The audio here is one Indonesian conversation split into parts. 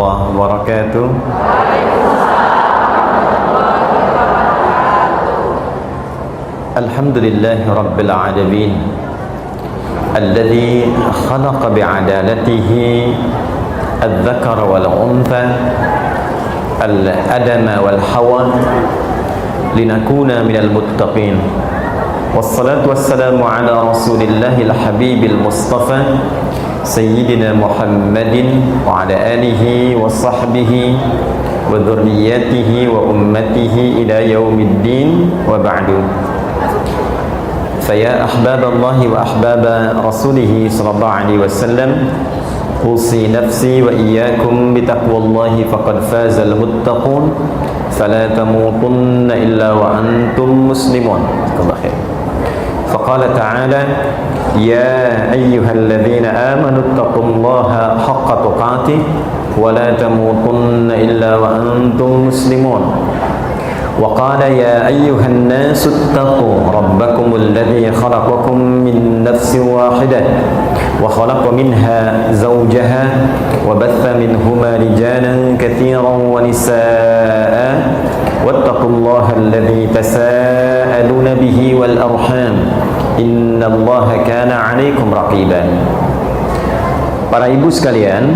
warahmatullahi wabarakatuh. Alhamdulillahi rabbil alamin, alladzi khalaqa bi'adalatihi al-dzakara wal untha, al-adama wal hawa, linakuna minal muttaqin. Wassalatu wassalamu ala rasulillahil habibil mustafa Sayyidina Muhammadin wa ala alihi wa sahbihi wa dhurriyyatihi wa ummatihi ila yaumiddin wa ba'du. Faya ahbaballahi wa ahbaba rasulihi sallallahu alaihi wasallam, usi nafsi wa iyyakum bitaqwallahi faqad fazal muttaqun, fala tamutunna illa wa antum muslimun. Faqala ta'ala, ya ayyuhalladzina amanu taqullaha haqqa tuqatih wa la tamutunna illa wa antum muslimun. Wa qala ya ayyuhan nasu ittaqu rabbakumul ladzi khalaqakum min nafsin wahidah wa khalaqa minha zawjaha wa batha minhuma rijalan katsiran wa nisaa'a wattaqullaha alladzi tasaaluna bihi wal arham innallaha kana 'alaikum raqiba. Para ibu sekalian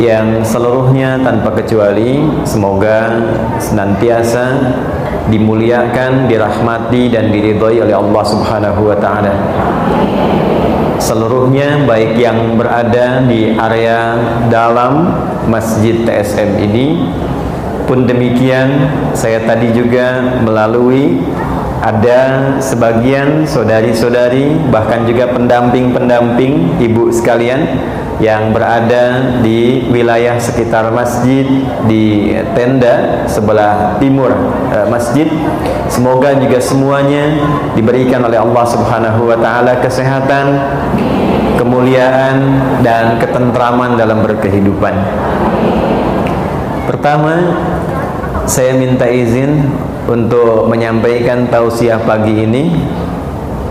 yang seluruhnya tanpa kecuali semoga senantiasa dimuliakan, dirahmati dan diridhai oleh Allah Subhanahu wa taala. Seluruhnya baik yang berada di area dalam Masjid TSM ini pun demikian, saya tadi juga melalui ada sebagian saudari-saudari bahkan juga pendamping-pendamping ibu sekalian yang berada di wilayah sekitar masjid, di tenda sebelah timur masjid. Semoga juga semuanya diberikan oleh Allah Subhanahu wa taala kesehatan, kemuliaan dan ketentraman dalam berkehidupan. Pertama, saya minta izin untuk menyampaikan tausiah pagi ini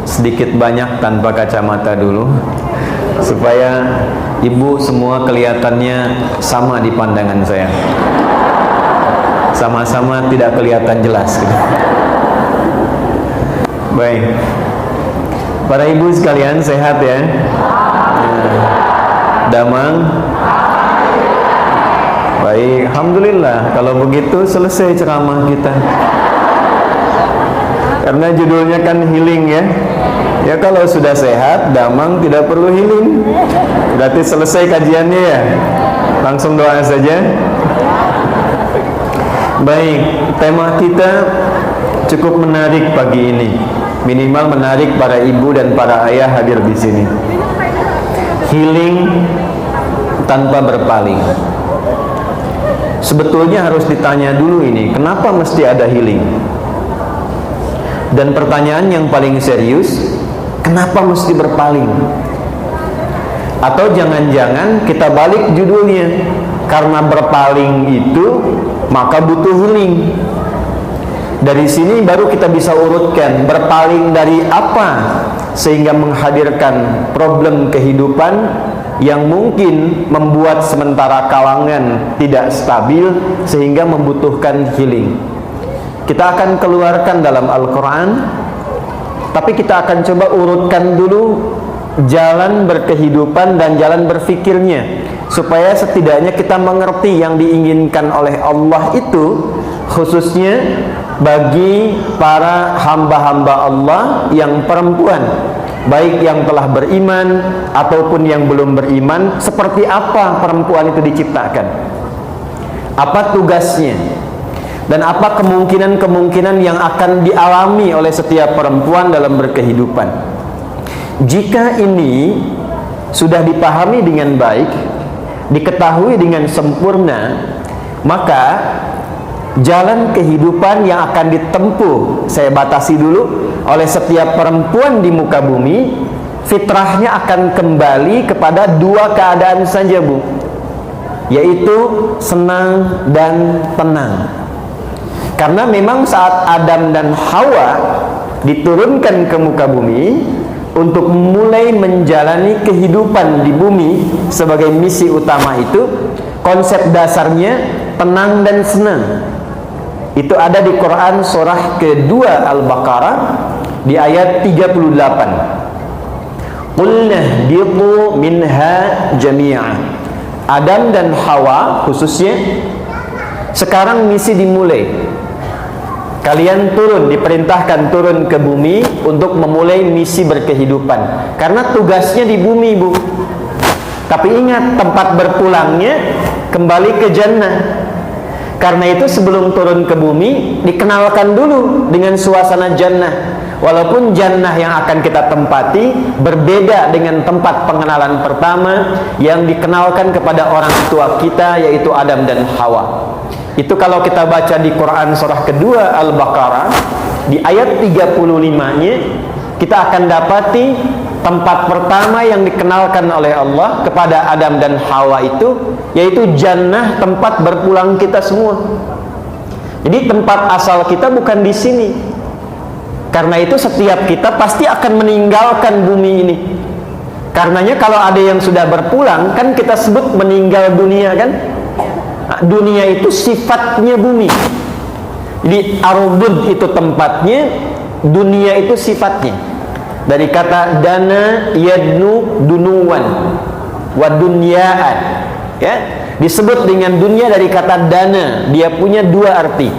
sedikit banyak tanpa kacamata dulu, supaya ibu semua kelihatannya sama di pandangan saya, sama-sama tidak kelihatan jelas. Baik, para ibu sekalian sehat ya? Damang? Baik, alhamdulillah. Kalau begitu selesai ceramah kita, karena judulnya kan healing ya. Ya kalau sudah sehat, damang, tidak perlu healing. Berarti selesai kajiannya ya. Langsung doa saja. Baik, tema kita cukup menarik pagi ini. Minimal menarik para ibu dan para ayah hadir di sini. Healing tanpa berpaling. Sebetulnya harus ditanya dulu ini, kenapa mesti ada healing? Dan pertanyaan yang paling serius, kenapa mesti berpaling? Atau jangan-jangan kita balik judulnya, karena berpaling itu maka butuh healing. Dari sini baru kita bisa urutkan berpaling dari apa sehingga menghadirkan problem kehidupan yang mungkin membuat sementara kalangan tidak stabil sehingga membutuhkan healing. Kita akan keluarkan dalam Al-Quran, tapi kita akan coba urutkan dulu jalan berkehidupan dan jalan berfikirnya, supaya setidaknya kita mengerti yang diinginkan oleh Allah itu, khususnya bagi para hamba-hamba Allah yang perempuan, baik yang telah beriman ataupun yang belum beriman. Seperti apa perempuan itu diciptakan, apa tugasnya, dan apa kemungkinan-kemungkinan yang akan dialami oleh setiap perempuan dalam berkehidupan. Jika ini sudah dipahami dengan baik, diketahui dengan sempurna, maka jalan kehidupan yang akan ditempuh, saya batasi dulu, oleh setiap perempuan di muka bumi, fitrahnya akan kembali kepada dua keadaan saja, Bu, yaitu senang dan tenang. Karena memang saat Adam dan Hawa diturunkan ke muka bumi untuk mulai menjalani kehidupan di bumi sebagai misi utama itu, konsep dasarnya tenang dan senang. Itu ada di Quran surah kedua Al-Baqarah di ayat 38. Qulna biqu minha jami'a. Adam dan Hawa khususnya sekarang misi dimulai. Kalian turun, diperintahkan turun ke bumi untuk memulai misi berkehidupan. Karena tugasnya di bumi, Bu. Tapi ingat, tempat berpulangnya kembali ke jannah. Karena itu sebelum turun ke bumi, dikenalkan dulu dengan suasana jannah. Walaupun jannah yang akan kita tempati berbeda dengan tempat pengenalan pertama yang dikenalkan kepada orang tua kita, yaitu Adam dan Hawa. Itu kalau kita baca di Quran surah kedua Al-Baqarah di ayat 35-nya, kita akan dapati tempat pertama yang dikenalkan oleh Allah kepada Adam dan Hawa itu, yaitu jannah, tempat berpulang kita semua. Jadi tempat asal kita bukan di sini. Karena itu setiap kita pasti akan meninggalkan bumi ini. Karenanya kalau ada yang sudah berpulang, kan kita sebut meninggal dunia, kan? Nah, dunia itu sifatnya bumi. Jadi ardud itu tempatnya, dunia itu sifatnya. Dari kata dana yadnu dunuwan wa dunyaan, ya, disebut dengan dunia dari kata dana. Dia punya dua arti.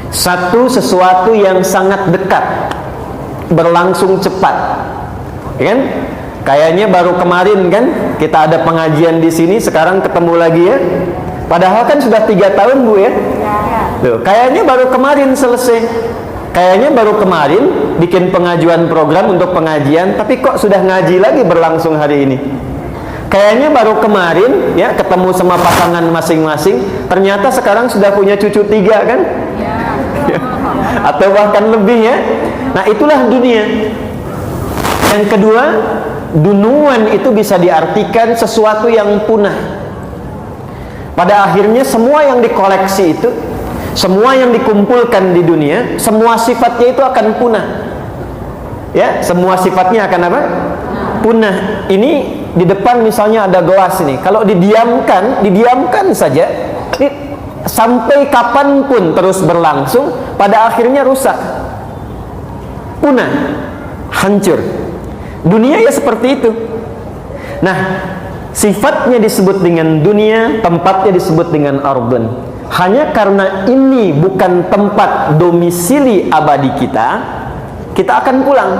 Satu, sesuatu yang sangat dekat, berlangsung cepat, ya kan? Kayaknya baru kemarin kan kita ada pengajian di sini, sekarang ketemu lagi, ya. Padahal kan sudah 3 tahun, Bu, ya. Tuh, kayaknya baru kemarin selesai. Kayaknya baru kemarin bikin pengajuan program untuk pengajian, tapi kok sudah ngaji lagi berlangsung hari ini. Kayaknya baru kemarin, ya, ketemu sama pasangan masing-masing, ternyata sekarang sudah punya cucu 3, kan? Ya. Atau bahkan lebih, ya. Nah, itulah dunia. Yang kedua, dunuan itu bisa diartikan sesuatu yang punah. Pada akhirnya semua yang dikoleksi itu, semua yang dikumpulkan di dunia, semua sifatnya itu akan punah. Ya, semua sifatnya akan apa? Punah. Ini di depan misalnya ada gelas ini. Kalau didiamkan saja, sampai kapanpun terus berlangsung, pada akhirnya rusak, punah, hancur. Dunia ya seperti itu. Nah, sifatnya disebut dengan dunia, tempatnya disebut dengan ardun. Hanya karena ini bukan tempat domisili abadi kita, kita akan pulang.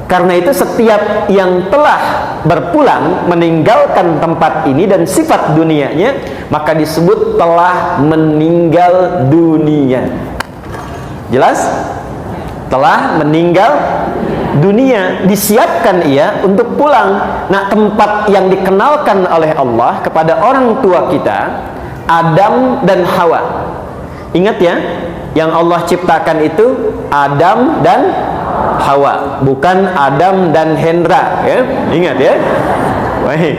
Karena itu setiap yang telah berpulang meninggalkan tempat ini dan sifat dunianya, maka disebut telah meninggal dunia. Jelas? Telah meninggal dunia, disiapkan ia untuk pulang. Nah, tempat yang dikenalkan oleh Allah kepada orang tua kita, Adam dan Hawa. Ingat, ya, yang Allah ciptakan itu Adam dan Hawa, bukan Adam dan Hendra, ya. Ingat, ya. Baik.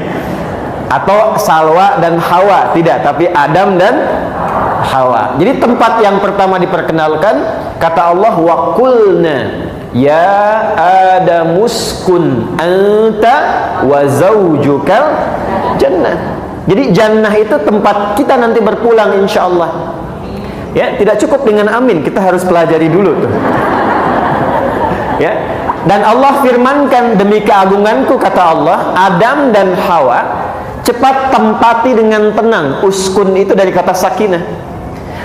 Atau Salwa dan Hawa, tidak, tapi Adam dan Hawa. Jadi tempat yang pertama diperkenalkan, kata Allah, wa qulna ya adamuskun anta wa zaujukal jannah. Jadi jannah itu tempat kita nanti berpulang, insya Allah. Ya, tidak cukup dengan amin, kita harus pelajari dulu tuh. Ya, dan Allah firmankan, demi keagunganku, kata Allah, Adam dan Hawa cepat tempati dengan tenang. Uskun itu dari kata sakinah.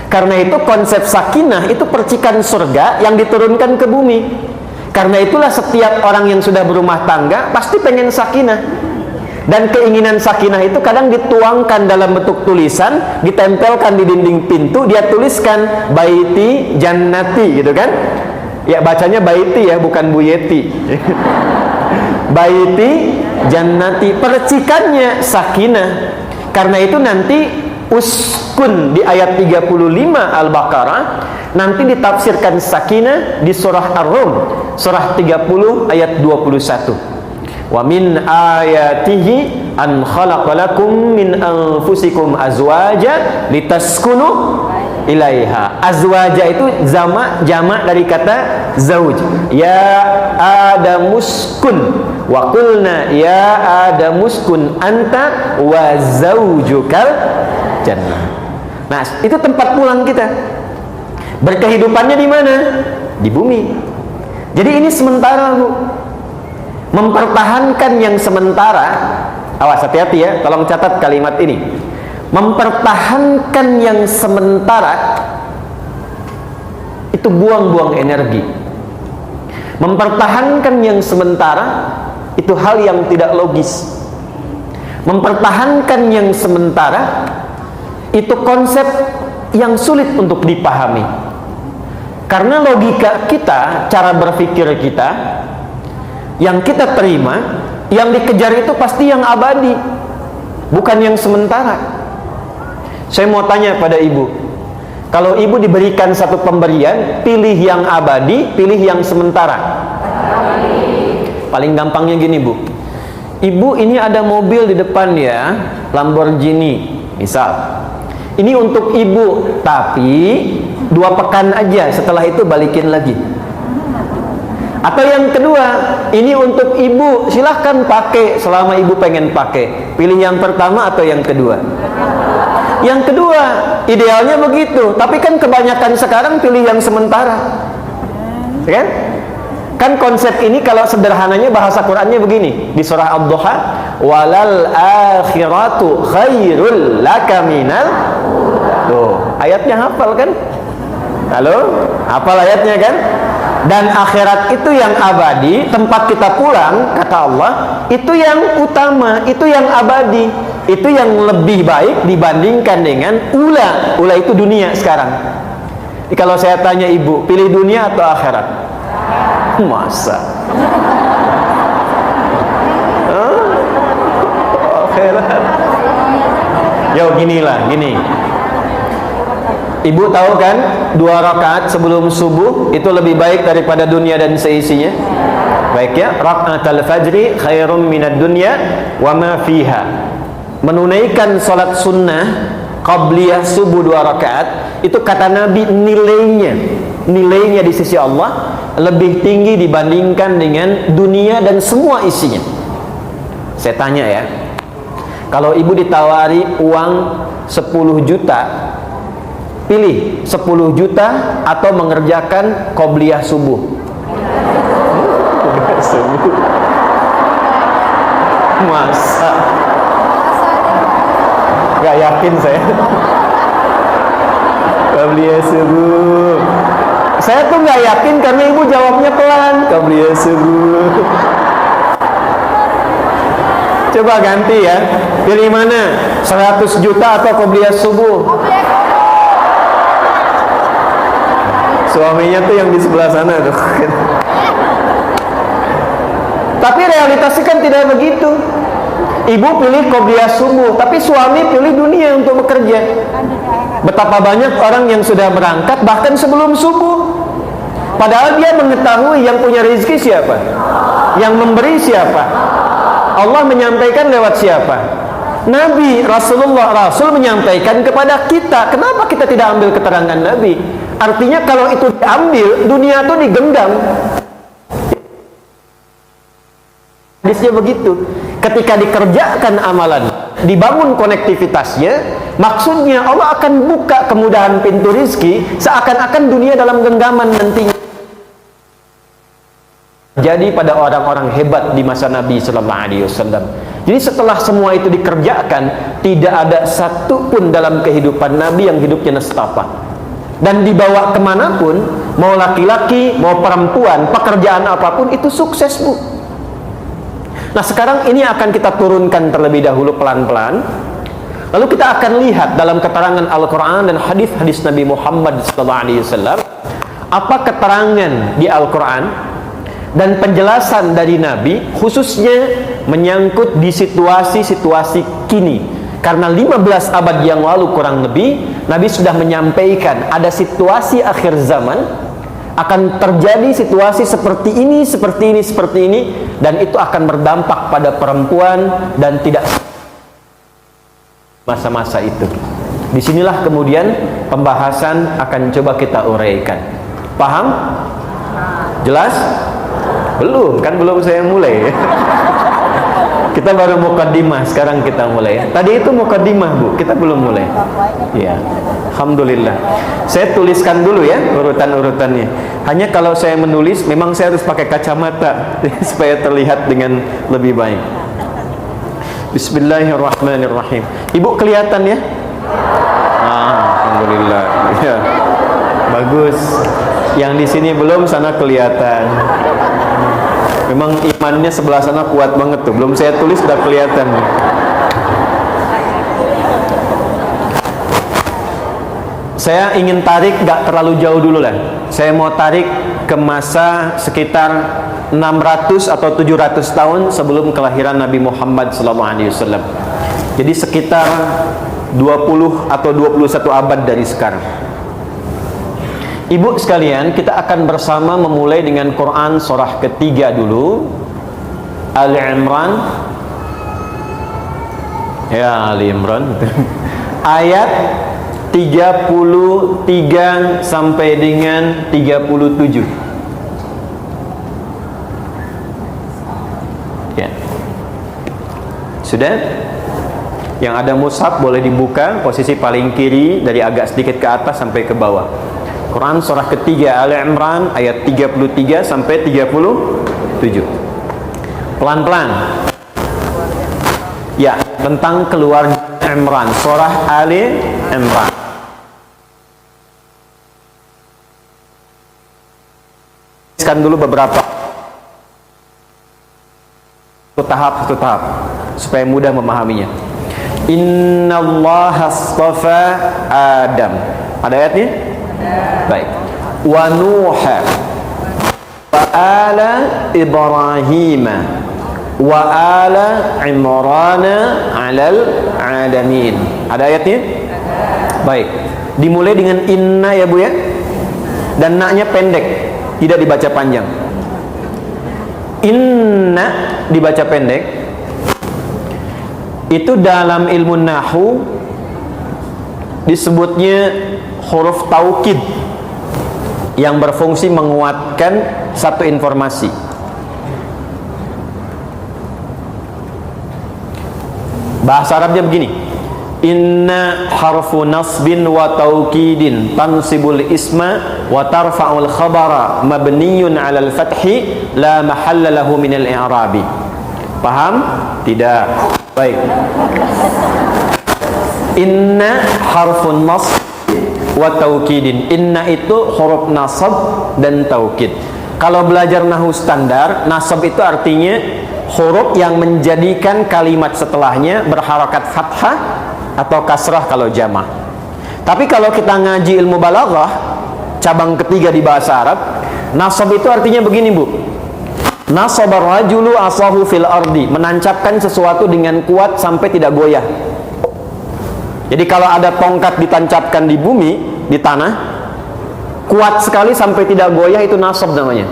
Karena itu konsep sakinah itu percikan surga yang diturunkan ke bumi. Karena itulah setiap orang yang sudah berumah tangga pasti pengen sakinah. Dan keinginan sakinah itu kadang dituangkan dalam bentuk tulisan, ditempelkan di dinding pintu, dia tuliskan baiti jannati, gitu kan? Ya, bacanya baiti, ya, bukan buyeti. Baiti jannati, percikannya sakinah. Karena itu nanti uskun di ayat 35 Al-Baqarah nanti ditafsirkan sakinah di surah Ar-Rum, surah 30 ayat 21. Wa min ayatihi an khalaqalakum min anfusikum azwaja litaskunu ilaiha. Azwaja itu jamak dari kata zauj. Ya adamuskun wa qulna ya adamuskun anta wa zaujukal jannah. Nah, itu tempat pulang kita. Berkehidupannya di mana? Di bumi. Jadi ini sementara, Bu. Mempertahankan yang sementara. Awas, hati-hati ya, tolong catat kalimat ini. Mempertahankan yang sementara itu buang-buang energi. Mempertahankan yang sementara itu hal yang tidak logis. Mempertahankan yang sementara itu konsep yang sulit untuk dipahami. Karena logika kita, cara berpikir kita, yang kita terima, yang dikejar itu pasti yang abadi, bukan yang sementara. Saya mau tanya pada ibu, kalau ibu diberikan satu pemberian, pilih yang abadi, pilih yang sementara. Paling gampangnya gini, Bu. Ibu, ini ada mobil di depan ya, Lamborghini, misal. Ini untuk ibu, tapi 2 pekan aja, setelah itu balikin lagi. Atau yang kedua, ini untuk ibu, silahkan pakai selama ibu pengen pakai. Pilih yang pertama atau yang kedua? Yang kedua, idealnya begitu. Tapi kan kebanyakan sekarang pilih yang sementara, kan? Kan konsep ini kalau sederhananya bahasa Qur'annya begini di surah Ad-Duha, walal akhiratu khairul laka minal. Tuh, ayatnya hafal kan? Halo? Hafal ayatnya kan? Dan akhirat itu yang abadi, tempat kita pulang, kata Allah, itu yang utama, itu yang abadi, itu yang lebih baik dibandingkan dengan ula. Ula itu dunia sekarang. Jadi kalau saya tanya ibu, pilih dunia atau akhirat? Masa? Akhirat. Yo, gini. Ibu tahu kan 2 rakaat sebelum subuh itu lebih baik daripada dunia dan seisinya? Baik ya, rakaatul fajri khairum minad dunya wa ma fiha. Menunaikan salat sunnah qabliyah subuh 2 rakaat itu kata Nabi nilainya di sisi Allah lebih tinggi dibandingkan dengan dunia dan semua isinya. Saya tanya ya, kalau ibu ditawari uang 10 juta, pilih 10 juta atau mengerjakan qobliyah subuh? Masa? Gak yakin saya. Qobliyah subuh. Saya tuh gak yakin karena ibu jawabnya pelan. Qobliyah subuh. Coba ganti ya. Pilih mana? 100 juta atau qobliyah subuh? Suaminya tuh yang di sebelah sana tuh. Tapi realitasnya kan tidak begitu. Ibu pilih qobliyah subuh, tapi suami pilih dunia untuk bekerja. Betapa banyak orang yang sudah berangkat bahkan sebelum subuh, padahal dia mengetahui yang punya rezeki siapa, yang memberi siapa. Allah menyampaikan lewat siapa? Nabi, Rasul menyampaikan kepada kita. Kenapa kita tidak ambil keterangan Nabi? Artinya kalau itu diambil, dunia itu digenggam. Hadisnya begitu. Ketika dikerjakan amalan, dibangun konektivitasnya, maksudnya Allah akan buka kemudahan pintu rizki, seakan-akan dunia dalam genggaman nantinya. Jadi pada orang-orang hebat di masa Nabi Sallallahu Alaihi Wasallam. Jadi setelah semua itu dikerjakan, tidak ada satu pun dalam kehidupan Nabi yang hidupnya nestapa. Dan dibawa kemanapun, mau laki-laki, mau perempuan, pekerjaan apapun itu sukses, Bu. Nah sekarang ini akan kita turunkan terlebih dahulu pelan-pelan. Lalu kita akan lihat dalam keterangan Al-Quran dan hadis-hadis Nabi Muhammad SAW, apa keterangan di Al-Quran dan penjelasan dari Nabi, khususnya menyangkut di situasi-situasi kini. Karena 15 abad yang lalu kurang lebih, Nabi sudah menyampaikan ada situasi akhir zaman, akan terjadi situasi seperti ini, dan itu akan berdampak pada perempuan dan tidak masa-masa itu. Disinilah kemudian pembahasan akan coba kita uraikan. Paham? Jelas? Belum, kan belum saya mulai. Kita baru mukaddimah, sekarang kita mulai. Tadi itu mukaddimah, Bu, kita belum mulai. Ya, alhamdulillah. Saya tuliskan dulu ya urutan-urutannya. Hanya kalau saya menulis, memang saya harus pakai kacamata supaya terlihat dengan lebih baik. Bismillahirrahmanirrahim. Ibu kelihatan ya? Alhamdulillah. Ya, bagus. Yang di sini belum, sana kelihatan. Memang imannya sebelah sana kuat banget tuh. Belum saya tulis sudah kelihatan. Saya ingin tarik gak terlalu jauh dulu lah. Saya mau tarik ke masa sekitar 600 atau 700 tahun sebelum kelahiran Nabi Muhammad SAW. Jadi sekitar 20 atau 21 abad dari sekarang. Ibu sekalian, kita akan bersama memulai dengan Quran surah ketiga dulu, Ali Imran. Ya, Ali Imran. Ayat 33 sampai dengan 37. Ya. Sudah? Yang ada mushaf boleh dibuka, posisi paling kiri dari agak sedikit ke atas sampai ke bawah. Quran surah ketiga Ali Imran ayat 33 sampai 37. Pelan-pelan. Ya, tentang keluarga Imran, surah Ali Imran. Tuliskan dulu beberapa satu tahap supaya mudah memahaminya. Innallaha astafa Adam. Ada ayatnya? Baik. Wa Nuha wa ala Ibrahim wa ala Imran 'alal 'alamin. Ada ayatnya? Baik. Dimulai dengan inna ya Bu ya. Dan na-nya pendek, tidak dibaca panjang. Inna dibaca pendek. Itu dalam ilmu nahwu disebutnya huruf taukid yang berfungsi menguatkan satu informasi. Bahasa Arabnya begini. Inna harfu nasbin wa taukidin tansibul isma wa tarfa'ul khabara mabniyun 'alal fathi la mahalla lahu minal i'rabi. Paham? Tidak. Baik. Inna harfun nasb wa taukidin. Inna itu huruf nasab dan taukid. Kalau belajar nahwu standar, nasab itu artinya huruf yang menjadikan kalimat setelahnya berharakat fathah atau kasrah kalau jamak. Tapi kalau kita ngaji ilmu balaghah, cabang ketiga di bahasa Arab, nasab itu artinya begini Bu. Nasabar rajulu asahu fil ardi, menancapkan sesuatu dengan kuat sampai tidak goyah. Jadi kalau ada tongkat ditancapkan di bumi, di tanah, kuat sekali sampai tidak goyah, itu nasab namanya.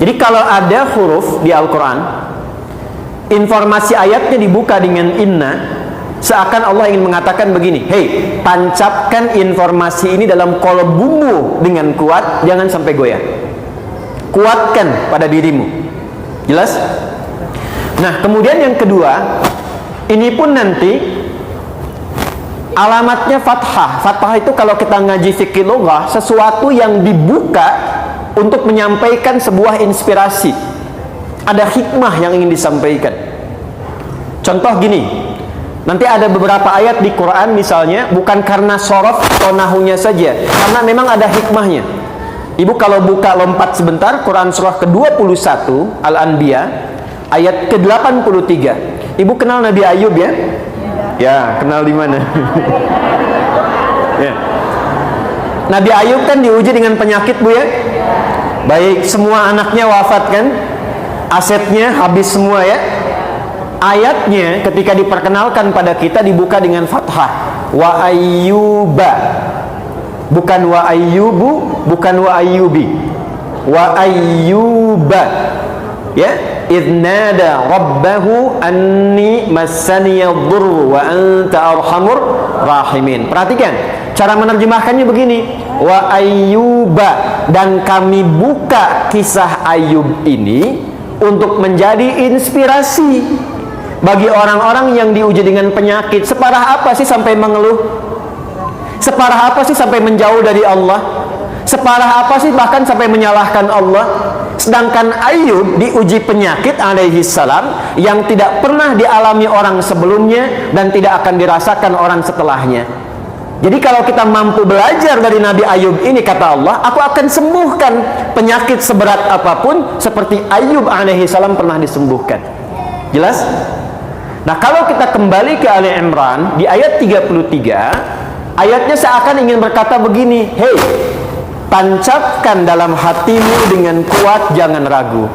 Jadi kalau ada huruf di Al-Quran, informasi ayatnya dibuka dengan inna, seakan Allah ingin mengatakan begini, hei, tancapkan informasi ini dalam qalbumu dengan kuat, jangan sampai goyah. Kuatkan pada dirimu. Jelas? Nah, kemudian yang kedua, ini pun nanti alamatnya fathah. Fathah itu kalau kita ngaji fikih lughah, sesuatu yang dibuka untuk menyampaikan sebuah inspirasi. Ada hikmah yang ingin disampaikan. Contoh gini, nanti ada beberapa ayat di Quran misalnya, bukan karena sorof atau nahunya saja, karena memang ada hikmahnya. Ibu kalau buka lompat sebentar, Quran surah ke-21 Al-Anbiya ayat ke-83. Ibu kenal Nabi Ayub ya? Ya, kenal di mana? Ya. Nabi Ayub kan diuji dengan penyakit Bu ya? Baik, semua anaknya wafat kan? Asetnya habis semua ya? Ayatnya ketika diperkenalkan pada kita dibuka dengan fathah. Wa ayyuba. Bukan wa ayyubu, bukan wa ayyubi. Wa ayyuba. Ya, idnada rabbahu anni massaniya dhurru wa anta arhamur rahimin. Perhatikan, Cara menerjemahkannya begini, wa ayyuba, dan kami buka kisah Ayub ini untuk menjadi inspirasi bagi orang-orang yang diuji dengan penyakit. Separah apa sih sampai mengeluh? Separah apa sih sampai menjauh dari Allah? Separah apa sih bahkan sampai menyalahkan Allah? Sedangkan Ayub diuji penyakit alaihi salam yang tidak pernah dialami orang sebelumnya dan tidak akan dirasakan orang setelahnya. Jadi kalau kita mampu belajar dari Nabi Ayub ini, kata Allah, aku akan sembuhkan penyakit seberat apapun seperti Ayub alaihi salam pernah disembuhkan. Jelas? Nah, kalau kita kembali ke Ali Imran di ayat 33, ayatnya seakan ingin berkata begini, hei, tancapkan dalam hatimu dengan kuat, jangan ragu.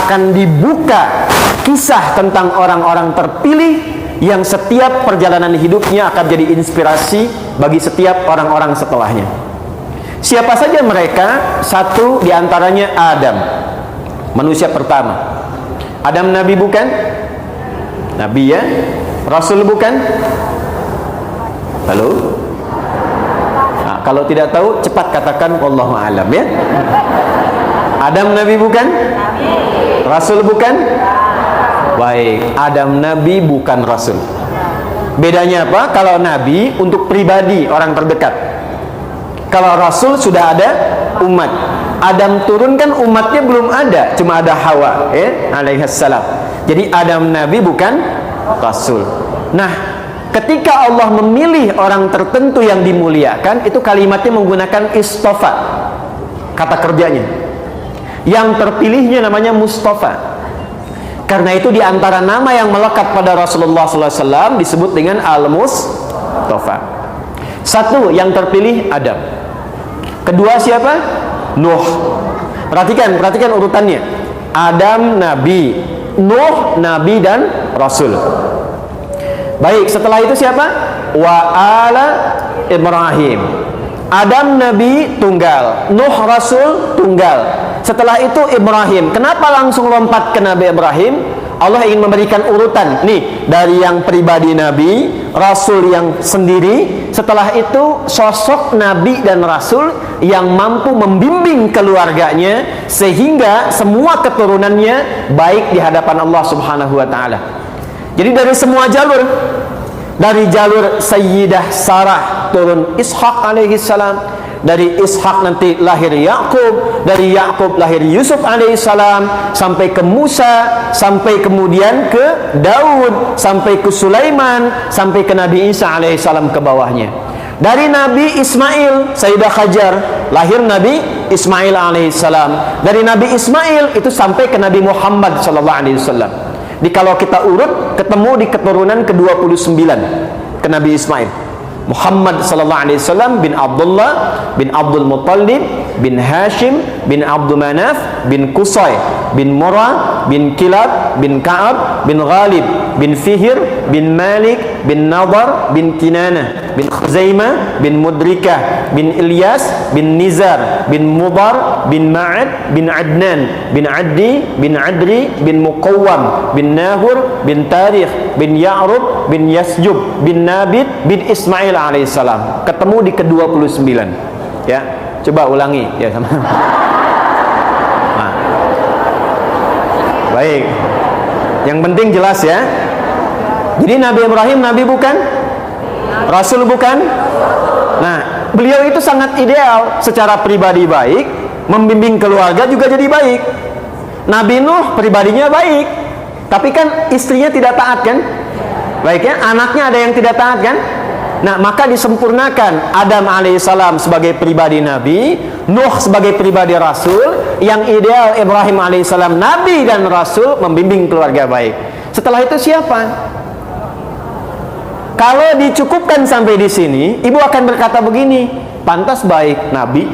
Akan dibuka kisah tentang orang-orang terpilih yang setiap perjalanan hidupnya akan jadi inspirasi bagi setiap orang-orang setelahnya. Siapa saja mereka? Satu diantaranya Adam, manusia pertama. Adam Nabi bukan? Nabi ya? Rasul bukan? Halo? Nah, kalau tidak tahu cepat katakan wallahu alam ya. Adam Nabi bukan? Rasul bukan? Baik, Adam Nabi bukan Rasul. Bedanya apa? Kalau Nabi untuk pribadi orang terdekat, kalau Rasul sudah ada umat. Adam turun kan umatnya belum ada, cuma ada Hawa alaihassalam. Jadi Adam Nabi bukan Rasul. Nah, ketika Allah memilih orang tertentu yang dimuliakan, itu kalimatnya menggunakan istofa, kata kerjanya. Yang terpilihnya namanya Mustafa. Karena itu diantara nama yang melekat pada Rasulullah SAW disebut dengan Al-Mustafa. Satu, yang terpilih Adam. Kedua siapa? Nuh. Perhatikan urutannya. Adam Nabi, Nuh Nabi dan Rasul. Baik, setelah itu siapa? Wa ala Ibrahim. Adam Nabi tunggal, Nuh Rasul tunggal. Setelah itu Ibrahim. Kenapa langsung lompat ke Nabi Ibrahim? Allah ingin memberikan urutan. Nih, dari yang pribadi Nabi, Rasul yang sendiri. Setelah itu sosok Nabi dan Rasul yang mampu membimbing keluarganya sehingga semua keturunannya baik di hadapan Allah Subhanahu wa taala. Jadi dari semua jalur, dari jalur Sayyidah Sarah turun Ishak alaihi salam, dari Ishak nanti lahir Yakub, dari Yakub lahir Yusuf alaihissalam, sampai ke Musa, sampai kemudian ke Daud, sampai ke Sulaiman, sampai ke Nabi Isa alaihissalam ke bawahnya. Dari Nabi Ismail, Sayyidah Hajar, lahir Nabi Ismail alaihissalam. Dari Nabi Ismail itu sampai ke Nabi Muhammad sallallahu alaihi wasallam. Di kalau kita urut, ketemu di keturunan ke-29 ke Nabi Ismail. Muhammad sallallahu alaihi wasallam bin Abdullah bin Abdul Muttalib bin Hashim bin Abdul Manaf bin Qusay bin Murrah bin Kilab bin Ka'ab bin Ghalib bin Fihr bin Malik bin Nadar bin Kinanah bin Khuzaimah bin Mudrikah bin Ilyas bin Nizar bin Mudar bin Ma'ad bin Adnan bin Addi bin Adri bin Muqawwam bin Nahur bin Tarikh bin Ya'rub bin Yasjub bin Nabit bin Ismail alaihissalam. Ketemu di ke-29 ya. Coba ulangi ya sama. Nah. Baik, yang penting jelas ya. Jadi Nabi Ibrahim Nabi bukan? Rasul bukan? Nah, beliau itu sangat ideal secara pribadi baik, membimbing keluarga juga jadi baik. Nabi Nuh pribadinya baik, tapi kan istrinya tidak taat kan? Baik ya, anaknya ada yang tidak taat kan? Nah, maka disempurnakan Adam alaihissalam sebagai pribadi Nabi, Nuh sebagai pribadi Rasul, yang ideal Ibrahim alaihissalam Nabi dan Rasul membimbing keluarga baik. Setelah itu siapa? Kalau dicukupkan sampai di sini, ibu akan berkata begini, pantas baik Nabi,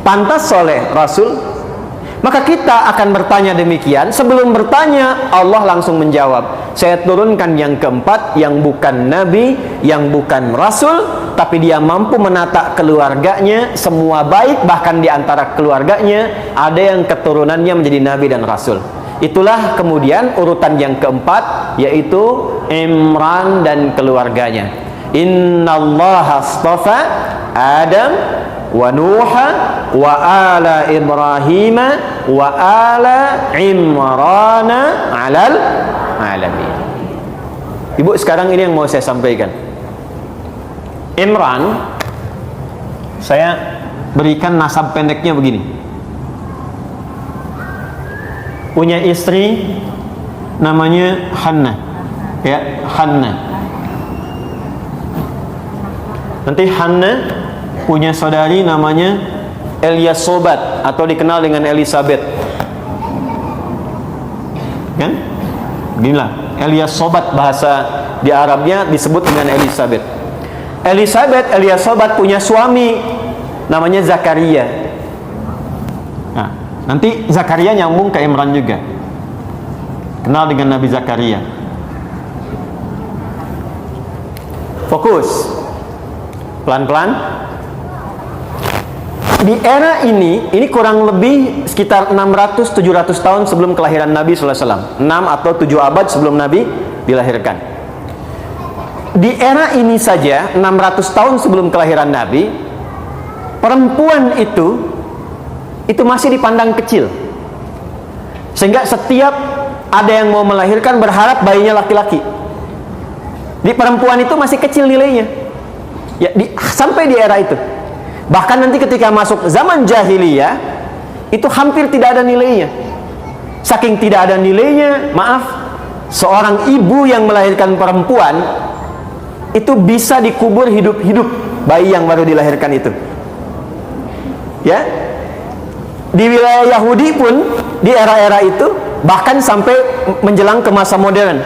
pantas soleh Rasul. Maka kita akan bertanya demikian. Sebelum bertanya, Allah langsung menjawab, saya turunkan yang keempat, yang bukan Nabi, yang bukan Rasul, tapi dia mampu menata keluarganya, semua baik, bahkan di antara keluarganya ada yang keturunannya menjadi Nabi dan Rasul. Itulah kemudian urutan yang keempat, yaitu Imran dan keluarganya. innallaha astafa Adam wa Nuha wa ala Ibrahim wa ala Imrana 'alal alamin. Ibu, sekarang ini yang mau saya sampaikan. Imran, saya berikan nasab pendeknya begini. Punya istri namanya Hannah, ya, Hannah. Nanti Hannah punya saudari namanya Elyasobat atau dikenal dengan Elizabeth, kan? Beginilah, Elyasobat bahasa di Arabnya disebut dengan Elizabeth. Elyasobat punya suami namanya Zakaria. Nah, nanti Zakaria nyambung ke Imran juga, kenal dengan Nabi Zakaria. Fokus, pelan-pelan. Di era ini kurang lebih sekitar 600-700 tahun sebelum kelahiran Nabi SAW. 6 atau 7 abad sebelum Nabi dilahirkan. Di era ini saja, 600 tahun sebelum kelahiran Nabi, perempuan itu masih dipandang kecil. Sehingga setiap ada yang mau melahirkan berharap bayinya laki-laki. Di perempuan itu masih kecil nilainya. Ya, sampai di era itu. Bahkan nanti ketika masuk zaman jahiliyah, itu hampir tidak ada nilainya. Saking tidak ada nilainya, maaf, seorang ibu yang melahirkan perempuan itu bisa dikubur hidup-hidup bayi yang baru dilahirkan itu. Ya, di wilayah Yahudi pun di era-era itu, bahkan sampai menjelang ke masa modern,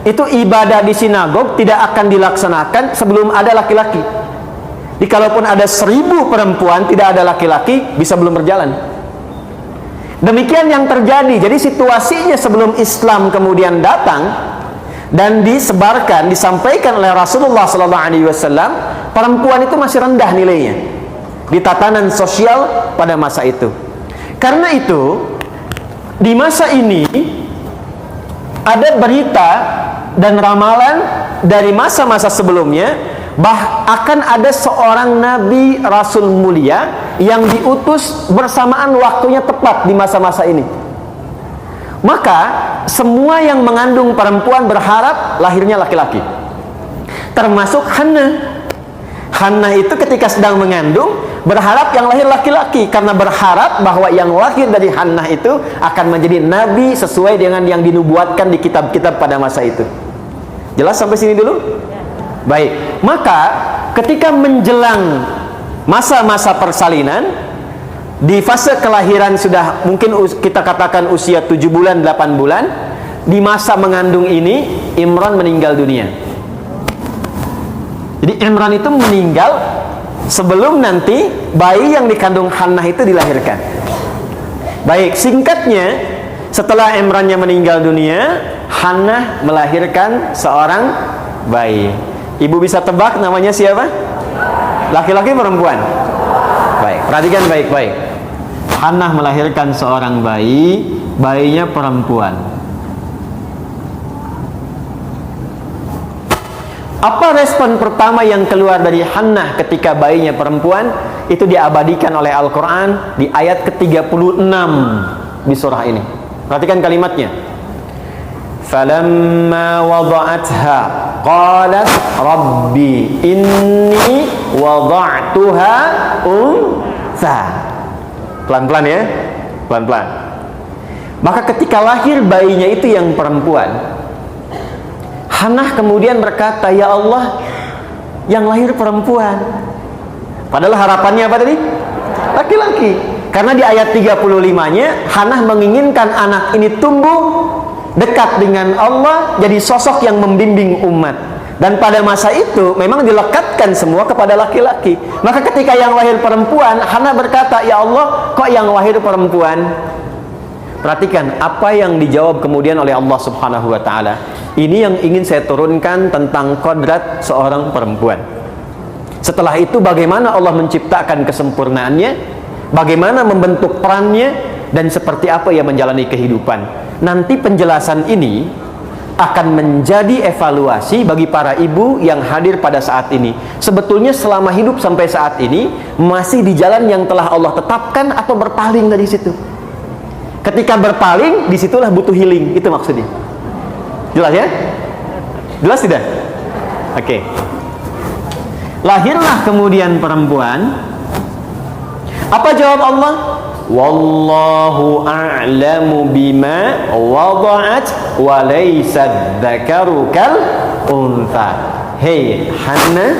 itu ibadah di sinagog tidak akan dilaksanakan sebelum ada laki-laki. Jadi kalaupun ada 1000 perempuan tidak ada laki-laki, bisa belum berjalan. Demikian yang terjadi. Jadi situasinya sebelum Islam kemudian datang dan disebarkan, disampaikan oleh Rasulullah SAW, perempuan itu masih rendah nilainya di tatanan sosial pada masa itu. Karena itu, di masa ini ada berita dan ramalan dari masa-masa sebelumnya, akan ada seorang Nabi Rasul mulia yang diutus bersamaan waktunya tepat di masa-masa ini. Maka semua yang mengandung perempuan berharap lahirnya laki-laki, termasuk Hannah. Hannah itu ketika sedang mengandung berharap yang lahir laki-laki, karena berharap bahwa yang lahir dari Hannah itu akan menjadi nabi sesuai dengan yang dinubuatkan di kitab-kitab pada masa itu. Jelas sampai sini dulu? Baik, maka ketika menjelang masa-masa persalinan, di fase kelahiran sudah mungkin kita katakan usia 7 bulan, 8 bulan, di masa mengandung ini Imran meninggal dunia. Jadi Imran itu meninggal sebelum nanti bayi yang dikandung Hannah itu dilahirkan. Baik, singkatnya, setelah Imrannya meninggal dunia, Hannah melahirkan seorang bayi. Ibu bisa tebak namanya siapa? Laki-laki perempuan? Baik, perhatikan baik-baik. Hannah melahirkan seorang bayi, bayinya perempuan. Apa respon pertama yang keluar dari Hannah ketika bayinya perempuan? Itu diabadikan oleh Al-Quran di ayat ke-36 di surah ini. Perhatikan kalimatnya. Falamma wada'atha qalat rabbi inni wada'tuha untha. Pelan-pelan ya, pelan-pelan. Maka ketika lahir bayinya itu yang perempuan, Hannah kemudian berkata, ya Allah, yang lahir perempuan. Padahal harapannya apa tadi? Laki-laki. Karena di ayat 35-nya, Hannah menginginkan anak ini tumbuh dekat dengan Allah, jadi sosok yang membimbing umat. Dan pada masa itu memang dilekatkan semua kepada laki-laki. Maka ketika yang lahir perempuan, Hannah berkata, ya Allah, kok yang lahir perempuan? Perhatikan apa yang dijawab kemudian oleh Allah Subhanahu wa ta'ala. Ini yang ingin saya turunkan tentang kodrat seorang perempuan. Setelah itu bagaimana Allah menciptakan kesempurnaannya, bagaimana membentuk perannya, dan seperti apa ia menjalani kehidupan. Nanti penjelasan ini akan menjadi evaluasi bagi para ibu yang hadir pada saat ini. Sebetulnya selama hidup sampai saat ini masih di jalan yang telah Allah tetapkan atau berpaling dari situ. Ketika berpaling, disitulah butuh healing. Itu maksudnya. Jelas ya? Jelas tidak? Oke. Lahirlah kemudian perempuan. Apa jawab Allah? Wallahu a'lamu bima wada'at wa laysa dzakaru kal untha. Hei Hannah,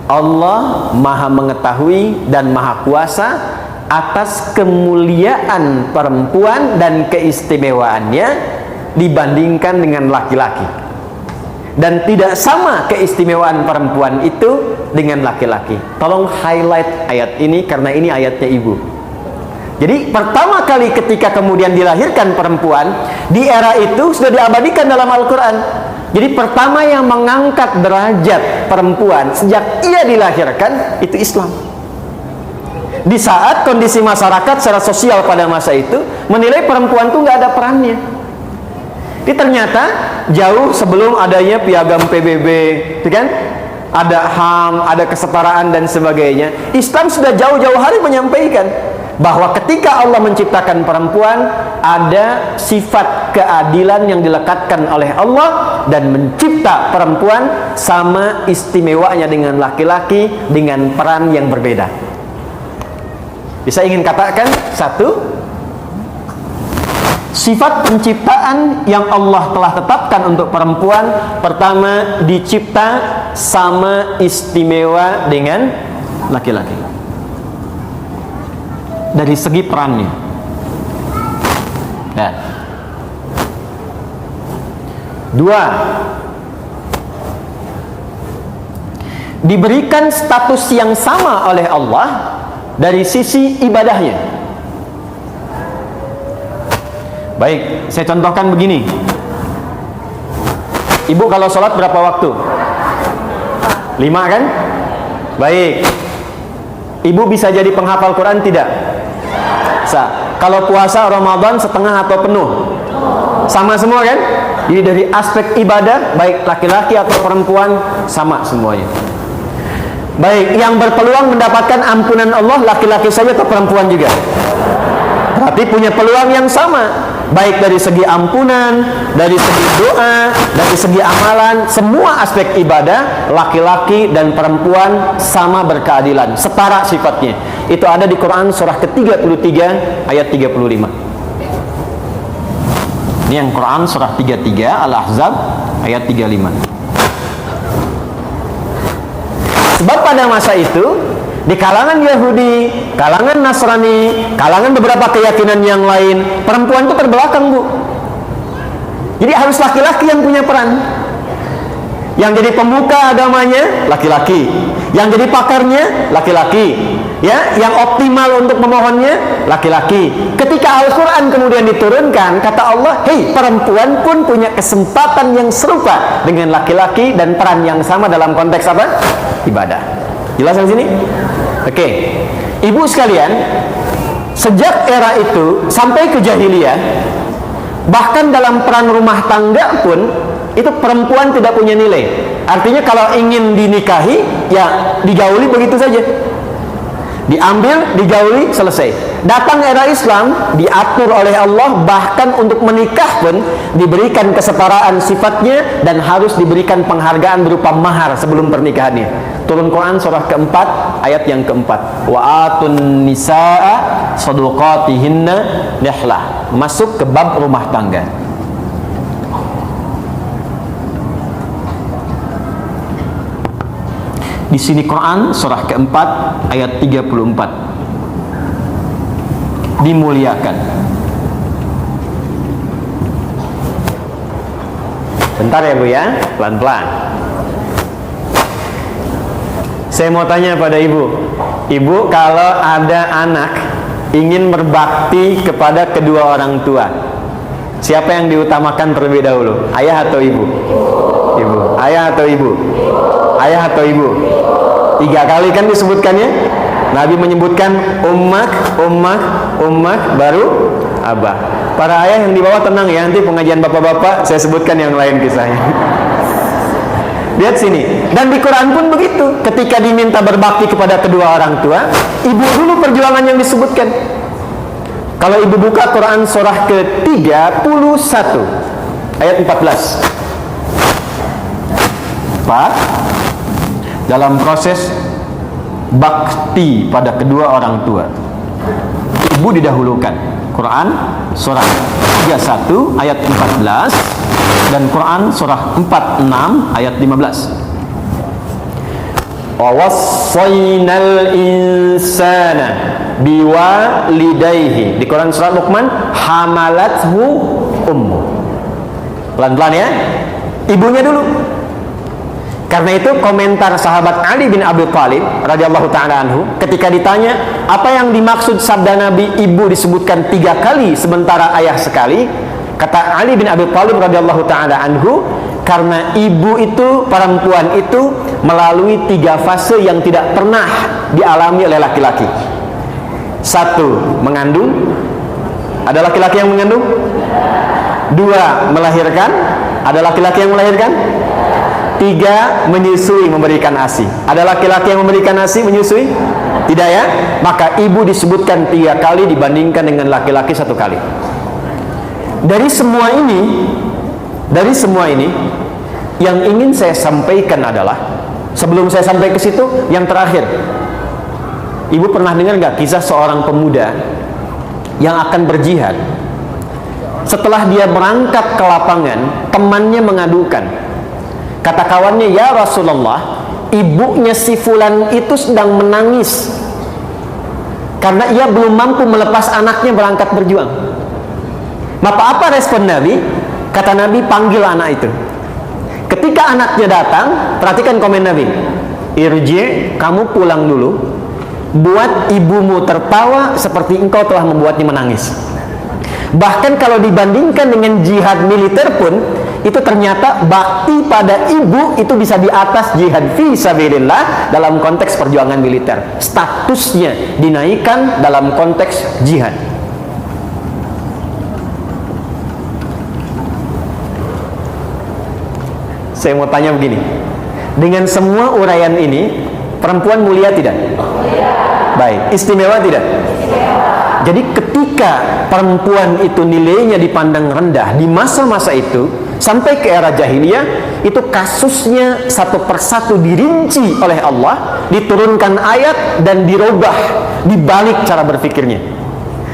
Allah Maha mengetahui dan Maha kuasa atas kemuliaan perempuan dan keistimewaannya dibandingkan dengan laki-laki. Dan tidak sama keistimewaan perempuan itu dengan laki-laki. Tolong highlight ayat ini karena ini ayatnya ibu. Jadi pertama kali ketika kemudian dilahirkan perempuan, di era itu sudah diabadikan dalam Al-Quran. Jadi pertama yang mengangkat derajat perempuan sejak ia dilahirkan itu Islam. Di saat kondisi masyarakat secara sosial pada masa itu menilai perempuan itu nggak ada perannya. Ini ternyata jauh sebelum adanya piagam PBB, kan? Ada HAM, ada kesetaraan dan sebagainya. Islam sudah jauh-jauh hari menyampaikan bahwa ketika Allah menciptakan perempuan, ada sifat keadilan yang dilekatkan oleh Allah dan mencipta perempuan sama istimewanya dengan laki-laki dengan peran yang berbeda. Bisa ingin katakan satu, sifat penciptaan yang Allah telah tetapkan untuk perempuan, pertama dicipta sama istimewa dengan laki-laki dari segi perannya. Ya. Dua, diberikan status yang sama oleh Allah dari sisi ibadahnya. Baik, saya contohkan begini. Ibu kalau sholat berapa waktu? 5 kan? Baik. Ibu bisa jadi penghafal Quran tidak? Kalau puasa Ramadan setengah atau penuh? Sama semua kan? Jadi dari aspek ibadah, baik laki-laki atau perempuan, sama semuanya. Baik, yang berpeluang mendapatkan ampunan Allah laki-laki saja atau perempuan juga? Berarti punya peluang yang sama. Baik dari segi ampunan, dari segi doa, dari segi amalan, semua aspek ibadah, laki-laki dan perempuan sama berkeadilan, setara sifatnya. Itu ada di Quran surah ke-33 ayat 35. Ini yang Quran surah 33 Al-Ahzab ayat 35. Sebab pada masa itu di kalangan Yahudi, kalangan Nasrani, kalangan beberapa keyakinan yang lain, perempuan itu terbelakang, Bu. Jadi harus laki-laki yang punya peran. Yang jadi pemuka agamanya laki-laki, yang jadi pakarnya laki-laki, ya, yang optimal untuk memohonnya laki-laki. Ketika Al-Quran kemudian diturunkan, kata Allah, hei, perempuan pun punya kesempatan yang serupa dengan laki-laki dan peran yang sama dalam konteks apa? Ibadah. Jelas di sini? Oke. Ibu sekalian, sejak era itu sampai ke jahiliyah, bahkan dalam peran rumah tangga pun itu perempuan tidak punya nilai. Artinya kalau ingin dinikahi, ya digauli begitu saja. Diambil, digauli, selesai. Datang era Islam, diatur oleh Allah, bahkan untuk menikah pun diberikan kesetaraan sifatnya dan harus diberikan penghargaan berupa mahar sebelum pernikahannya. Turun Quran surah keempat ayat yang keempat. Wa atun nisaa sadaqatihinna nihlah. Masuk ke bab rumah tangga. Di sini Quran surah keempat ayat 34 dimuliakan. Bentar ya Bu ya, pelan-pelan. Saya mau tanya pada Ibu. Ibu, kalau ada anak ingin berbakti kepada kedua orang tua, siapa yang diutamakan terlebih dahulu? Ayah atau ibu? Ibu. Ayah atau ibu? Ayah atau ibu? 3 kali kan disebutkannya. Nabi menyebutkan ummak, ummak, ummak, baru abah. Para ayah yang di bawah tenang ya, nanti pengajian bapak-bapak saya sebutkan yang lain kisahnya. Lihat sini. Dan di Quran pun begitu. Ketika diminta berbakti kepada kedua orang tua, ibu dulu perjuangan yang disebutkan. Kalau ibu buka Quran surah ke-31 ayat 14. Dalam proses bakti pada kedua orang tua, ibu didahulukan. Quran surah 31 ayat 14 dan Quran surah 46 ayat 15. Wa wassaynal insana biwalidayhi. Di Quran surah Luqman, hamalathu ummu. Pelan-pelan ya. Ibunya dulu. Karena itu komentar sahabat Ali bin Abi Thalib radhiyallahu taala anhu ketika ditanya apa yang dimaksud sabda Nabi ibu disebutkan 3 kali sementara ayah sekali, kata Ali bin Abi Thalib radhiyallahu taala anhu, karena ibu itu, perempuan itu melalui 3 fase yang tidak pernah dialami oleh laki-laki. 1, mengandung. Ada laki-laki yang mengandung? 2, melahirkan. Ada laki-laki yang melahirkan? 3, menyusui, memberikan ASI. Ada laki-laki yang memberikan ASI, menyusui? Tidak ya? Maka ibu disebutkan 3 kali dibandingkan dengan laki-laki 1 kali. Dari semua ini yang ingin saya sampaikan adalah, sebelum saya sampai ke situ, yang terakhir, ibu pernah dengar nggak kisah seorang pemuda yang akan berjihad? Setelah dia berangkat ke lapangan, temannya mengadukan, kata kawannya, ya Rasulullah, ibunya si fulan itu sedang menangis karena ia belum mampu melepas anaknya berangkat berjuang. Maka apa respon Nabi? Kata Nabi, panggil anak itu. Ketika anaknya datang, perhatikan komen Nabi, irji, kamu pulang dulu, buat ibumu tertawa seperti engkau telah membuatnya menangis. Bahkan kalau dibandingkan dengan jihad militer pun, itu ternyata bakti pada ibu itu bisa di atas jihad fi sabilillah dalam konteks perjuangan militer. Statusnya dinaikkan dalam konteks jihad. Saya mau tanya begini, dengan semua uraian ini, perempuan mulia tidak? Baik, istimewa tidak? Jadi ketika perempuan itu nilainya dipandang rendah di masa-masa itu sampai ke era jahiliyah, itu kasusnya satu persatu dirinci oleh Allah, diturunkan ayat dan dirubah, dibalik cara berpikirnya.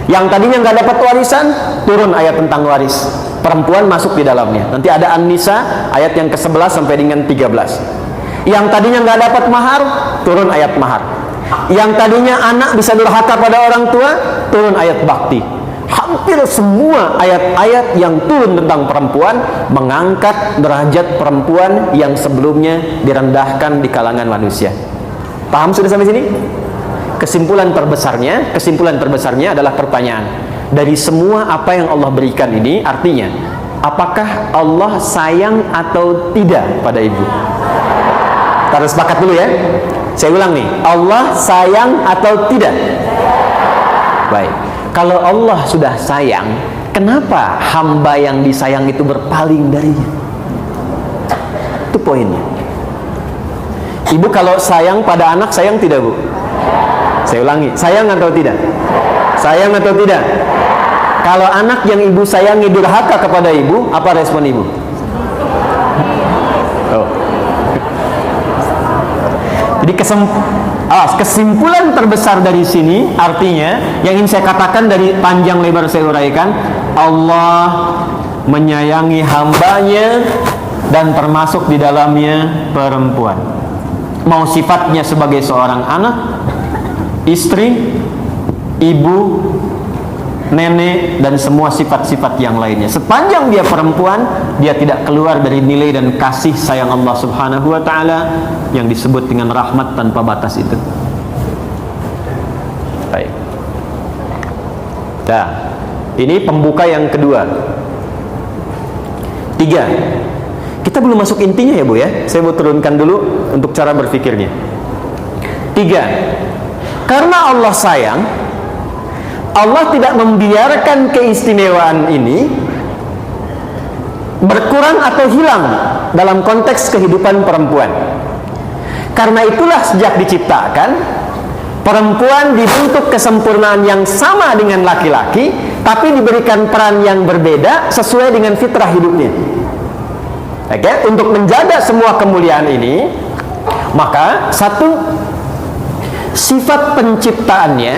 Yang tadinya nggak dapat warisan, turun ayat tentang waris, perempuan masuk di dalamnya. Nanti ada An-Nisa ayat yang ke-11 sampai dengan 13. Yang tadinya nggak dapat mahar, turun ayat mahar. Yang tadinya anak bisa durhaka pada orang tua, turun ayat bakti. Hampir semua ayat-ayat yang turun tentang perempuan mengangkat derajat perempuan yang sebelumnya direndahkan di kalangan manusia. Paham sudah sampai sini? Kesimpulan terbesarnya adalah pertanyaan. Dari semua apa yang Allah berikan ini, artinya apakah Allah sayang atau tidak pada ibu? Kita harus sepakat dulu ya. Saya ulang nih, Allah sayang atau tidak? Baik. Kalau Allah sudah sayang, kenapa hamba yang disayang itu berpaling darinya? Itu poinnya. Ibu kalau sayang pada anak, sayang tidak Bu? Saya ulangi, sayang atau tidak? Sayang atau tidak? Kalau anak yang ibu sayangi durhaka kepada ibu, apa respon ibu? Oh. Jadi kesimpulan terbesar dari sini, artinya yang ingin saya katakan dari panjang lebar saya uraikan, Allah menyayangi hambanya dan termasuk di dalamnya perempuan. Mau sifatnya sebagai seorang anak, istri, ibu, nenek, dan semua sifat-sifat yang lainnya. Sepanjang dia perempuan, dia tidak keluar dari nilai dan kasih sayang Allah Subhanahu wa ta'ala yang disebut dengan rahmat tanpa batas itu. Baik. Nah, ini pembuka yang kedua. 3. Kita belum masuk intinya ya Bu ya. Saya mau turunkan dulu untuk cara berpikirnya. 3. Karena Allah sayang, Allah tidak membiarkan keistimewaan ini berkurang atau hilang dalam konteks kehidupan perempuan. Karena itulah sejak diciptakan, perempuan dibentuk kesempurnaan yang sama dengan laki-laki, tapi diberikan peran yang berbeda sesuai dengan fitrah hidupnya. Oke, untuk menjaga semua kemuliaan ini, maka satu, sifat penciptaannya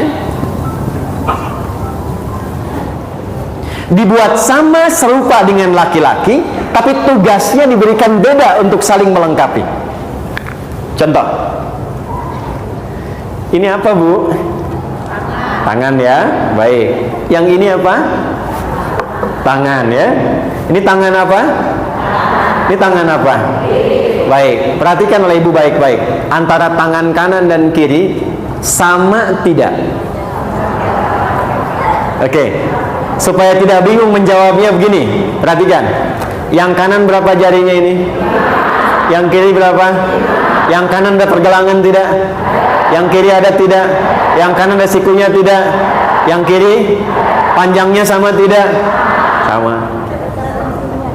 dibuat sama serupa dengan laki-laki, tapi tugasnya diberikan beda untuk saling melengkapi. Contoh, ini apa Bu? Tangan ya, baik. Yang ini apa? Tangan ya. Ini tangan apa? Ini tangan apa? Baik, perhatikan oleh Ibu baik-baik. Antara tangan kanan dan kiri sama tidak? Oke, supaya tidak bingung menjawabnya begini, perhatikan. Yang kanan berapa jarinya ini? Yang kiri berapa? Yang kanan ada pergelangan tidak? Yang kiri ada tidak? Yang kanan ada sikunya tidak? Yang kiri panjangnya sama tidak? Sama.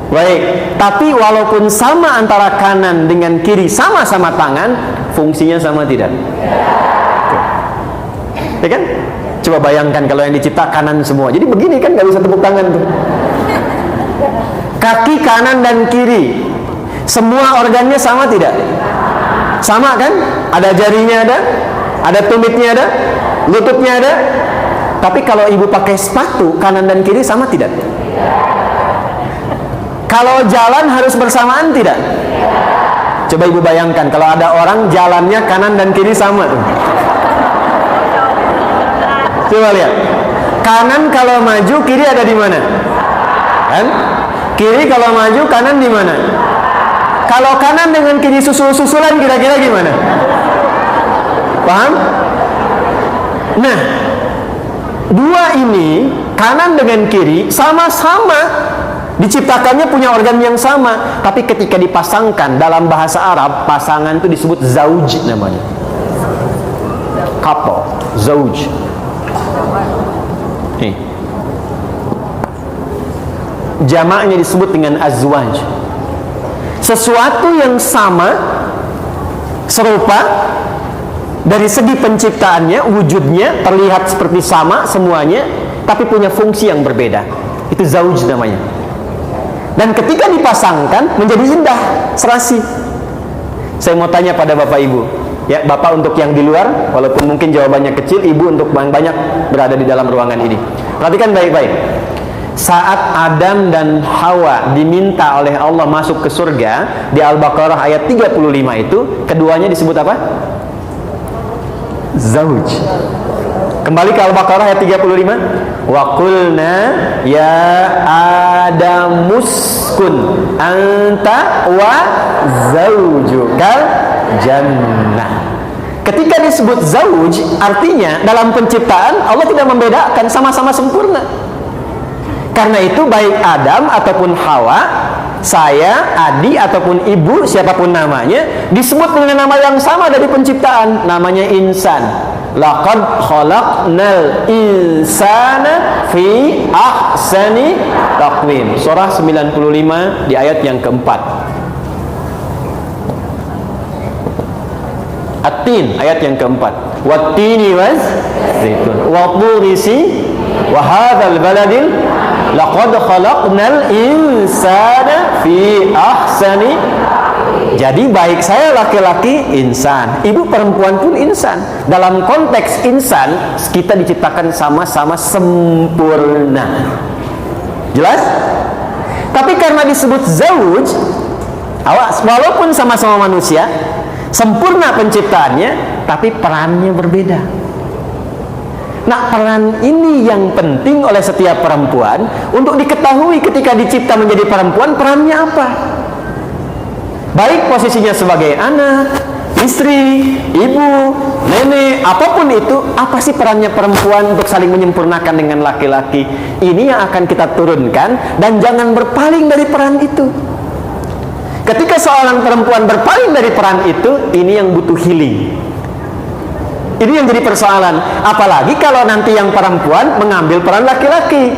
Baik, tapi walaupun sama antara kanan dengan kiri, sama-sama tangan, fungsinya sama tidak? Ya kan? Coba bayangkan kalau yang dicipta kanan semua. Jadi begini kan, nggak bisa tepuk tangan tuh. Kaki kanan dan kiri, semua organnya sama tidak? Sama kan? Ada jarinya ada tumitnya ada, lututnya ada. Tapi kalau ibu pakai sepatu kanan dan kiri sama tidak? Kalau jalan harus bersamaan tidak? Coba ibu bayangkan kalau ada orang jalannya kanan dan kiri sama tuh. Coba lihat. Kanan kalau maju, kiri ada di mana? Kan? Kiri kalau maju, kanan di mana? Kalau kanan dengan kiri susul-susulan kira-kira gimana? Paham? Nah, dua ini kanan dengan kiri sama-sama diciptakannya punya organ yang sama, tapi ketika dipasangkan dalam bahasa Arab, pasangan itu disebut zauj namanya. Couple, zauj. Nih. Jamaknya disebut dengan azwaj. Sesuatu yang sama, serupa dari segi penciptaannya, wujudnya terlihat seperti sama semuanya, tapi punya fungsi yang berbeda. Itu zauj namanya. Dan ketika dipasangkan menjadi indah, serasi. Saya mau tanya pada Bapak Ibu, ya, Bapak untuk yang di luar, walaupun mungkin jawabannya kecil, Ibu untuk yang banyak berada di dalam ruangan ini. Perhatikan baik-baik. Saat Adam dan Hawa diminta oleh Allah masuk ke surga, di Al-Baqarah ayat 35 itu, keduanya disebut apa? Zauj. Kembali ke Al-Baqarah ayat 35. Wa qulna ya Adamuskun anta wa zaujukal jannah. Ketika disebut zauj, artinya dalam penciptaan Allah tidak membedakan, sama-sama sempurna. Karena itu baik Adam ataupun Hawa, saya, Adi ataupun ibu, siapapun namanya, disebut dengan nama yang sama dari penciptaan, namanya insan. Laqad khalaqnal insana fi ahsani taqwim. Surah 95 di ayat yang keempat. At-Tin ayat yang keempat. Wat-tini waz zaitun wa turisi wa hadzal baladil laqad khalaqnal insana fi ahsani. Jadi baik saya laki-laki insan, ibu perempuan pun insan. Dalam konteks insan, kita diciptakan sama-sama sempurna. Jelas? Tapi karena disebut zauj, walaupun sama-sama manusia, sempurna penciptaannya, tapi perannya berbeda. Nah, peran ini yang penting oleh setiap perempuan untuk diketahui ketika dicipta menjadi perempuan, perannya apa? Baik posisinya sebagai anak, istri, ibu, nenek, apapun itu, apa sih perannya perempuan untuk saling menyempurnakan dengan laki-laki? Ini yang akan kita turunkan, dan jangan berpaling dari peran itu. Ketika seorang perempuan berpaling dari peran itu, ini yang butuh healing. Ini yang jadi persoalan. Apalagi kalau nanti yang perempuan mengambil peran laki-laki.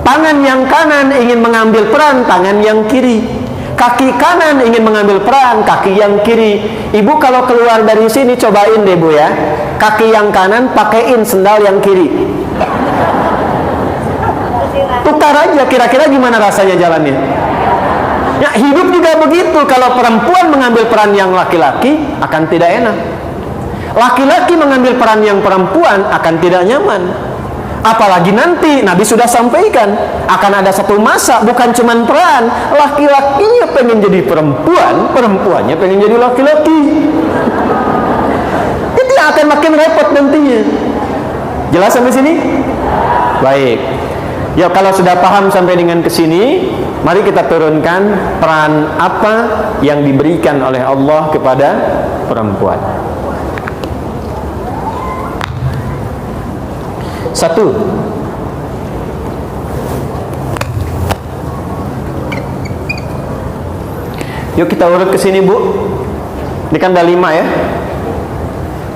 Tangan yang kanan ingin mengambil peran tangan yang kiri. Kaki kanan ingin mengambil peran kaki yang kiri. Ibu kalau keluar dari sini cobain deh Bu ya. Kaki yang kanan pakein sendal yang kiri. Tukar aja, kira-kira gimana rasanya jalannya? Ya, hidup juga begitu. Kalau perempuan mengambil peran yang laki-laki akan tidak enak. Laki-laki mengambil peran yang perempuan akan tidak nyaman. Apalagi nanti Nabi sudah sampaikan akan ada satu masa bukan cuman peran, laki-lakinya pengen jadi perempuan, perempuannya pengen jadi laki-laki. Itu yang akan makin repot nantinya. Jelas sampai sini? Baik. Ya, kalau sudah paham sampai dengan kesini, mari kita turunkan peran apa yang diberikan oleh Allah kepada perempuan. Satu, yuk kita urut ke sini Bu. Ini kan ada 5 ya.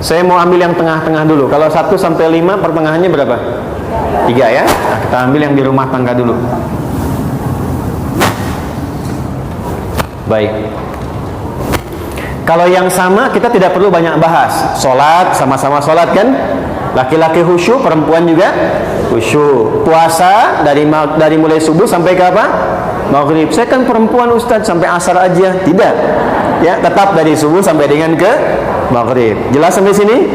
Saya mau ambil yang tengah-tengah dulu. Kalau 1 sampai 5 pertengahannya berapa? 3 ya. Nah, kita ambil yang di rumah tangga dulu. Baik. Kalau yang sama kita tidak perlu banyak bahas. Sholat, sama-sama sholat kan? Laki-laki khusyuk, perempuan juga khusyuk. Puasa dari mulai subuh sampai ke apa? Maghrib. Saya kan perempuan Ustadz, sampai asar aja. Tidak. Ya, tetap dari subuh sampai dengan ke maghrib. Jelas sampai sini?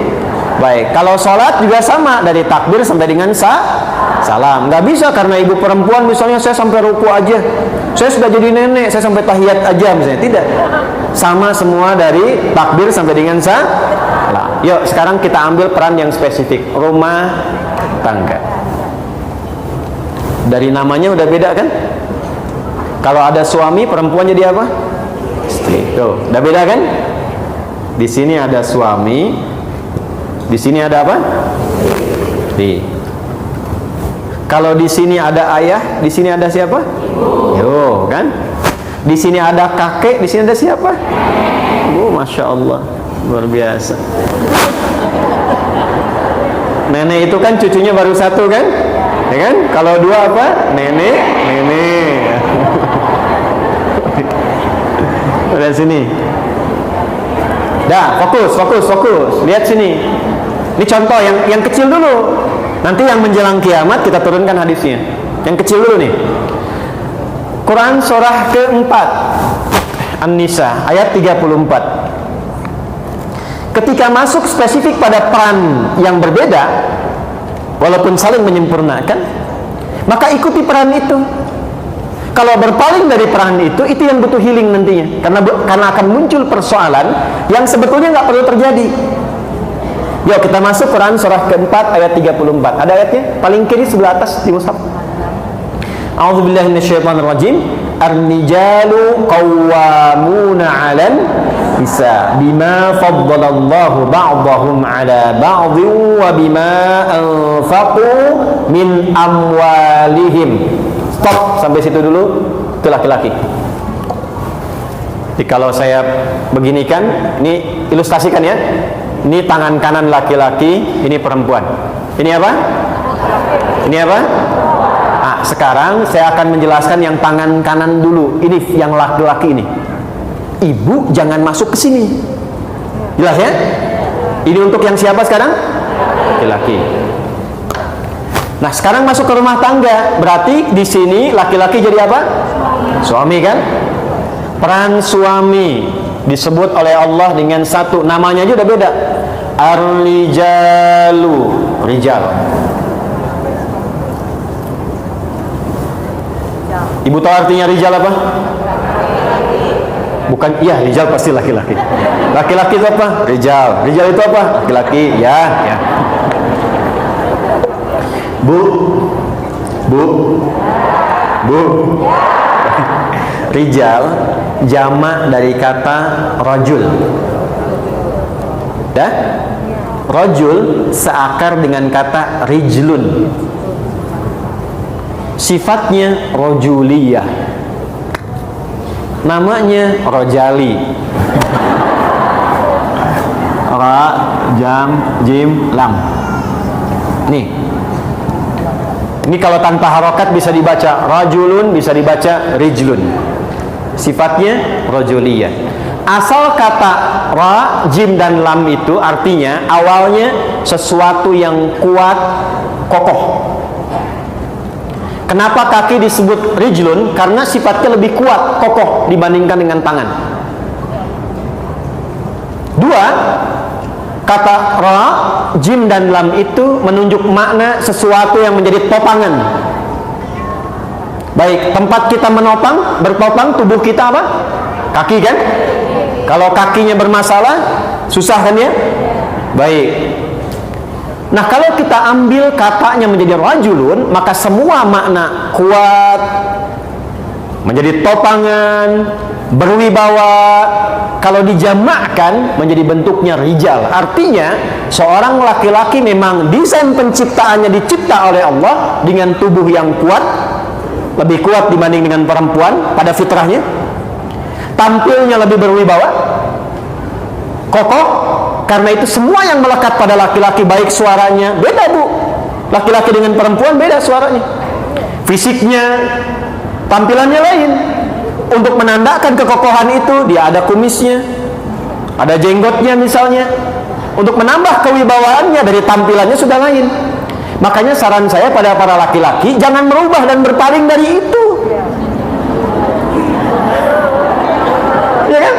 Baik. Kalau sholat juga sama, dari takbir sampai dengan salam. Nggak bisa karena ibu perempuan misalnya saya sampai ruku aja. Saya sudah jadi nenek, saya sampai tahiyat aja misalnya. Tidak. Sama semua dari takbir sampai dengan salam. Yuk sekarang kita ambil peran yang spesifik, rumah tangga. Dari namanya udah beda kan? Kalau ada suami, perempuan jadi apa? Istri. Tuh, udah beda kan? Di sini ada suami, di sini ada apa? Istri. Kalau di sini ada ayah, di sini ada siapa? Yo, kan? Di sini ada kakek, di sini ada siapa? Oh, masya Allah. Luar biasa. Nenek itu kan cucunya baru 1 kan? Ya kan? Kalau 2 apa? Nenek. Lihat sini. Dah, fokus. Lihat sini. Ini contoh yang kecil dulu. Nanti yang menjelang kiamat kita turunkan hadisnya. Yang kecil dulu nih. Quran surah ke-4 An-Nisa ayat 34. Ketika masuk spesifik pada peran yang berbeda, walaupun saling menyempurnakan, maka ikuti peran itu. Kalau berpaling dari peran itu yang butuh healing nantinya, karena akan muncul persoalan yang sebetulnya nggak perlu terjadi. Yuk kita masuk Quran surah ke-4 ayat 34. Ada ayatnya paling kiri sebelah atas di mushaf. A'udzubillahi minasyaitonirrajim. Ar-rijalu qawwamuna 'alan nisa bima faddalallahu ba'dahum 'ala ba'dhin wa bima anfaqu min amwalihim. Stop sampai situ dulu. Itu laki-laki. Jadi kalau saya beginikan, ini ilustrasikan ya. Ini tangan kanan laki-laki, ini perempuan. Ini apa? Ini apa? Nah, sekarang saya akan menjelaskan yang tangan kanan dulu. Ini yang laki-laki ini. Ibu jangan masuk ke sini. Jelas ya? Ini untuk yang siapa sekarang? Laki-laki. Nah, sekarang masuk ke rumah tangga. Berarti di sini laki-laki jadi apa? Suami kan? Peran suami disebut oleh Allah dengan satu, namanya aja udah beda. Ar-rijalu, rijal. Ibu tahu artinya rijal apa? Bukan, iya rijal pasti laki-laki. Laki-laki itu apa? Rijal. Rijal itu apa? Laki-laki. Ya. Bu. Rijal jamak dari kata rajul. Dah? Rajul seakar dengan kata rijlun. Sifatnya rajuliyah. Namanya rajali. jam, jim, lam. Nih. Ini kalau tanpa harokat bisa dibaca rajulun, bisa dibaca rijlun. Sifatnya rajuliyah. Asal kata ra, jim dan lam itu artinya awalnya sesuatu yang kuat, kokoh. Kenapa kaki disebut rijlun? Karena sifatnya lebih kuat, kokoh dibandingkan dengan tangan. Dua, kata ra, jim dan lam itu menunjuk makna sesuatu yang menjadi topangan. Baik, tempat kita menopang, bertopang tubuh kita apa? Kaki kan? Kalau kakinya bermasalah, susah kan ya? Baik. Nah, kalau kita ambil katanya menjadi rajulun, maka semua makna kuat, menjadi topangan, berwibawa, kalau dijamakkan menjadi bentuknya rijal. Artinya seorang laki-laki memang desain penciptaannya dicipta oleh Allah dengan tubuh yang kuat, lebih kuat dibanding dengan perempuan pada fitrahnya, tampilnya lebih berwibawa, kokoh. Karena itu semua yang melekat pada laki-laki, baik suaranya beda bu, laki-laki dengan perempuan beda suaranya, fisiknya, tampilannya lain. Untuk menandakan kekokohan itu dia ada kumisnya, ada jenggotnya misalnya. Untuk menambah kewibawaannya dari tampilannya sudah lain. Makanya saran saya pada para laki-laki, jangan merubah dan berpaling dari itu. Ya kan?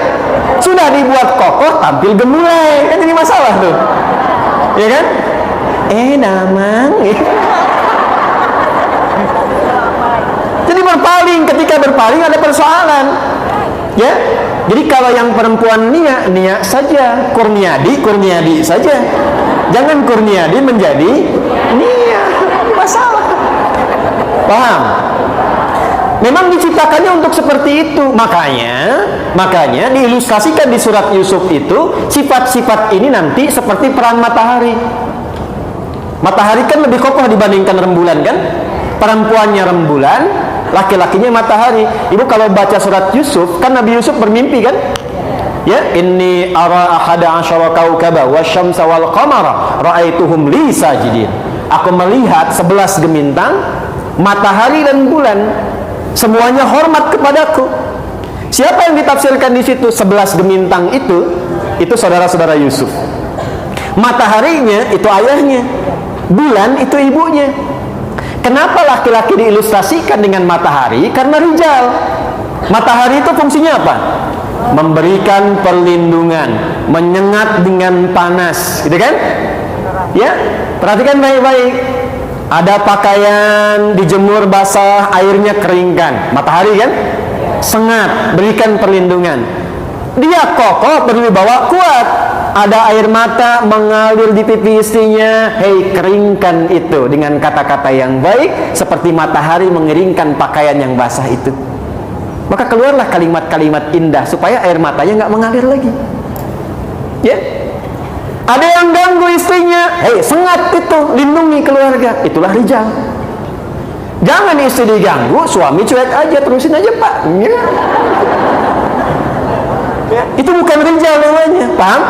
Sudah dibuat kokoh, tampil gemulai, kan ini masalah tuh. Ya kan? Damang. Jadi berpaling, ketika berpaling ada persoalan. Ya. Jadi kalau yang perempuan Nia saja, Kurniadi saja. Jangan Kurniadi menjadi Nia. Masalah. Paham? Memang diciptakannya untuk seperti itu. Makanya diilustrasikan di surat Yusuf itu, sifat-sifat ini nanti seperti peran matahari. Matahari kan lebih kokoh dibandingkan rembulan kan? Perempuannya rembulan, laki-lakinya matahari. Ibu kalau baca surat Yusuf, kan Nabi Yusuf bermimpi kan? Ya, inni ara ahada asyara kaukaba wasyamsa wal qamara ra'aituhum li sajidin. Aku melihat 11 gemintang, matahari dan bulan. Semuanya hormat kepadaku. Siapa yang ditafsirkan di situ 11 gemintang itu? Itu saudara-saudara Yusuf. Mataharinya itu ayahnya, bulan itu ibunya. Kenapa laki-laki diilustrasikan dengan matahari? Karena rijal. Matahari itu fungsinya apa? Memberikan perlindungan, menyengat dengan panas, gitu kan? Ya, perhatikan baik-baik. Ada pakaian dijemur basah, airnya keringkan. Matahari kan? Sengat, berikan perlindungan. Dia kokoh, berwibawa, kuat. Ada air mata mengalir di pipi istrinya, hei, keringkan itu dengan kata-kata yang baik, seperti matahari mengeringkan pakaian yang basah itu. Maka keluarlah kalimat-kalimat indah supaya air matanya nggak mengalir lagi. Ya. Ada yang ganggu istrinya, hei, sengat itu, lindungi keluarga. Itulah rijal. Jangan istri diganggu, suami cuek aja, terusin aja pak. Ya. Itu bukan rijal namanya, paham?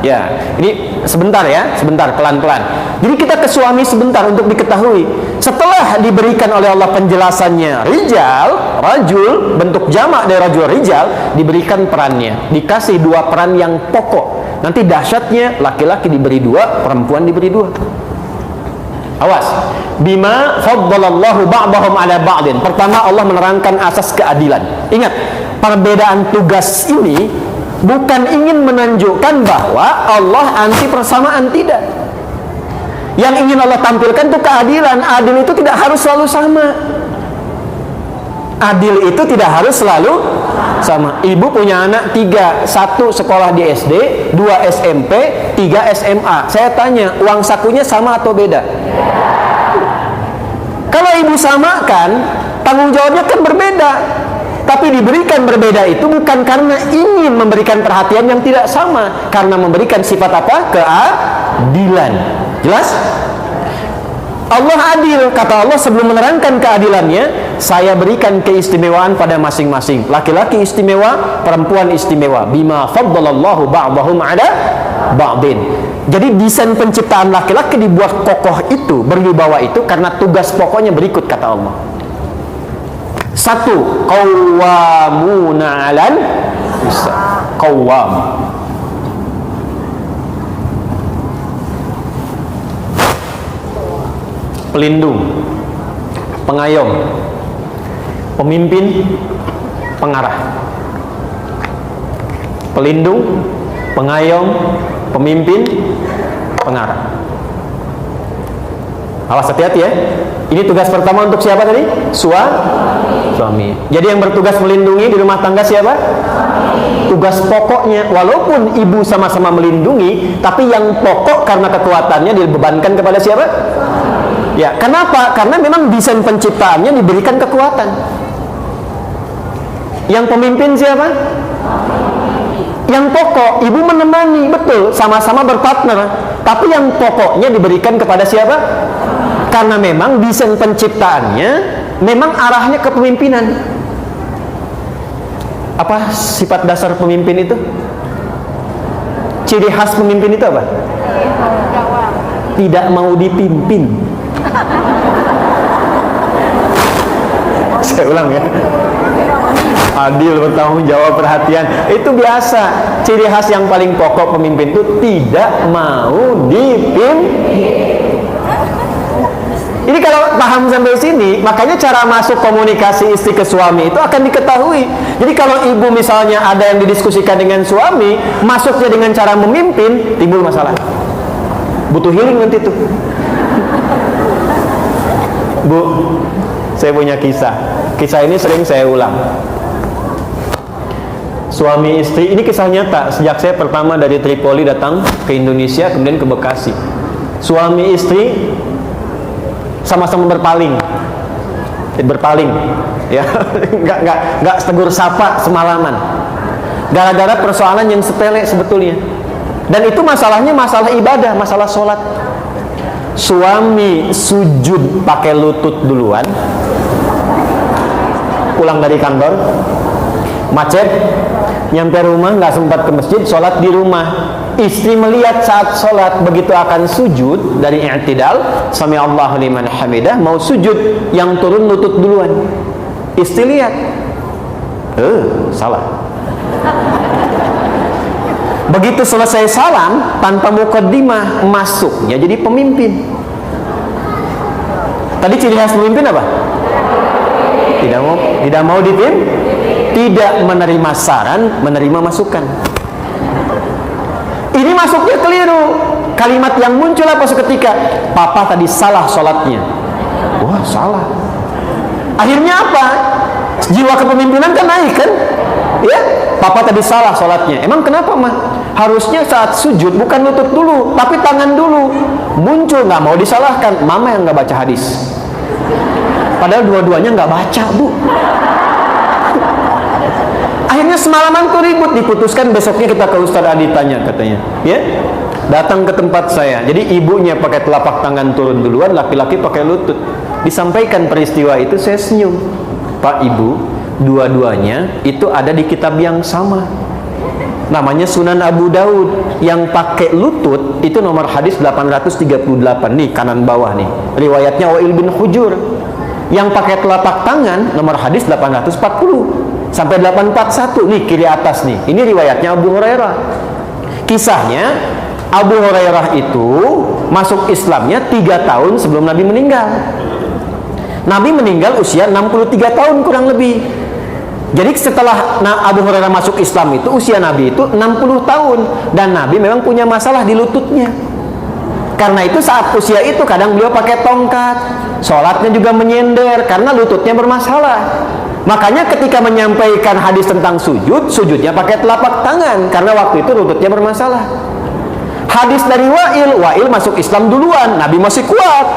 Ya, ini sebentar ya, sebentar, pelan-pelan. Jadi kita ke suami sebentar untuk diketahui. Setelah diberikan oleh Allah penjelasannya rijal, rajul, bentuk jamak dari rajul rijal, diberikan perannya. Dikasih 2 peran yang pokok. Nanti dahsyatnya, laki-laki diberi 2, perempuan diberi 2. Awas. Bima faddalallahu ba'dahum ala ba'din. Pertama, Allah menerangkan asas keadilan. Ingat, perbedaan tugas ini bukan ingin menunjukkan bahwa Allah anti persamaan, tidak. Yang ingin Allah tampilkan itu keadilan. Adil itu tidak harus selalu sama. Adil itu tidak harus selalu sama. Ibu punya anak 3, 1 sekolah di SD, 2 SMP, 3 SMA. Saya tanya, uang sakunya sama atau beda? Kalau ibu samakan, tanggung jawabnya kan berbeda. Tapi diberikan berbeda itu bukan karena ingin memberikan perhatian yang tidak sama, karena memberikan sifat apa? Keadilan. Jelas? Allah adil, kata Allah sebelum menerangkan keadilannya, saya berikan keistimewaan pada masing-masing. Laki-laki istimewa, perempuan istimewa. Bima faddalallahu ba'dahum ala ba'din. Jadi desain penciptaan laki-laki dibuat kokoh itu, berwibawa itu karena tugas pokoknya berikut kata Allah. Satu, qawwamuna 'alal nisa. Qawwam. Pelindung, pengayom, pemimpin, pengarah. Pelindung, pengayom, pemimpin, pengarah. Awas, hati-hati ya. Ini tugas pertama untuk siapa tadi? Suami. Jadi yang bertugas melindungi di rumah tangga siapa? Tugas pokoknya, walaupun ibu sama-sama melindungi, tapi yang pokok karena kekuatannya dibebankan kepada siapa? Ya, kenapa? Karena memang desain penciptaannya diberikan kekuatan. Yang pemimpin siapa? Yang pokok, ibu menemani, betul, sama-sama berpartner. Tapi yang pokoknya diberikan kepada siapa? Karena memang desain penciptaannya memang arahnya ke pemimpinan. Apa sifat dasar pemimpin itu? Ciri khas pemimpin itu apa? Tidak mau dipimpin. Saya ulang ya. Adil, bertanggung jawab, perhatian. Itu biasa. Ciri khas yang paling pokok pemimpin itu tidak mau dipimpin. Ini kalau paham sampai sini, makanya cara masuk komunikasi istri ke suami itu akan diketahui. Jadi kalau ibu misalnya ada yang didiskusikan dengan suami, masuknya dengan cara memimpin, timbul masalah. Butuh healing nanti tuh. Bu, saya punya kisah. Kisah ini sering saya ulang. Suami istri, ini kisah nyata. Sejak saya pertama dari Tripoli datang ke Indonesia, kemudian ke Bekasi. Suami istri sama-sama berpaling, ya, nggak tegur sapa semalaman. Gara-gara persoalan yang sepele sebetulnya. Dan itu masalahnya masalah ibadah, masalah sholat. Suami sujud pakai lutut duluan, pulang dari kantor, macet, nyampe rumah nggak sempat ke masjid, sholat di rumah. Istri melihat saat sholat, begitu akan sujud dari i'tidal, sami Allahu liman hamidah, mau sujud, yang turun lutut duluan. Istri lihat, salah. Begitu selesai salam, tanpa muqaddimah, masuknya jadi pemimpin. Tadi ciri khas pemimpin apa? Tidak mau dipimpin, tidak menerima saran, menerima masukan. Ini masuknya keliru. Kalimat yang muncul apa seketika? Papa tadi salah sholatnya. Wah, salah. Akhirnya apa? Jiwa kepemimpinan kan naik kan? Ya, papa tadi salah sholatnya. Emang kenapa mah? Harusnya saat sujud bukan lutut dulu, tapi tangan dulu. Muncul, nggak mau disalahkan. Mama yang nggak baca hadis. Padahal dua-duanya nggak baca, Bu. Akhirnya semalaman tuh ribut, diputuskan besoknya kita ke Ustaz Adi tanya katanya, ya, datang ke tempat saya. Jadi ibunya pakai telapak tangan turun duluan, laki-laki pakai lutut. Disampaikan peristiwa itu, saya senyum. Pak, Ibu, dua-duanya itu ada di kitab yang sama. Namanya Sunan Abu Daud. Yang pakai lutut itu nomor hadis 838 nih, kanan bawah nih. Riwayatnya Wa'il bin Hujur. Yang pakai telapak tangan nomor hadis 840 sampai 841 nih, kiri atas nih. Ini riwayatnya Abu Hurairah. Kisahnya, Abu Hurairah itu masuk Islamnya 3 tahun sebelum Nabi meninggal. Nabi meninggal usia 63 tahun kurang lebih. Jadi setelah Abu Hurairah masuk Islam itu, usia Nabi itu 60 tahun. Dan Nabi memang punya masalah di lututnya. Karena itu saat usia itu kadang beliau pakai tongkat, sholatnya juga menyender karena lututnya bermasalah. Makanya ketika menyampaikan hadis tentang sujud, sujudnya pakai telapak tangan karena waktu itu lututnya bermasalah. Hadis dari Wa'il masuk Islam duluan, Nabi masih kuat,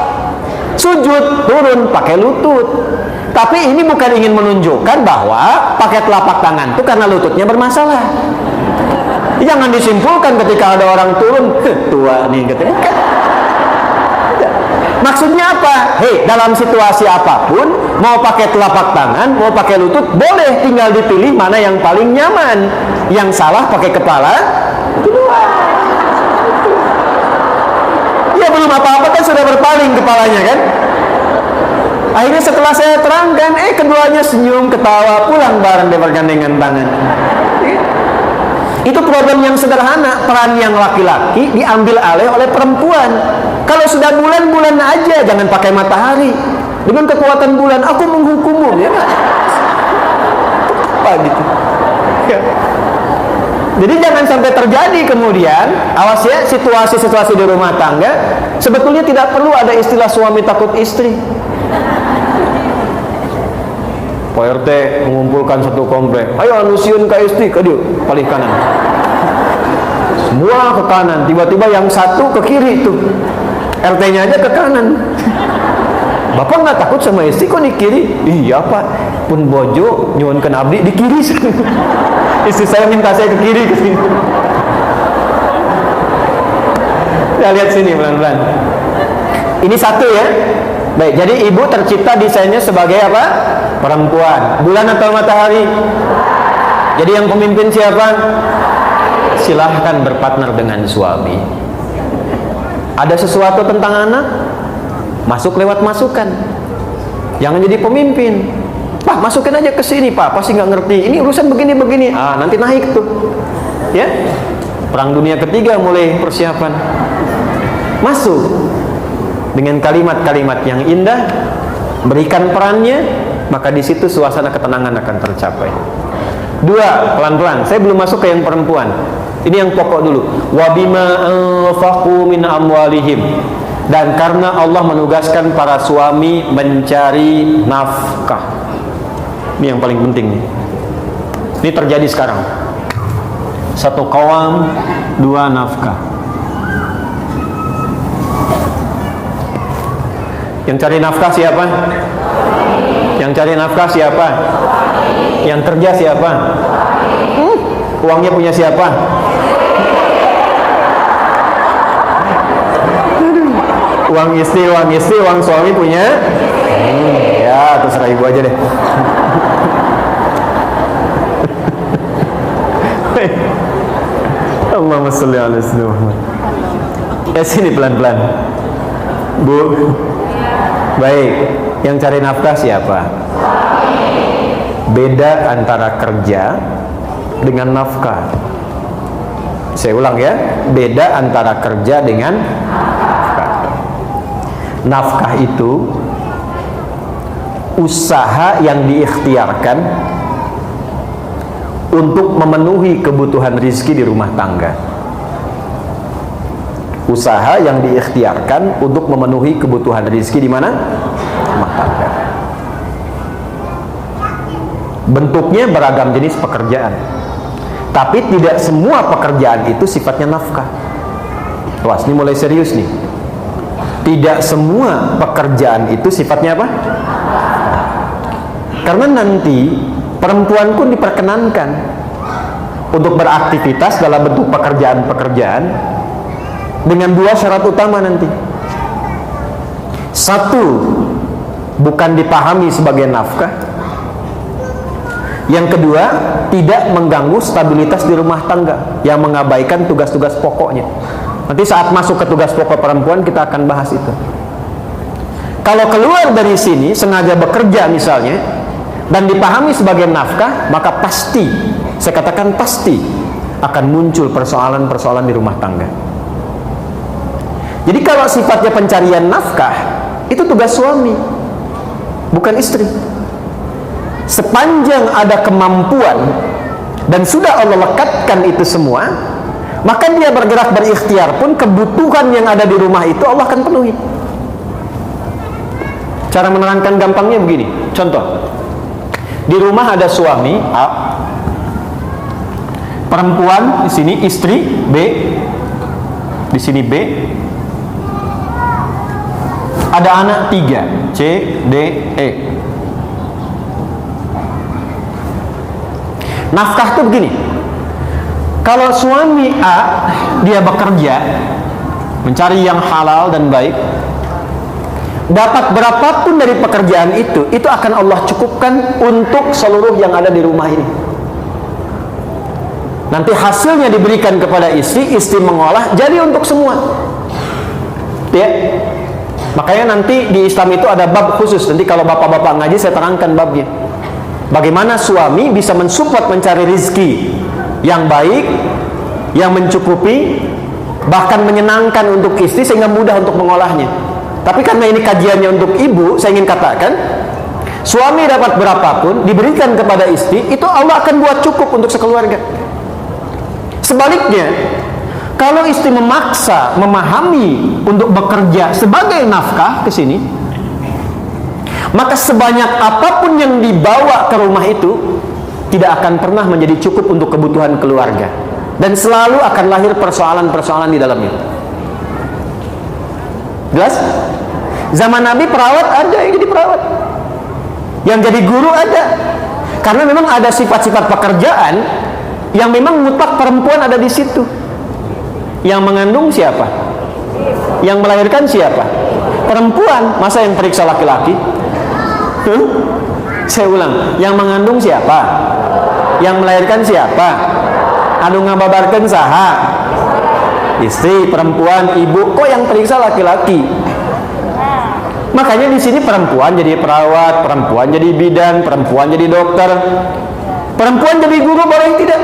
sujud turun pakai lutut. Tapi ini bukan ingin menunjukkan bahwa pakai telapak tangan itu karena lututnya bermasalah. Jangan disimpulkan ketika ada orang turun, tua nih katanya. Maksudnya apa? Hei, dalam situasi apapun, mau pakai telapak tangan, mau pakai lutut, boleh, tinggal dipilih mana yang paling nyaman. Yang salah pakai kepala kedua. Ya belum apa-apa kan sudah berpaling kepalanya kan. Akhirnya setelah saya terangkan, keduanya senyum, ketawa, pulang bareng bergandengan tangan. Itu problem yang sederhana. Peran yang laki-laki diambil alih oleh perempuan. Kalau sudah bulan-bulan aja, jangan pakai matahari. Dengan kekuatan bulan, aku menghukummu, ya nggak? Apa gitu? Ya. Jadi jangan sampai terjadi kemudian, awas ya, situasi-situasi di rumah tangga sebetulnya tidak perlu ada istilah suami takut istri. Pak RT mengumpulkan satu komplek, ayo anusiun ke istri, ke dia, paling kanan. Semua ke kanan, tiba-tiba yang satu ke kiri tuh. RT-nya aja ke kanan. Bapak nggak takut sama istri kok di kiri? Iya Pak, pun bojo nyuwun ke abdi di kiri. Istri saya minta saya ke kiri ke sini. Kita lihat sini pelan-pelan. Ini satu ya. Baik, jadi ibu tercipta desainnya sebagai apa? Perempuan. Bulan atau matahari? Jadi yang pemimpin siapa? Silahkan berpartner dengan suami. Ada sesuatu tentang anak, masuk lewat masukan. Jangan jadi pemimpin. Pak, masukin aja ke sini, Pak. Pasti nggak ngerti. Ini urusan begini-begini. Nanti naik tuh. Ya. Perang Dunia Ketiga mulai persiapan. Masuk dengan kalimat-kalimat yang indah, berikan perannya, maka di situ suasana ketenangan akan tercapai. Dua, pelan-pelan. Saya belum masuk ke yang perempuan. Ini yang pokok dulu. Wa bima anfaqu min amwalihim. Dan karena Allah menugaskan para suami mencari nafkah. Ini yang paling penting nih. Ini terjadi sekarang. Satu kaum, dua nafkah. Yang cari nafkah siapa? Yang cari nafkah siapa? Yang kerja siapa? Uangnya punya siapa? Uang istri, uang suami punya? Ya, terserah ibu aja deh. Allahumma sholli ala sayyidina Muhammad. Sini pelan-pelan. Bu. Baik, yang cari nafkah siapa? Beda antara kerja dengan nafkah. Saya ulang ya, beda antara kerja dengan nafkah. Nafkah itu usaha yang diikhtiarkan untuk memenuhi kebutuhan rizki di rumah tangga. Usaha yang diikhtiarkan untuk memenuhi kebutuhan rizki di mana? Rumah tangga. Bentuknya beragam jenis pekerjaan, tapi tidak semua pekerjaan itu sifatnya nafkah. Awas, ini mulai serius nih. Tidak semua pekerjaan itu sifatnya apa? Karena nanti perempuan pun diperkenankan untuk beraktivitas dalam bentuk pekerjaan-pekerjaan dengan dua syarat utama nanti. Satu, bukan dipahami sebagai nafkah. Yang kedua, tidak mengganggu stabilitas di rumah tangga, yang mengabaikan tugas-tugas pokoknya. Nanti saat masuk ke tugas pokok perempuan kita akan bahas itu. Kalau keluar dari sini sengaja bekerja misalnya dan dipahami sebagai nafkah, maka pasti, saya katakan pasti akan muncul persoalan-persoalan di rumah tangga. Jadi kalau sifatnya pencarian nafkah, itu tugas suami, bukan istri. Sepanjang ada kemampuan dan sudah Allah lekatkan itu semua, maka dia bergerak berikhtiar pun kebutuhan yang ada di rumah itu Allah akan penuhi. Cara menerangkan gampangnya begini. Contoh, di rumah ada suami A, perempuan di sini istri B, di sini B, ada anak 3 C, D, E. Nafkah tuh begini. Kalau suami A dia bekerja mencari yang halal dan baik, dapat berapapun dari pekerjaan itu akan Allah cukupkan untuk seluruh yang ada di rumah ini. Nanti hasilnya diberikan kepada istri, istri mengolah jadi untuk semua. Ya. Makanya nanti di Islam itu ada bab khusus. Nanti kalau bapak-bapak ngaji saya terangkan babnya. Bagaimana suami bisa mensupport mencari rizki yang baik, yang mencukupi, bahkan menyenangkan untuk istri sehingga mudah untuk mengolahnya. Tapi karena ini kajiannya untuk ibu, saya ingin katakan, suami dapat berapapun diberikan kepada istri, itu Allah akan buat cukup untuk sekeluarga. Sebaliknya, kalau istri memaksa, memahami untuk bekerja sebagai nafkah ke sini, maka sebanyak apapun yang dibawa ke rumah itu tidak akan pernah menjadi cukup untuk kebutuhan keluarga, dan selalu akan lahir persoalan-persoalan di dalamnya. Jelas? Zaman Nabi perawat ada yang jadi perawat, yang jadi guru ada, karena memang ada sifat-sifat pekerjaan yang memang mutlak perempuan ada di situ. Yang mengandung siapa? Yang melahirkan siapa? Perempuan. Masa yang periksa laki-laki? Saya ulang, yang mengandung siapa? Yang melahirkan siapa? Anu ngababarkeun saha? Istri, perempuan, ibu. Kok yang periksa laki-laki? Makanya di sini perempuan jadi perawat, perempuan jadi bidan, perempuan jadi dokter, perempuan jadi guru, boleh tidak?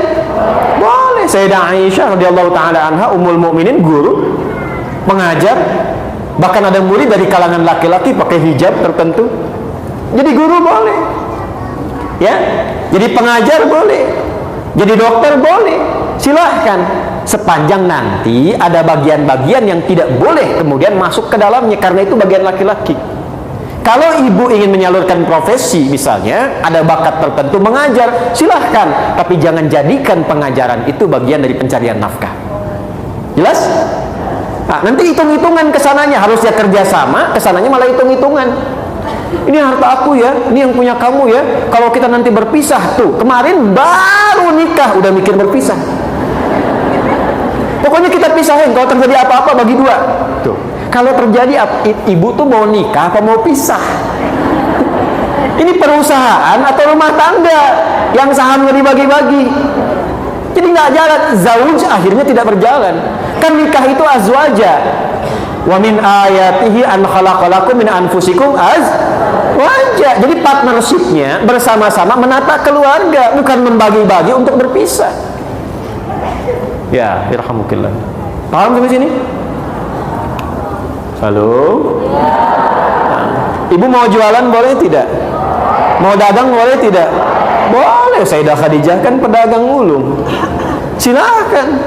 Boleh. Sayyidah Aisyah radhiyallahu taala anha, ummul mukminin, guru, pengajar, bahkan ada murid dari kalangan laki-laki pakai hijab tertentu. Jadi guru boleh. Ya, jadi pengajar boleh. Jadi dokter boleh. Silahkan. Sepanjang nanti ada bagian-bagian yang tidak boleh kemudian masuk ke dalamnya, karena itu bagian laki-laki. Kalau ibu ingin menyalurkan profesi, misalnya ada bakat tertentu mengajar, silahkan, tapi jangan jadikan pengajaran itu bagian dari pencarian nafkah. Jelas? Nah, nanti hitung-hitungan kesananya, harusnya kerjasama, kesananya malah hitung-hitungan. Ini harta aku ya, ini yang punya kamu ya. Kalau kita nanti berpisah tuh, kemarin baru nikah udah mikir berpisah. Pokoknya kita pisahin, kalau terjadi apa-apa bagi dua. Tuh. Kalau terjadi, ibu tuh mau nikah apa mau pisah? Ini perusahaan atau rumah tangga yang sahamnya dibagi-bagi? Jadi nggak jalan, zauj akhirnya tidak berjalan. Kan nikah itu azwaja. Wa min ayatihi an khalaqalakum min anfusikum azwaja. Jadi partnershipnya bersama-sama menata keluarga, bukan membagi-bagi untuk berpisah. Ya, irhamukillah. Paham sampai sini? Halo? Nah, ibu mau jualan boleh tidak? Mau dagang boleh tidak? Boleh. Sayyidah Khadijah kan pedagang ulung. Silakan.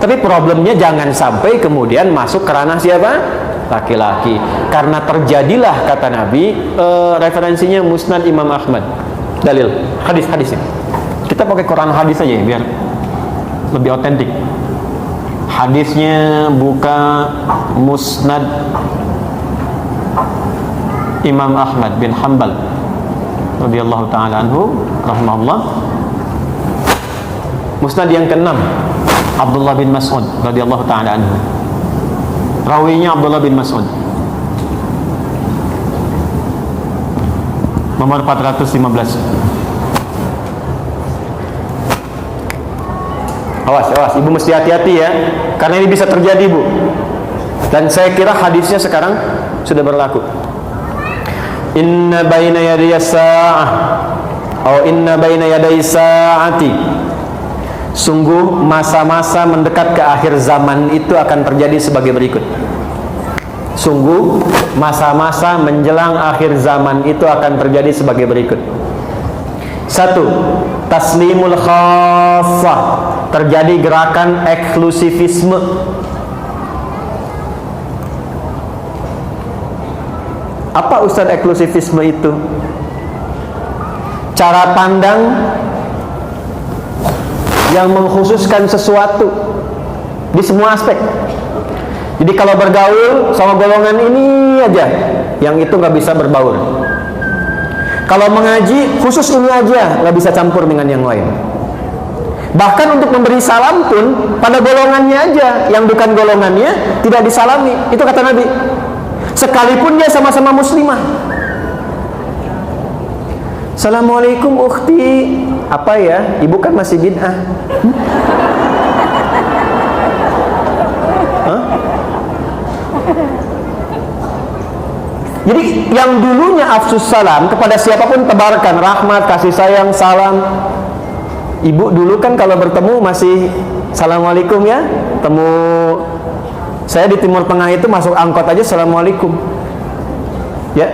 Tapi problemnya jangan sampai kemudian masuk ke ranah siapa? Laki-laki. Karena terjadilah, kata Nabi, referensinya Musnad Imam Ahmad. Dalil, hadis-hadisnya. Kita pakai Quran hadis aja ya, biar lebih otentik. Hadisnya buka Musnad Imam Ahmad bin Hanbal radhiyallahu taala anhu rahimahullah. Musnad yang ke-6, Abdullah bin Mas'ud radhiyallahu taala anhu. Rawinya Abdullah bin Mas'ud. Nomor 415. Awas, ibu mesti hati-hati ya, karena ini bisa terjadi, bu. Dan saya kira hadisnya sekarang sudah berlaku. Inna baina yaday sa'ah, atau inna baina yaday sa'ati. Sungguh masa-masa mendekat ke akhir zaman itu akan terjadi sebagai berikut. Sungguh masa-masa menjelang akhir zaman itu akan terjadi sebagai berikut. 1. Taslimul khassah, terjadi gerakan eksklusivisme. Apa Ustaz eksklusivisme itu? Cara pandang yang mengkhususkan sesuatu di semua aspek. Jadi kalau bergaul sama golongan ini aja, yang itu nggak bisa berbaur. Kalau mengaji khusus ini aja, nggak bisa campur dengan yang lain. Bahkan untuk memberi salam pun pada golongannya aja, yang bukan golongannya tidak disalami. Itu kata Nabi. sekalipun dia sama-sama muslimah. Assalamualaikum ukhti. Apa ya? Ibu kan masih bid'ah. Hah? Jadi yang dulunya afsus salam kepada siapapun tebarkan rahmat, kasih sayang, salam. Ibu dulu kan kalau bertemu masih Assalamualaikum ya. Temu saya di Timur Tengah itu masuk angkot aja Assalamualaikum. Ya.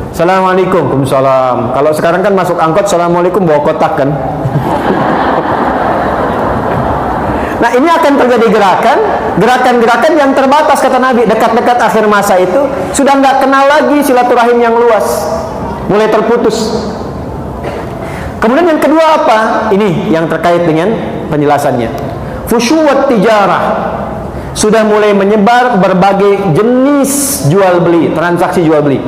Assalamualaikum. Waalaikumsalam. Kalau sekarang kan masuk angkot Assalamualaikum bawa kotak kan. Nah ini akan terjadi gerakan-gerakan yang terbatas kata Nabi. Dekat-dekat akhir masa itu sudah nggak kenal lagi silaturahim yang luas, mulai terputus. Kemudian yang kedua apa? Ini yang terkait dengan penjelasannya. Fusyuwat tijarah, sudah mulai menyebar berbagai jenis jual beli, transaksi jual beli.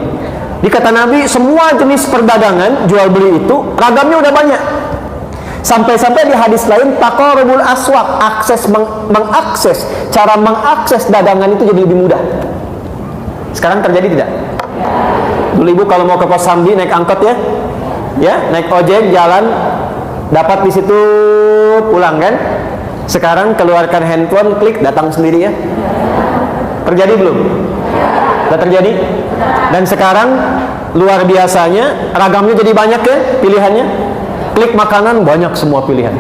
Di kata Nabi semua jenis perdagangan jual beli itu ragamnya udah banyak. Sampai-sampai di hadis lain taqarrubul aswaq, cara mengakses dagangan itu jadi lebih mudah. Sekarang terjadi tidak? Dulu ibu kalau mau ke Kosambi naik angkot ya, naik ojek jalan, dapat di situ pulang kan? Sekarang keluarkan handphone, klik datang sendiri ya. Terjadi belum? Sudah terjadi? Dan sekarang luar biasanya ragamnya jadi banyak ya pilihannya. Klik makanan banyak semua pilihan.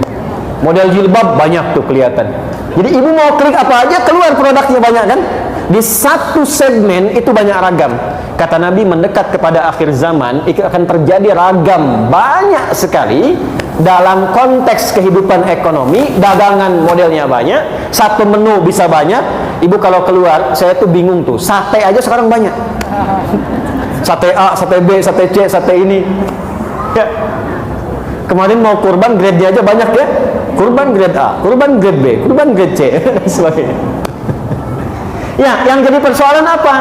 Model jilbab banyak tuh kelihatan. Jadi ibu mau klik apa aja keluar produknya banyak kan? Di satu segmen itu banyak ragam. Kata Nabi mendekat kepada akhir zaman itu akan terjadi ragam banyak sekali dalam konteks kehidupan ekonomi. Dagangan modelnya banyak, satu menu bisa banyak. Ibu kalau keluar saya tuh bingung tuh. Sate aja sekarang banyak. Sate A, sate B, sate C, sate ini. Ya. Kemarin mau kurban grade-nya aja banyak ya. Kurban grade A, kurban grade B, kurban grade C dan sebagainya. Ya, yang jadi persoalan apa?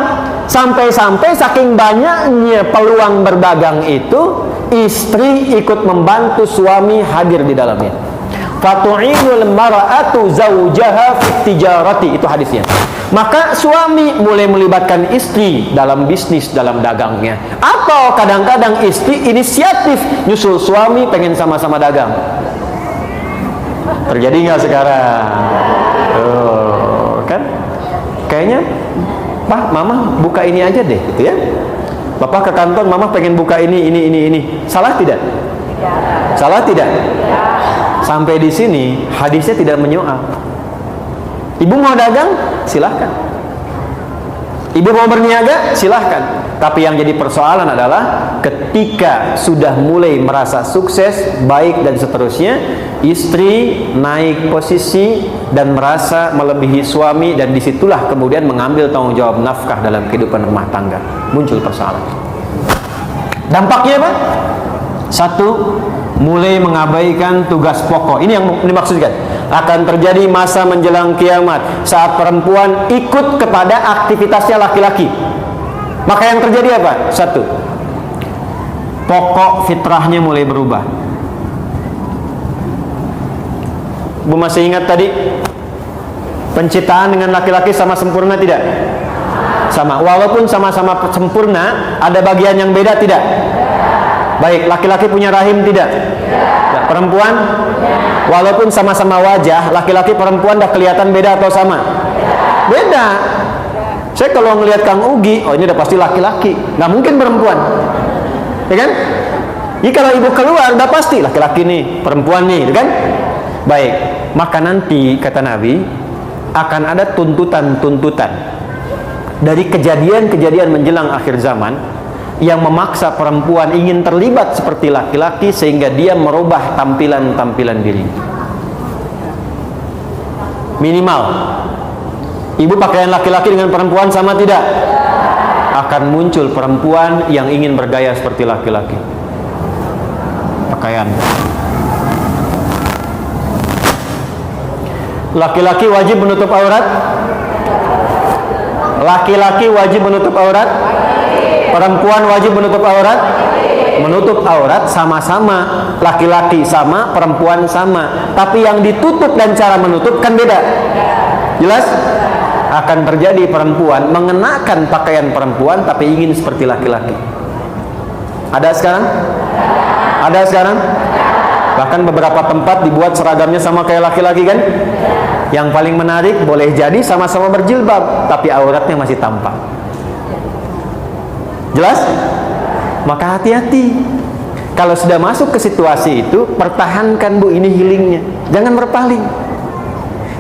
Sampai-sampai saking banyaknya peluang berdagang itu, istri ikut membantu suami hadir di dalamnya. Fatu'inul mar'atu zawjaha fit tijarati, itu hadisnya. Maka suami mulai melibatkan istri dalam bisnis, dalam dagangnya. Atau kadang-kadang istri inisiatif nyusul suami pengen sama-sama dagang. Terjadi nggak sekarang? Kan? Kayaknya, Pak, Mama buka ini aja deh, gitu ya. Bapak ke kantor, Mama pengen buka ini. Salah tidak? Salah tidak? Sampai di sini hadisnya tidak menyoal. Ibu mau dagang, silahkan. Ibu mau berniaga, silahkan. Tapi yang jadi persoalan adalah ketika sudah mulai merasa sukses, baik dan seterusnya, istri naik posisi dan merasa melebihi suami, dan disitulah kemudian mengambil tanggung jawab nafkah dalam kehidupan rumah tangga. Muncul persoalan. Dampaknya apa? Satu, mulai mengabaikan tugas pokok. Ini yang dimaksudkan. Akan terjadi masa menjelang kiamat saat perempuan ikut kepada aktivitasnya laki-laki. Maka yang terjadi apa? Satu, pokok fitrahnya mulai berubah. Bu masih ingat tadi penciptaan dengan laki-laki sama sempurna tidak? Sama. Walaupun sama-sama sempurna, ada bagian yang beda tidak? Baik, laki-laki punya rahim tidak? Tidak. Perempuan? Walaupun sama-sama wajah, laki-laki perempuan dah kelihatan beda atau sama? Beda. Saya kalau ngelihat Kang Ugi, oh ini udah pasti laki-laki, nggak mungkin perempuan, ya kan? Jadi kalau ibu keluar, udah pasti laki-laki nih, perempuan nih, ya kan? Baik, maka nanti kata Nabi akan ada tuntutan-tuntutan dari kejadian-kejadian menjelang akhir zaman yang memaksa perempuan ingin terlibat seperti laki-laki sehingga dia merubah tampilan-tampilan diri. Minimal ibu pakaian laki-laki dengan perempuan sama tidak? Akan muncul perempuan yang ingin bergaya seperti laki-laki. Pakaian. Laki-laki wajib menutup aurat? Laki-laki wajib menutup aurat? Perempuan wajib menutup aurat? Menutup aurat sama-sama. Laki-laki sama, perempuan sama. Tapi yang ditutup dan cara menutup kan beda. Jelas? akan terjadi perempuan mengenakan pakaian perempuan tapi ingin seperti laki-laki. Ada sekarang? Ada sekarang? Bahkan beberapa tempat dibuat seragamnya sama kayak laki-laki kan? Yang paling menarik, boleh jadi sama-sama berjilbab tapi auratnya masih tampak. Jelas? Maka hati-hati. Kalau sudah masuk ke situasi itu, pertahankan Bu ini healingnya. Jangan berpaling.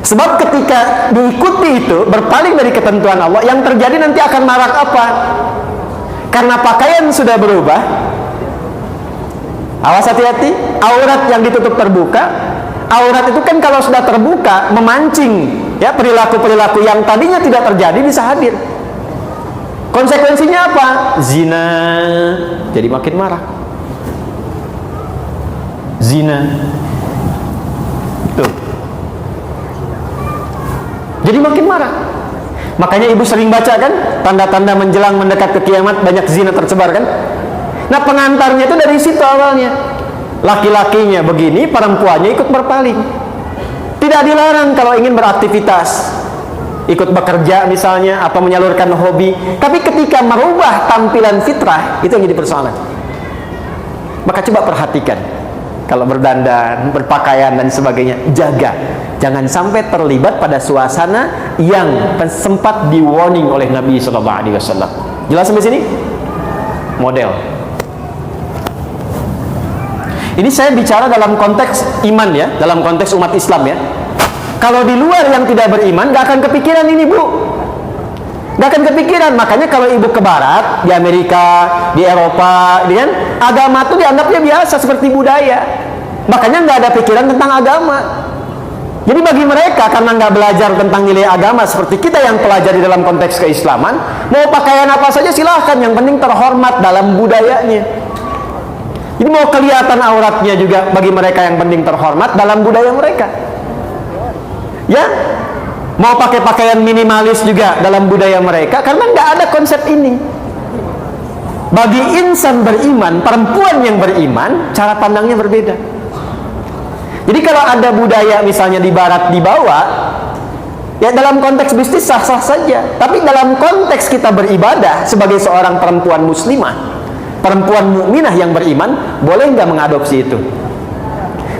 Sebab ketika diikuti itu, berpaling dari ketentuan Allah, yang terjadi nanti akan marak apa? Karena pakaian sudah berubah. Awas, hati-hati. Aurat yang ditutup terbuka. Aurat itu kan kalau sudah terbuka memancing ya perilaku-perilaku yang tadinya tidak terjadi bisa hadir. Konsekuensinya apa? Zina. Jadi makin marah. Zina. Tuh. Jadi makin marah. Makanya ibu sering baca kan tanda-tanda menjelang mendekat ke kiamat, banyak zina tersebar kan. Nah pengantarnya itu dari situ awalnya. Laki-lakinya begini, perempuannya ikut berpaling. Tidak dilarang kalau ingin beraktivitas, ikut bekerja misalnya, atau menyalurkan hobi. Tapi ketika merubah tampilan fitrah, itu yang jadi persoalan. Maka coba perhatikan. Kalau berdandan, berpakaian dan sebagainya, jaga. Jangan sampai terlibat pada suasana yang sempat di warning oleh Nabi SAW. Jelas sampai sini? Model. Ini saya bicara dalam konteks iman ya, dalam konteks umat Islam ya. Kalau di luar yang tidak beriman, gak akan kepikiran ini Bu. Gak akan kepikiran. Makanya kalau ibu ke barat, di Amerika, di Eropa, kan, agama itu dianggapnya biasa seperti budaya. Makanya gak ada pikiran tentang agama. Jadi bagi mereka, karena gak belajar tentang nilai agama seperti kita yang pelajari dalam konteks keislaman, mau pakaian apa saja silahkan, yang penting terhormat dalam budayanya. Jadi mau kelihatan auratnya juga bagi mereka yang penting terhormat dalam budaya mereka. Ya, mau pakai pakaian minimalis juga dalam budaya mereka karena nggak ada konsep ini. Bagi insan beriman, perempuan yang beriman, cara pandangnya berbeda. Jadi kalau ada budaya misalnya di barat dibawa, ya dalam konteks bisnis sah-sah saja. Tapi dalam konteks kita beribadah sebagai seorang perempuan muslimah, perempuan mukminah yang beriman, boleh nggak mengadopsi itu?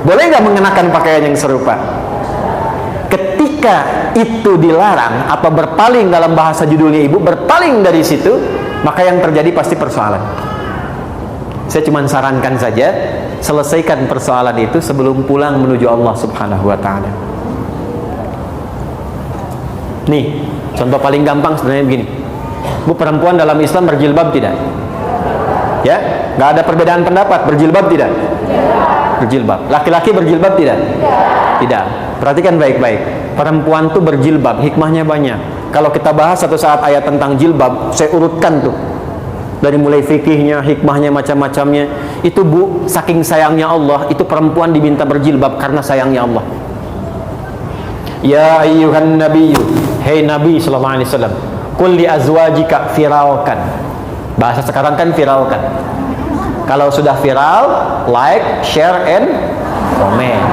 Boleh nggak mengenakan pakaian yang serupa? Ketika itu dilarang atau berpaling, dalam bahasa judulnya ibu, berpaling dari situ, maka yang terjadi pasti persoalan. Saya cuma sarankan saja, selesaikan persoalan itu sebelum pulang menuju Allah Subhanahu wa Ta'ala. Nih, contoh paling gampang sebenarnya begini. Bu, perempuan dalam Islam berjilbab tidak? Ya, nggak ada perbedaan pendapat. Berjilbab tidak? Berjilbab. Laki-laki berjilbab tidak? Tidak. Perhatikan baik-baik. Perempuan tuh berjilbab, hikmahnya banyak. Kalau kita bahas satu saat ayat tentang jilbab, saya urutkan tuh. Dari mulai fikihnya, hikmahnya, macam-macamnya. Itu Bu, saking sayangnya Allah, itu perempuan diminta berjilbab karena sayangnya Allah. Ya ayyuhan nabiyyu, hei Nabi sallallahu alaihi wasallam, qul li azwajika firalkan. Bahasa sekarang kan viralkan. Kalau sudah viral, like, share, and comment.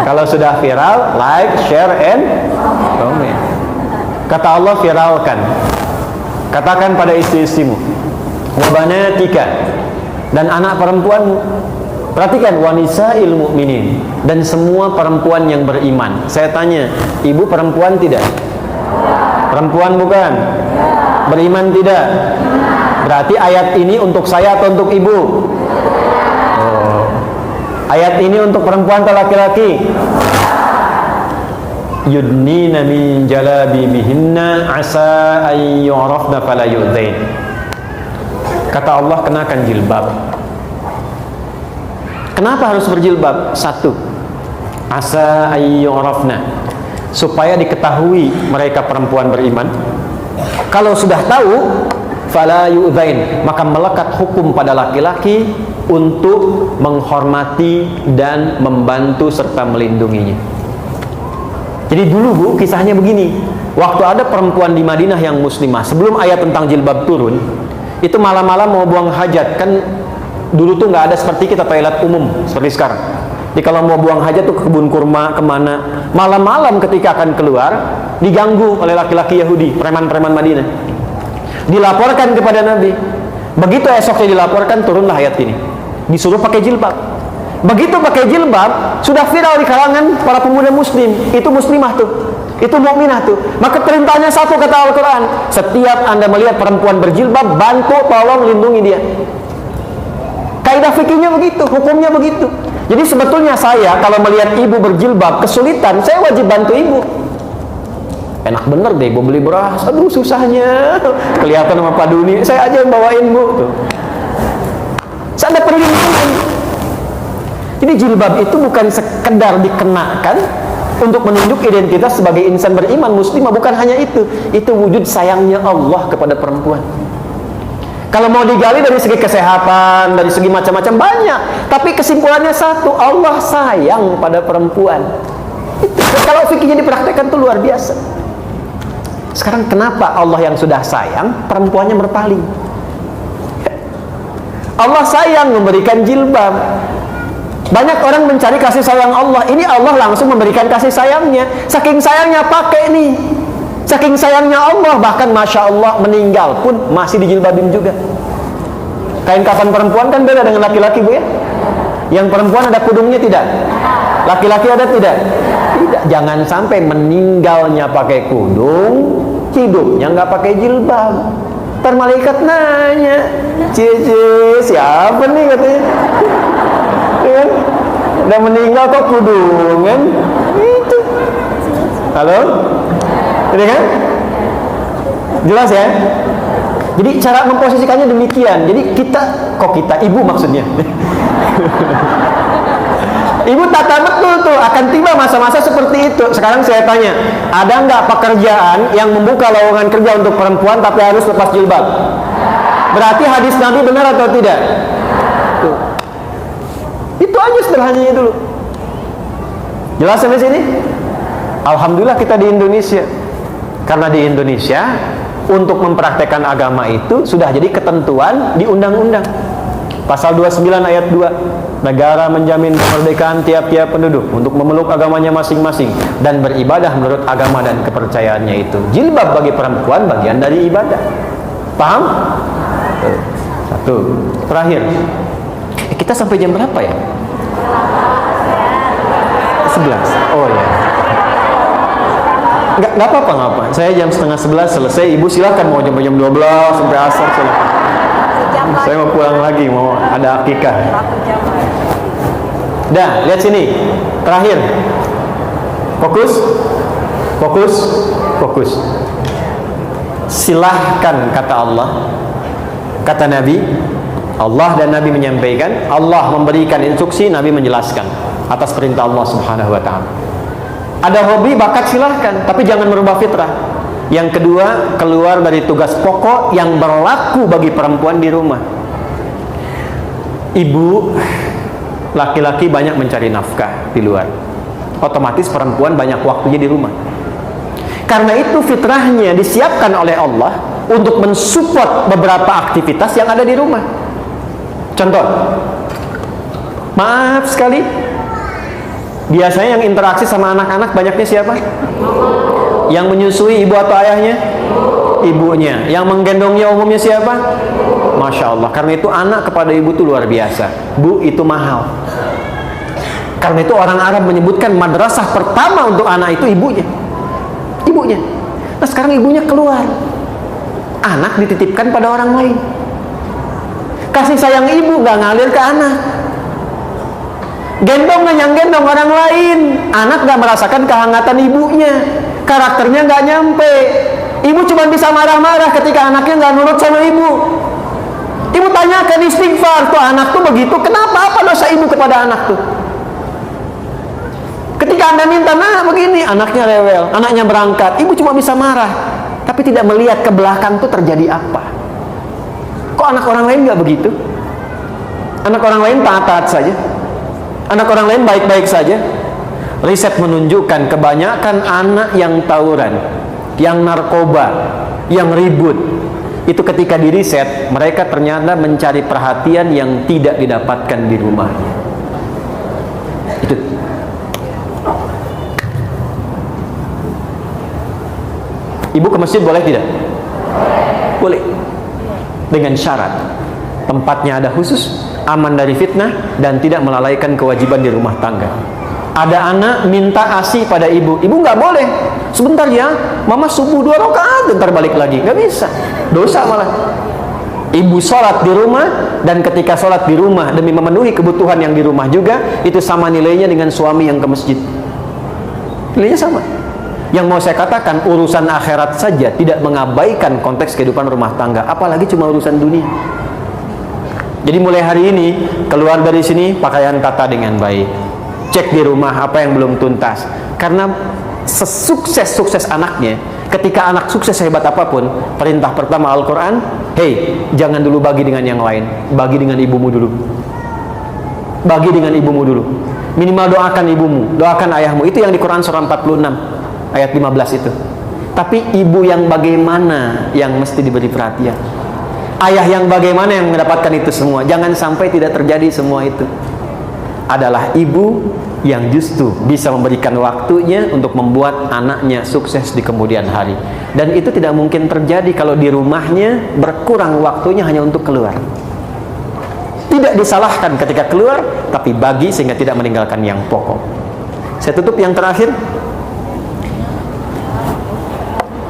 Kalau sudah viral, like, share, and comment. Kata Allah, viralkan. Katakan pada istri-istrimu, wa banatika, dan anak perempuanmu. Perhatikan, wa nisa'il mu'minin, dan semua perempuan yang beriman. Saya tanya, ibu perempuan tidak? Perempuan bukan? Beriman tidak? Berarti ayat ini untuk saya atau untuk ibu? Oh. Ayat ini untuk perempuan atau laki-laki? Yudnina min jalabibihinna asa an yu'rafna fala yu'dzain. Kata Allah, kenakan jilbab. Kenapa harus berjilbab? Satu, asa an yu'rafna, supaya diketahui mereka perempuan beriman. Kalau sudah tahu, fala yu'dzain, maka melekat hukum pada laki-laki untuk menghormati dan membantu serta melindunginya. Jadi dulu Bu, kisahnya begini. Waktu ada perempuan di Madinah yang muslimah, sebelum ayat tentang jilbab turun, itu malam-malam mau buang hajat. Kan dulu tuh nggak ada seperti kita toilet umum seperti sekarang. Jadi kalau mau buang hajat tuh ke kebun kurma, kemana, malam-malam ketika akan keluar, diganggu oleh laki-laki Yahudi, preman-preman Madinah. Dilaporkan kepada Nabi. Begitu esoknya dilaporkan, turunlah ayat ini. Disuruh pakai jilbab. Begitu pakai jilbab, sudah viral di kalangan para pemuda muslim. Itu muslimah tuh, itu mukminah tuh. Maka perintahnya satu, kata Al-Quran, setiap Anda melihat perempuan berjilbab, bantu, tolong, lindungi dia. Kaidah fikihnya begitu, hukumnya begitu. Jadi sebetulnya saya kalau melihat ibu berjilbab kesulitan, saya wajib bantu ibu. Enak bener deh ibu beli beras, aduh susahnya, kelihatan sama Pak Duni, saya aja yang bawain bu. Tuh. Saya ada perlindungan. Jadi jilbab itu bukan sekedar dikenakan untuk menunjuk identitas sebagai insan beriman muslimah, bukan hanya itu wujud sayangnya Allah kepada perempuan. Kalau mau digali dari segi kesehatan, dari segi macam-macam banyak, tapi kesimpulannya satu, Allah sayang pada perempuan. Itu. Kalau fikihnya dipraktekkan itu luar biasa. Sekarang kenapa Allah yang sudah sayang, perempuannya berpaling? Allah sayang memberikan jilbab. Banyak orang mencari kasih sayang Allah. Ini Allah langsung memberikan kasih sayangnya. Saking sayangnya pakai nih. Saking sayangnya Allah, bahkan Masya Allah meninggal pun masih dijilbabin juga. Kain kafan perempuan kan beda dengan laki-laki bu ya. Yang perempuan ada kudungnya tidak? Laki-laki ada tidak? Tidak. Jangan sampai meninggalnya pakai kudung, hidupnya nggak pakai jilbab. Ntar malaikat nanya, cie siapa nih katanya? Ya, udah meninggal kok kudung kan? Itu. Halo? Ini kan? Jelas ya? Jadi cara memposisikannya demikian. Jadi ibu maksudnya. Ibu tata betul tuh, akan tiba masa-masa seperti itu. Sekarang saya tanya, ada nggak pekerjaan yang membuka lowongan kerja untuk perempuan tapi harus lepas jilbab? Berarti hadis Nabi benar atau tidak? Tuh. Itu aja sederhananya dulu. Jelas sampai sini? Alhamdulillah kita di Indonesia. Karena di Indonesia untuk mempraktekkan agama itu sudah jadi ketentuan di undang-undang. Pasal 29 ayat 2, negara menjamin kemerdekaan tiap-tiap penduduk untuk memeluk agamanya masing-masing dan beribadah menurut agama dan kepercayaannya itu. Jilbab bagi perempuan bagian dari ibadah. Paham? Satu. Terakhir. Kita sampai jam berapa ya? 11. Oh ya. Nggak apa-apa. Saya jam setengah 11 selesai. Ibu silakan mau jam 12 sampai asar silakan. Saya mau pulang lagi, mau ada akikah. Dah, lihat sini. Terakhir. Fokus. Silahkan kata Allah. Kata Nabi, Allah dan Nabi menyampaikan, Allah memberikan instruksi, Nabi menjelaskan atas perintah Allah Subhanahu wa taala. Ada hobi, bakat silahkan, tapi jangan merubah fitrah. Yang kedua, keluar dari tugas pokok yang berlaku bagi perempuan di rumah. Ibu, laki-laki banyak mencari nafkah di luar. Otomatis perempuan banyak waktunya di rumah. Karena itu fitrahnya disiapkan oleh Allah untuk mensupport beberapa aktivitas yang ada di rumah. Contoh, maaf sekali, biasanya yang interaksi sama anak-anak banyaknya siapa? Yang menyusui ibu atau ayahnya? Ibunya. Yang menggendongnya umumnya siapa? Masya Allah. Karena itu anak kepada ibu itu luar biasa. Bu, itu mahal. Karena itu orang Arab menyebutkan madrasah pertama untuk anak itu ibunya. Nah sekarang ibunya keluar, anak dititipkan pada orang lain. Kasih sayang ibu gak ngalir ke anak. Yang gendong orang lain. Anak gak merasakan kehangatan ibunya. Karakternya gak nyampe. Ibu cuma bisa marah-marah ketika anaknya gak nurut sama ibu. Ibu tanyakan istighfar, tuh anak tuh begitu, kenapa? Apa dosa ibu kepada anak tuh? Ketika Anda minta, nah begini, anaknya rewel, anaknya berangkat, ibu cuma bisa marah, tapi tidak melihat ke belakang tuh terjadi apa. Kok anak orang lain gak begitu? Anak orang lain taat-taat saja, anak orang lain baik-baik saja. Riset menunjukkan kebanyakan anak yang tawuran, yang narkoba, yang ribut, itu ketika diriset, mereka ternyata mencari perhatian yang tidak didapatkan di rumahnya. Ibu ke masjid boleh tidak? Boleh. Dengan syarat tempatnya ada khusus, aman dari fitnah, dan tidak melalaikan kewajiban di rumah tangga. Ada anak minta ASI pada ibu, ibu nggak boleh. Sebentar ya, mama subuh 2 rakaat, ntar balik lagi. Nggak bisa, dosa malah. Ibu sholat di rumah, dan ketika sholat di rumah demi memenuhi kebutuhan yang di rumah juga, itu sama nilainya dengan suami yang ke masjid. Nilainya sama. Yang mau saya katakan, urusan akhirat saja tidak mengabaikan konteks kehidupan rumah tangga, apalagi cuma urusan dunia. Jadi mulai hari ini, keluar dari sini pakaian tata dengan baik, cek di rumah apa yang belum tuntas. Karena sesukses-sukses anaknya, ketika anak sukses hebat apapun, perintah pertama Al-Quran, hey, jangan dulu bagi dengan yang lain, bagi dengan ibumu dulu. Bagi dengan ibumu dulu. Minimal doakan ibumu, doakan ayahmu. Itu yang di Quran surah 46 ayat 15 itu. Tapi ibu yang bagaimana yang mesti diberi perhatian. Ayah yang bagaimana yang mendapatkan itu semua. Jangan sampai tidak terjadi semua itu. Adalah ibu yang justru bisa memberikan waktunya untuk membuat anaknya sukses di kemudian hari. Dan itu tidak mungkin terjadi kalau di rumahnya berkurang waktunya hanya untuk keluar. Tidak disalahkan ketika keluar, tapi bagi sehingga tidak meninggalkan yang pokok. Saya tutup yang terakhir.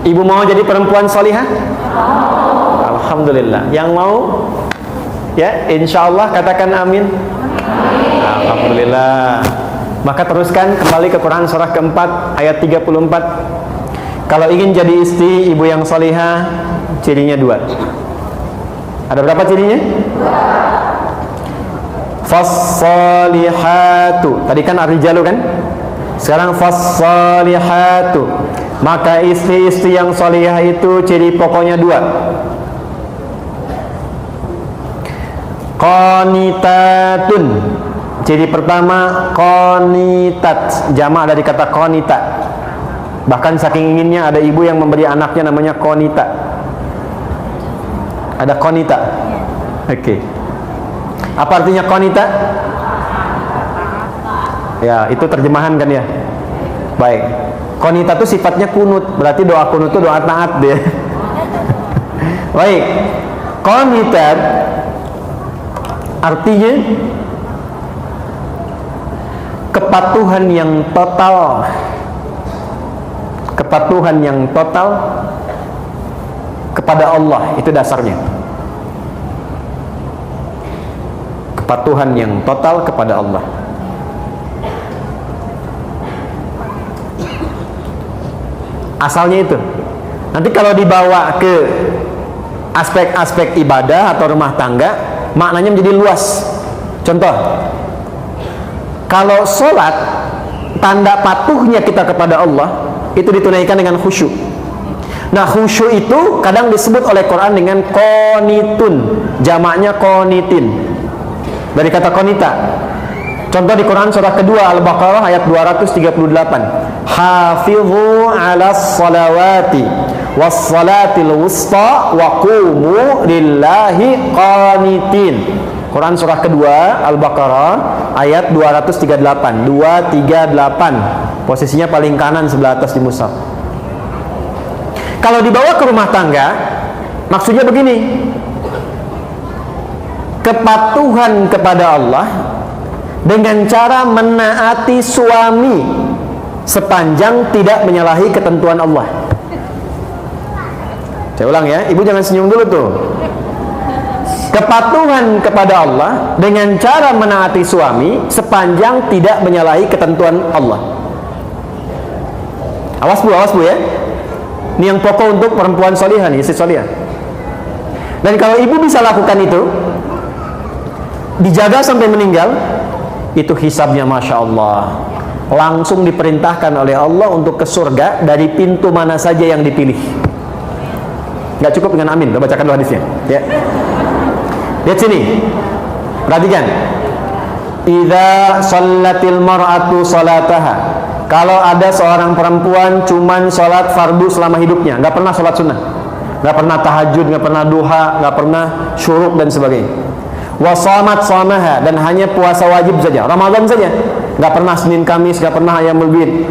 Ibu mau jadi perempuan solihah? Alhamdulillah. Yang mau? Ya, insya Allah katakan amin. Alhamdulillah. Maka teruskan kembali ke Quran surah keempat ayat 34. Kalau ingin jadi istri ibu yang solihah, cirinya 2. Ada berapa cirinya? 2. Fas-solihatu. Tadi kan ar-rijalu kan? Sekarang fas-solihatu. Maka istri-istri yang solihah itu ciri pokoknya 2. Qanitatun. Ciri pertama qanitat, jamak dari kata qanita. Bahkan saking inginnya ada ibu yang memberi anaknya namanya qanita. Ada qanita. Oke. Apa artinya qanita? Ya, itu terjemahan kan ya. Baik. Qanita itu sifatnya kunut, berarti doa kunut itu doa taat dia. Baik. Qanitat artinya kepatuhan yang total. Kepatuhan yang total kepada Allah, itu dasarnya. Kepatuhan yang total kepada Allah. Asalnya itu. Nanti kalau dibawa ke aspek-aspek ibadah atau rumah tangga, maknanya menjadi luas. Contoh, kalau sholat, tanda patuhnya kita kepada Allah itu ditunaikan dengan khusyuk. Nah, khusyuk itu kadang disebut oleh Quran dengan qanitun, jamaknya qanitin, dari kata qanita. Contoh di Quran surah kedua Al-Baqarah ayat 238. Hafidhu 'alas salawati was salatil wusta wa qumu lillahi qanitin. Quran surah kedua Al-Baqarah ayat 238. 238. Posisinya paling kanan sebelah atas di mushaf. Kalau dibawa ke rumah tangga, maksudnya begini. Kepatuhan kepada Allah dengan cara menaati suami sepanjang tidak menyalahi ketentuan Allah. Saya ulang ya, ibu jangan senyum dulu tuh. Kepatuhan kepada Allah dengan cara menaati suami sepanjang tidak menyalahi ketentuan Allah. Awas bu ya. Ini yang pokok untuk perempuan solihah nih, istri solihah. Dan kalau ibu bisa lakukan itu, dijaga sampai meninggal, itu hisabnya Masya Allah, langsung diperintahkan oleh Allah untuk ke surga dari pintu mana saja yang dipilih. Gak cukup dengan amin, kita bacakan dulu hadisnya ya. Lihat sini, perhatikan. Idza shallatil mar'atu salataha. Kalau ada seorang perempuan cuman sholat fardu selama hidupnya, gak pernah sholat sunnah, gak pernah tahajud, gak pernah duha, gak pernah syuruk dan sebagainya. Wasamat samaha, dan hanya puasa wajib saja, Ramadan saja, gak pernah Senin Kamis, gak pernah Ayyamul Bid.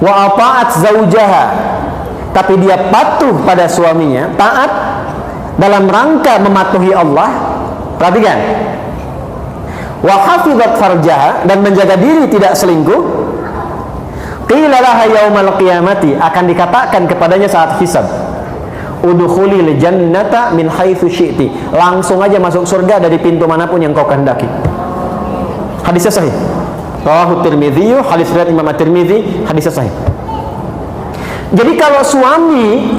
Wa ata'at zaujaha, tapi dia patuh pada suaminya, taat dalam rangka mematuhi Allah. Perhatikan, wa hafizat farjaha, dan menjaga diri tidak selingkuh. Qila laha yaumal qiyamati, akan dikatakan kepadanya saat hisab, udkhulil jannata min haitsu syi'ti, langsung aja masuk surga dari pintu manapun yang kau kehendaki. Hadisnya sahih. Rawahu Tirmidzi, hadis riwayat Imam At-Tirmidzi, hadisnya sahih. Jadi kalau suami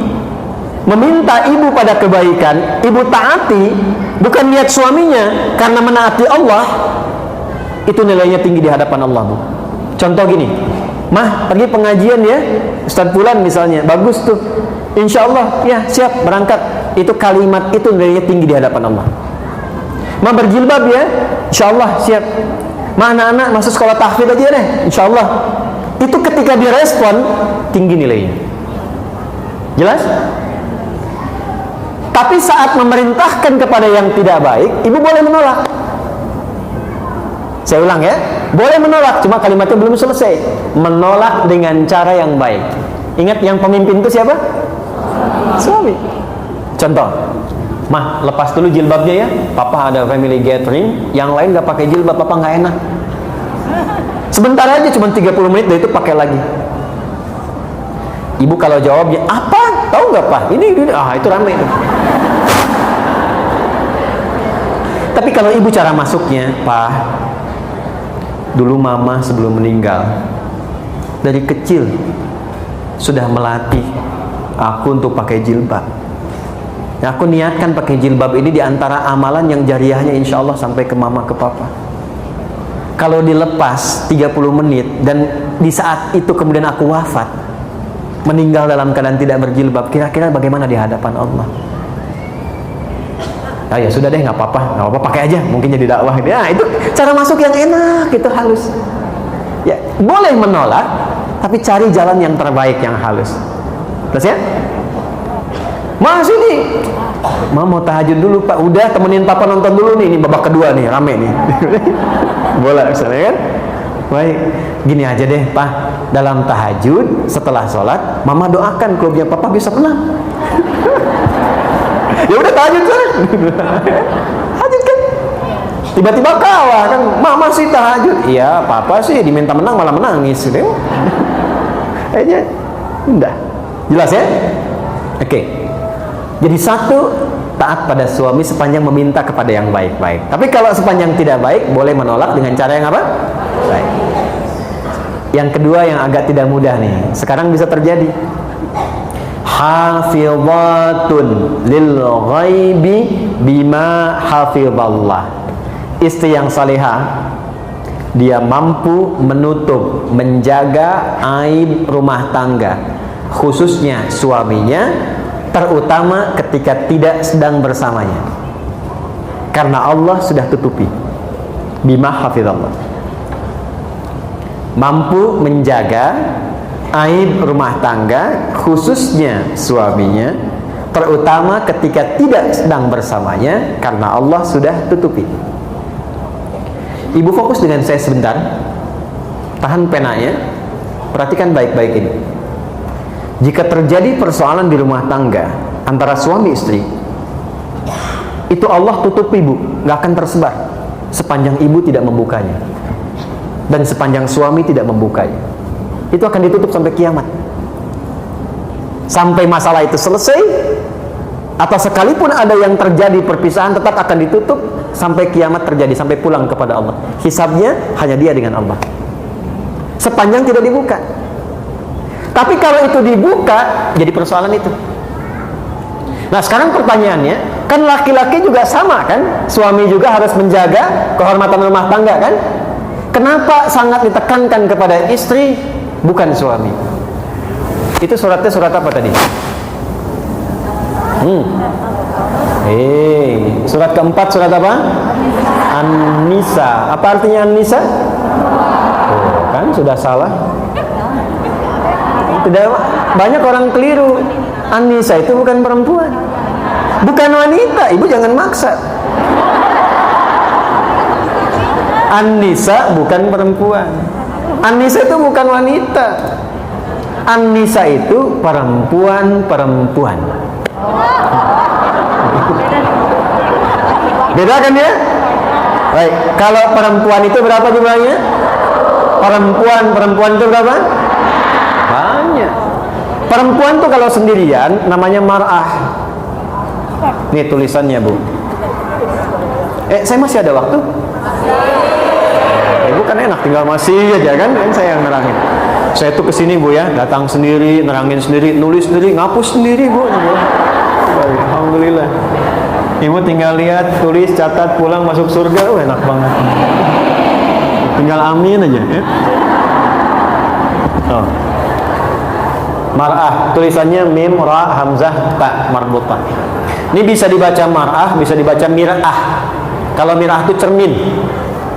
meminta ibu pada kebaikan, ibu taati, bukan niat suaminya karena menaati Allah, itu nilainya tinggi di hadapan Allah, Bu. Contoh gini, mah pergi pengajian ya, Ustaz Fulan misalnya, bagus tuh, insya Allah ya siap berangkat. Itu kalimat itu nilainya tinggi di hadapan Allah. Mah berjilbab ya, insya Allah siap. Mah anak-anak masuk sekolah tahfidz aja deh, insya Allah. Itu ketika direspon tinggi nilainya. Jelas? Tapi saat memerintahkan kepada yang tidak baik, ibu boleh menolak. Saya ulang ya, boleh menolak, cuma kalimatnya belum selesai. Menolak dengan cara yang baik. Ingat, yang pemimpin itu siapa? Suami. Contoh, mah lepas dulu jilbabnya ya, papa ada family gathering, yang lain gak pakai jilbab, papa gak enak. Sebentar aja, cuma 30 menit, dari itu pakai lagi. Ibu kalau jawabnya, apa? Tahu gak pak? Ini, itu rame itu. Tapi kalau ibu cara masuknya, pak, dulu mama sebelum meninggal, dari kecil sudah melatih aku untuk pakai jilbab. Aku niatkan pakai jilbab ini di antara amalan yang jariahnya insya Allah sampai ke mama, ke papa. Kalau dilepas 30 menit dan di saat itu kemudian aku wafat, meninggal dalam keadaan tidak berjilbab, kira-kira bagaimana di hadapan Allah? Ah ya sudah deh, nggak apa-apa, pakai aja, mungkin jadi dakwah. Ya itu cara masuk yang enak, itu halus. Ya boleh menolak, tapi cari jalan yang terbaik, yang halus. Terus ya? Mas ini, mau tahajud dulu pak, udah temenin papa nonton dulu nih, ini babak kedua nih, rame nih. Bola misalnya kan? Baik, gini aja deh pak, dalam tahajud setelah sholat, mama doakan klubnya papa bisa menang. Ya udah tahajud kan? Tahajud kan? Tiba-tiba kalah kan, mama sih tahajud, iya papa sih diminta menang malah menangis, gitu. Kayaknya, udah, jelas ya? Oke. Jadi satu, taat pada suami sepanjang meminta kepada yang baik-baik. Tapi kalau sepanjang tidak baik, boleh menolak dengan cara yang apa? Baik. Yang kedua yang agak tidak mudah nih, sekarang bisa terjadi. Hafizatun lil ghaibi bima hafizallah. Istri yang salihah, dia mampu menutup, menjaga aib rumah tangga, khususnya suaminya, terutama ketika tidak sedang bersamanya, karena Allah sudah tutupi. Bima hafizallah, mampu menjaga aib rumah tangga, khususnya suaminya, terutama ketika tidak sedang bersamanya, karena Allah sudah tutupi. Ibu fokus dengan saya sebentar, tahan penanya, perhatikan baik-baik ini. Jika terjadi persoalan di rumah tangga antara suami istri, itu Allah tutup ibu, nggak akan tersebar sepanjang ibu tidak membukanya, dan sepanjang suami tidak membukanya. Itu akan ditutup sampai kiamat, sampai masalah itu selesai, atau sekalipun ada yang terjadi perpisahan, tetap akan ditutup sampai kiamat terjadi, sampai pulang kepada Allah. Hisabnya hanya dia dengan Allah, sepanjang tidak dibuka. Tapi kalau itu dibuka, jadi persoalan itu. Nah sekarang pertanyaannya, kan laki-laki juga sama kan? Suami juga harus menjaga kehormatan rumah tangga kan? Kenapa sangat ditekankan kepada istri, bukan suami? Itu suratnya surat apa tadi? Surat keempat, surat apa? An-Nisa. Apa artinya An-Nisa? Oh, kan sudah salah. Tidak, banyak orang keliru. An-Nisa itu bukan perempuan, bukan wanita. Ibu jangan maksa. An-Nisa bukan perempuan, An-Nisa itu bukan wanita. An-nisa itu perempuan-perempuan. Beda kan ya? Baik, kalau perempuan itu berapa jumlahnya? Perempuan itu berapa? Banyak. Perempuan tuh kalau sendirian namanya mar'ah. Nih tulisannya, Bu. Saya masih ada waktu? Ibu kan enak tinggal masih aja kan saya yang nerangin. Saya tuh kesini, Bu ya, datang sendiri, nerangin sendiri, nulis sendiri, ngapus sendiri, Bu. Alhamdulillah. Ibu tinggal lihat, tulis, catat, pulang, masuk surga. Enak banget. Tinggal amin aja ya. Mar'ah, tulisannya mim, ra, hamzah, ta, marbutah. Ini bisa dibaca mar'ah, bisa dibaca mir'ah. Kalau mir'ah itu cermin.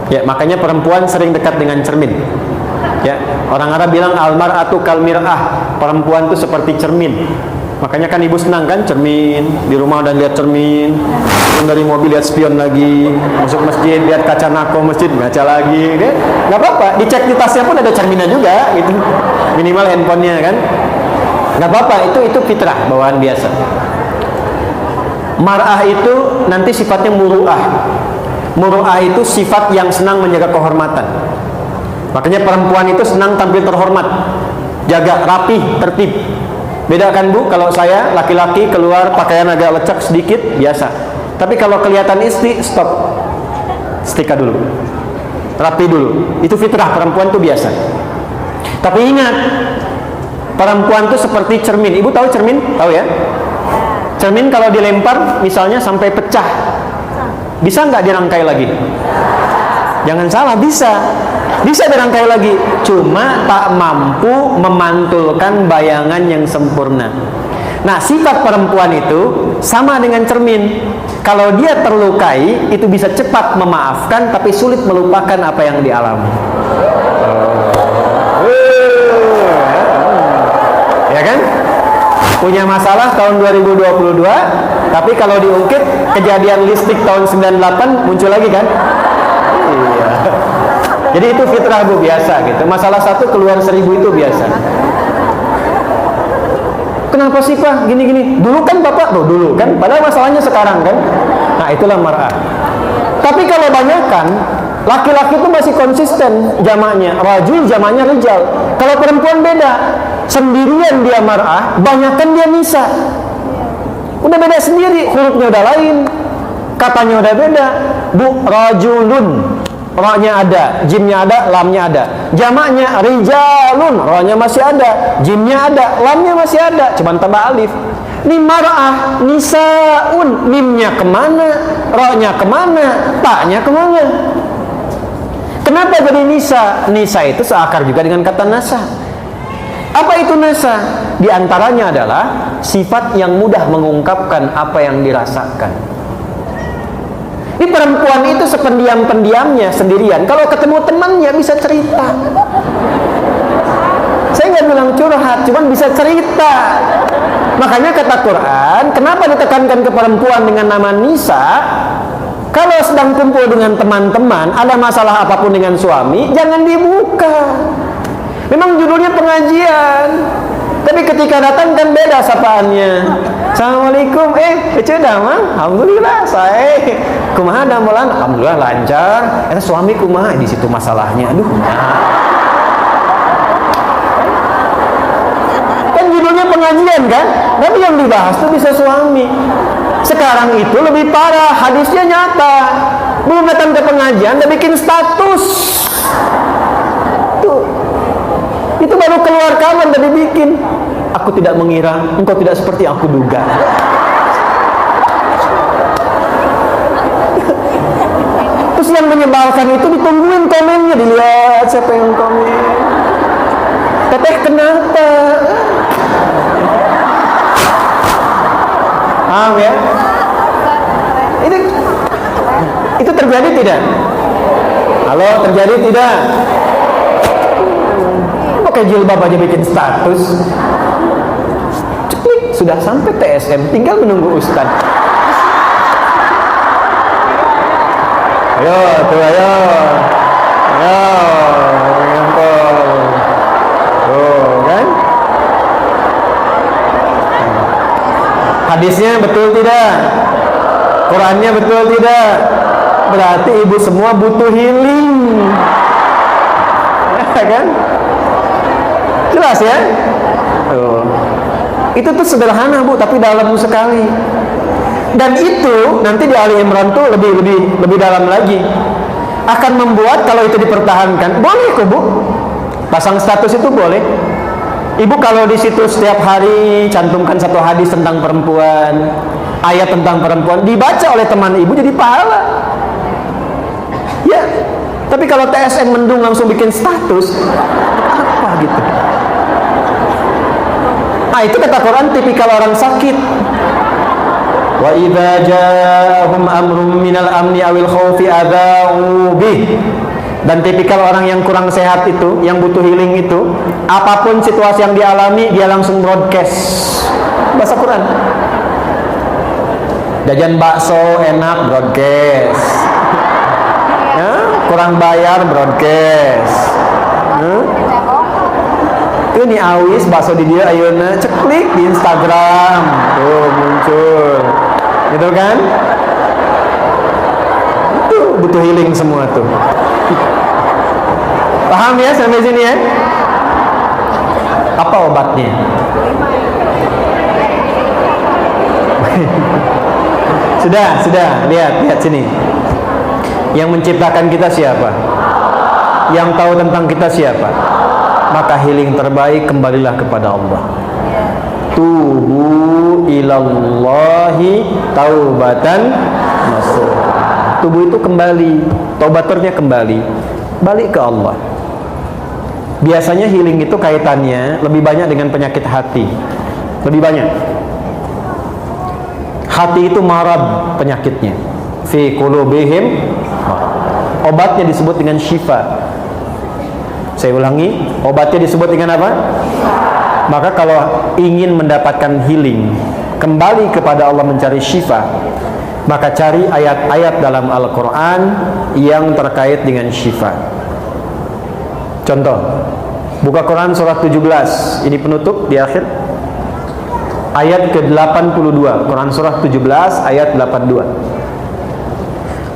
Ya, makanya perempuan sering dekat dengan cermin. Ya, orang Arab bilang al-mar'atu kal mir'ah. Perempuan itu seperti cermin. Makanya kan ibu senang kan cermin, di rumah udah lihat cermin, turun dari mobil lihat spion lagi, masuk masjid lihat kaca nako masjid, ngaca lagi, nggak apa-apa, dicek di tasnya pun ada cerminnya juga, gitu, minimal handphonenya kan, nggak apa-apa, itu fitrah bawaan biasa. Mar'ah itu nanti sifatnya muru'ah. Muru'ah itu sifat yang senang menjaga kehormatan. Makanya perempuan itu senang tampil terhormat, jaga rapi, tertib. Beda kan, Bu, kalau saya laki-laki keluar pakaian agak lecek sedikit biasa, tapi kalau kelihatan istri stop, setrika dulu, rapi dulu. Itu fitrah, perempuan itu biasa. Tapi ingat, perempuan itu seperti cermin. Ibu tahu cermin? Tahu ya? Cermin kalau dilempar misalnya sampai pecah, bisa nggak dirangkai lagi? Jangan salah, bisa dirangkai lagi, cuma tak mampu memantulkan bayangan yang sempurna. Nah, sifat perempuan itu sama dengan cermin. Kalau dia terlukai, itu bisa cepat memaafkan, tapi sulit melupakan apa yang dialami. Ya kan? Punya masalah tahun 2022, tapi kalau diungkit kejadian listrik tahun 98 muncul lagi kan? Iya. Jadi itu fitrah, Bu, biasa gitu. Masalah satu keluar 1000 itu biasa. Kenapa sih, Pak? Gini-gini. Dulu kan Bapak, dulu kan. Padahal masalahnya sekarang kan. Nah, itulah mar'ah. Tapi kalau banyakan, laki-laki itu masih konsisten jamaknya. Rajul jamaknya rijal. Kalau perempuan beda. Sendirian dia mar'ah, banyakan dia nisa. Udah beda sendiri, hurufnya udah lain, katanya udah beda. Bu, rajulun, ra-nya ada, jimnya ada, lamnya ada. Jamaknya rijalun, ra-nya masih ada, jimnya ada, lamnya masih ada, cuman tambah alif. Ini mar'ah, nisaun, mimnya kemana, ra-nya kemana, ta-nya kemana? Kenapa jadi nisa? Nisa itu seakar juga dengan kata nasa. Apa itu nasa? Di antaranya adalah sifat yang mudah mengungkapkan apa yang dirasakan. Ini perempuan itu sependiam-pendiamnya sendirian. Kalau ketemu temannya bisa cerita. Saya nggak bilang curhat, cuman bisa cerita. Makanya kata Quran, kenapa ditekankan ke perempuan dengan nama nisa? Kalau sedang kumpul dengan teman-teman, ada masalah apapun dengan suami, jangan dibuka. Memang judulnya pengajian, tapi ketika datang kan beda sapaannya. Assalamualaikum, kece damang, alhamdulillah saya. Kumaha damelan, alhamdulillah lancar. Suami kumaha, di situ masalahnya. Aduh. Kan judulnya pengajian kan, tapi yang dibahas tuh bisa suami. Sekarang itu lebih parah, hadisnya nyata. Belum datang ke pengajian, udah bikin status. Itu baru keluar kamar dan dibikin. Aku tidak mengira engkau tidak seperti yang aku duga. Terus yang menyebalkan itu ditungguin komennya, dilihat siapa yang komen. Teteh kenapa? Paham ya? Itu terjadi tidak? Halo, terjadi tidak? Pakai jilbab aja bikin status. Ceplik, sudah sampai TSM, tinggal menunggu Ustad. Ayo, tuh ayo. Ayo, tuh kan? Hadisnya betul tidak? Qurannya betul tidak? Berarti ibu semua butuh healing. Ya kan? Jelas ya? Itu tuh sederhana Bu, tapi dalam sekali. Dan itu nanti di Ali Imran tuh lebih dalam lagi. Akan membuat kalau itu dipertahankan, boleh kok Bu. Pasang status itu boleh. Ibu kalau di situ setiap hari cantumkan satu hadis tentang perempuan, ayat tentang perempuan, dibaca oleh teman ibu jadi pahala. Ya. Tapi kalau TSN mendung langsung bikin status, apa gitu? Itu kata Quran tipikal orang sakit. Wa idza ja'ahum amrun minal amni awil khaufi adza'u bih. Dan tipikal orang yang kurang sehat itu, yang butuh healing itu, apapun situasi yang dialami, dia langsung broadcast bahasa Quran. Jajan bakso enak, broadcast. Ya, kurang bayar, broadcast. Ini awis bakso di dia ayeuna ceklik di Instagram tuh muncul gitu kan, itu butuh healing semua tuh. Paham ya sampai sini ya? Apa obatnya? sudah lihat sini. Yang menciptakan kita siapa? Yang tahu tentang kita siapa? Maka healing terbaik kembalilah kepada Allah. Tubu ilallahi taubatan nasuh. Tubuh itu kembali, taubaturnya kembali, balik ke Allah. Biasanya healing itu kaitannya lebih banyak dengan penyakit hati. Lebih banyak. Hati itu marad penyakitnya. Fi qulubihim. Obatnya disebut dengan syifa. Saya ulangi, obatnya disebut dengan apa? Maka kalau ingin mendapatkan healing, kembali kepada Allah mencari syifa, maka cari ayat-ayat dalam Al-Quran yang terkait dengan syifa. Contoh, buka Quran surat 17, ini penutup di akhir, ayat ke-82, Quran surah 17 ayat 82.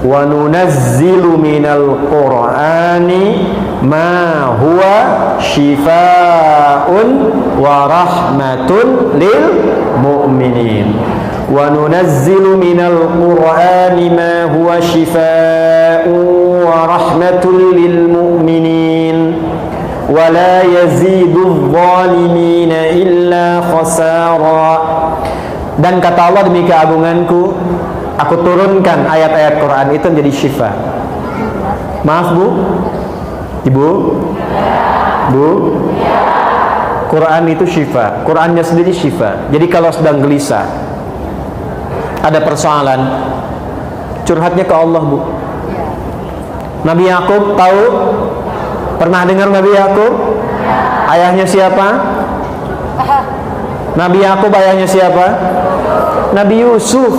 Wa nunazzilu minal Qur'ani ma huwa shifaa'un wa rahmatun lil mu'minin. Wa nunazzilu minal Qur'ani ma huwa shifaa'un wa rahmatun lil mu'minin. Wa la yazidudz zalimina illa khasara. Dan kata Allah, demi keagunganku, aku turunkan ayat-ayat Quran itu menjadi syifa. Maaf Bu, Ibu, Bu, Quran itu syifa. Qurannya sendiri syifa. Jadi kalau sedang gelisah, ada persoalan, curhatnya ke Allah Bu. Nabi Yakub tahu? Pernah dengar Nabi Yakub? Ayahnya siapa? Nabi Yakub ayahnya siapa? Nabi Yusuf.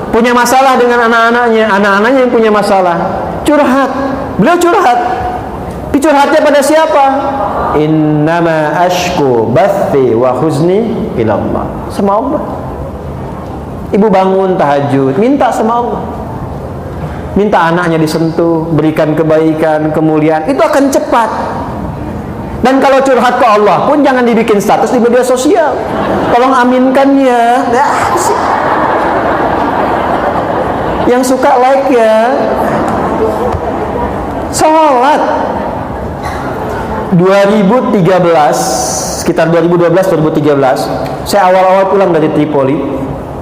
Punya masalah dengan anak-anaknya yang punya masalah, curhat. Beliau curhat. Curhatnya pada siapa? Innama ashku bathi wa huzni ilallah. Sama Allah. Ibu bangun tahajud, minta sama Allah. Minta anaknya disentuh, berikan kebaikan, kemuliaan. Itu akan cepat. Dan kalau curhat ke Allah pun jangan dibikin status di media sosial. Tolong aminkan ya. Yang suka like ya. Salat 2013, sekitar 2012-2013, saya awal-awal pulang dari Tripoli.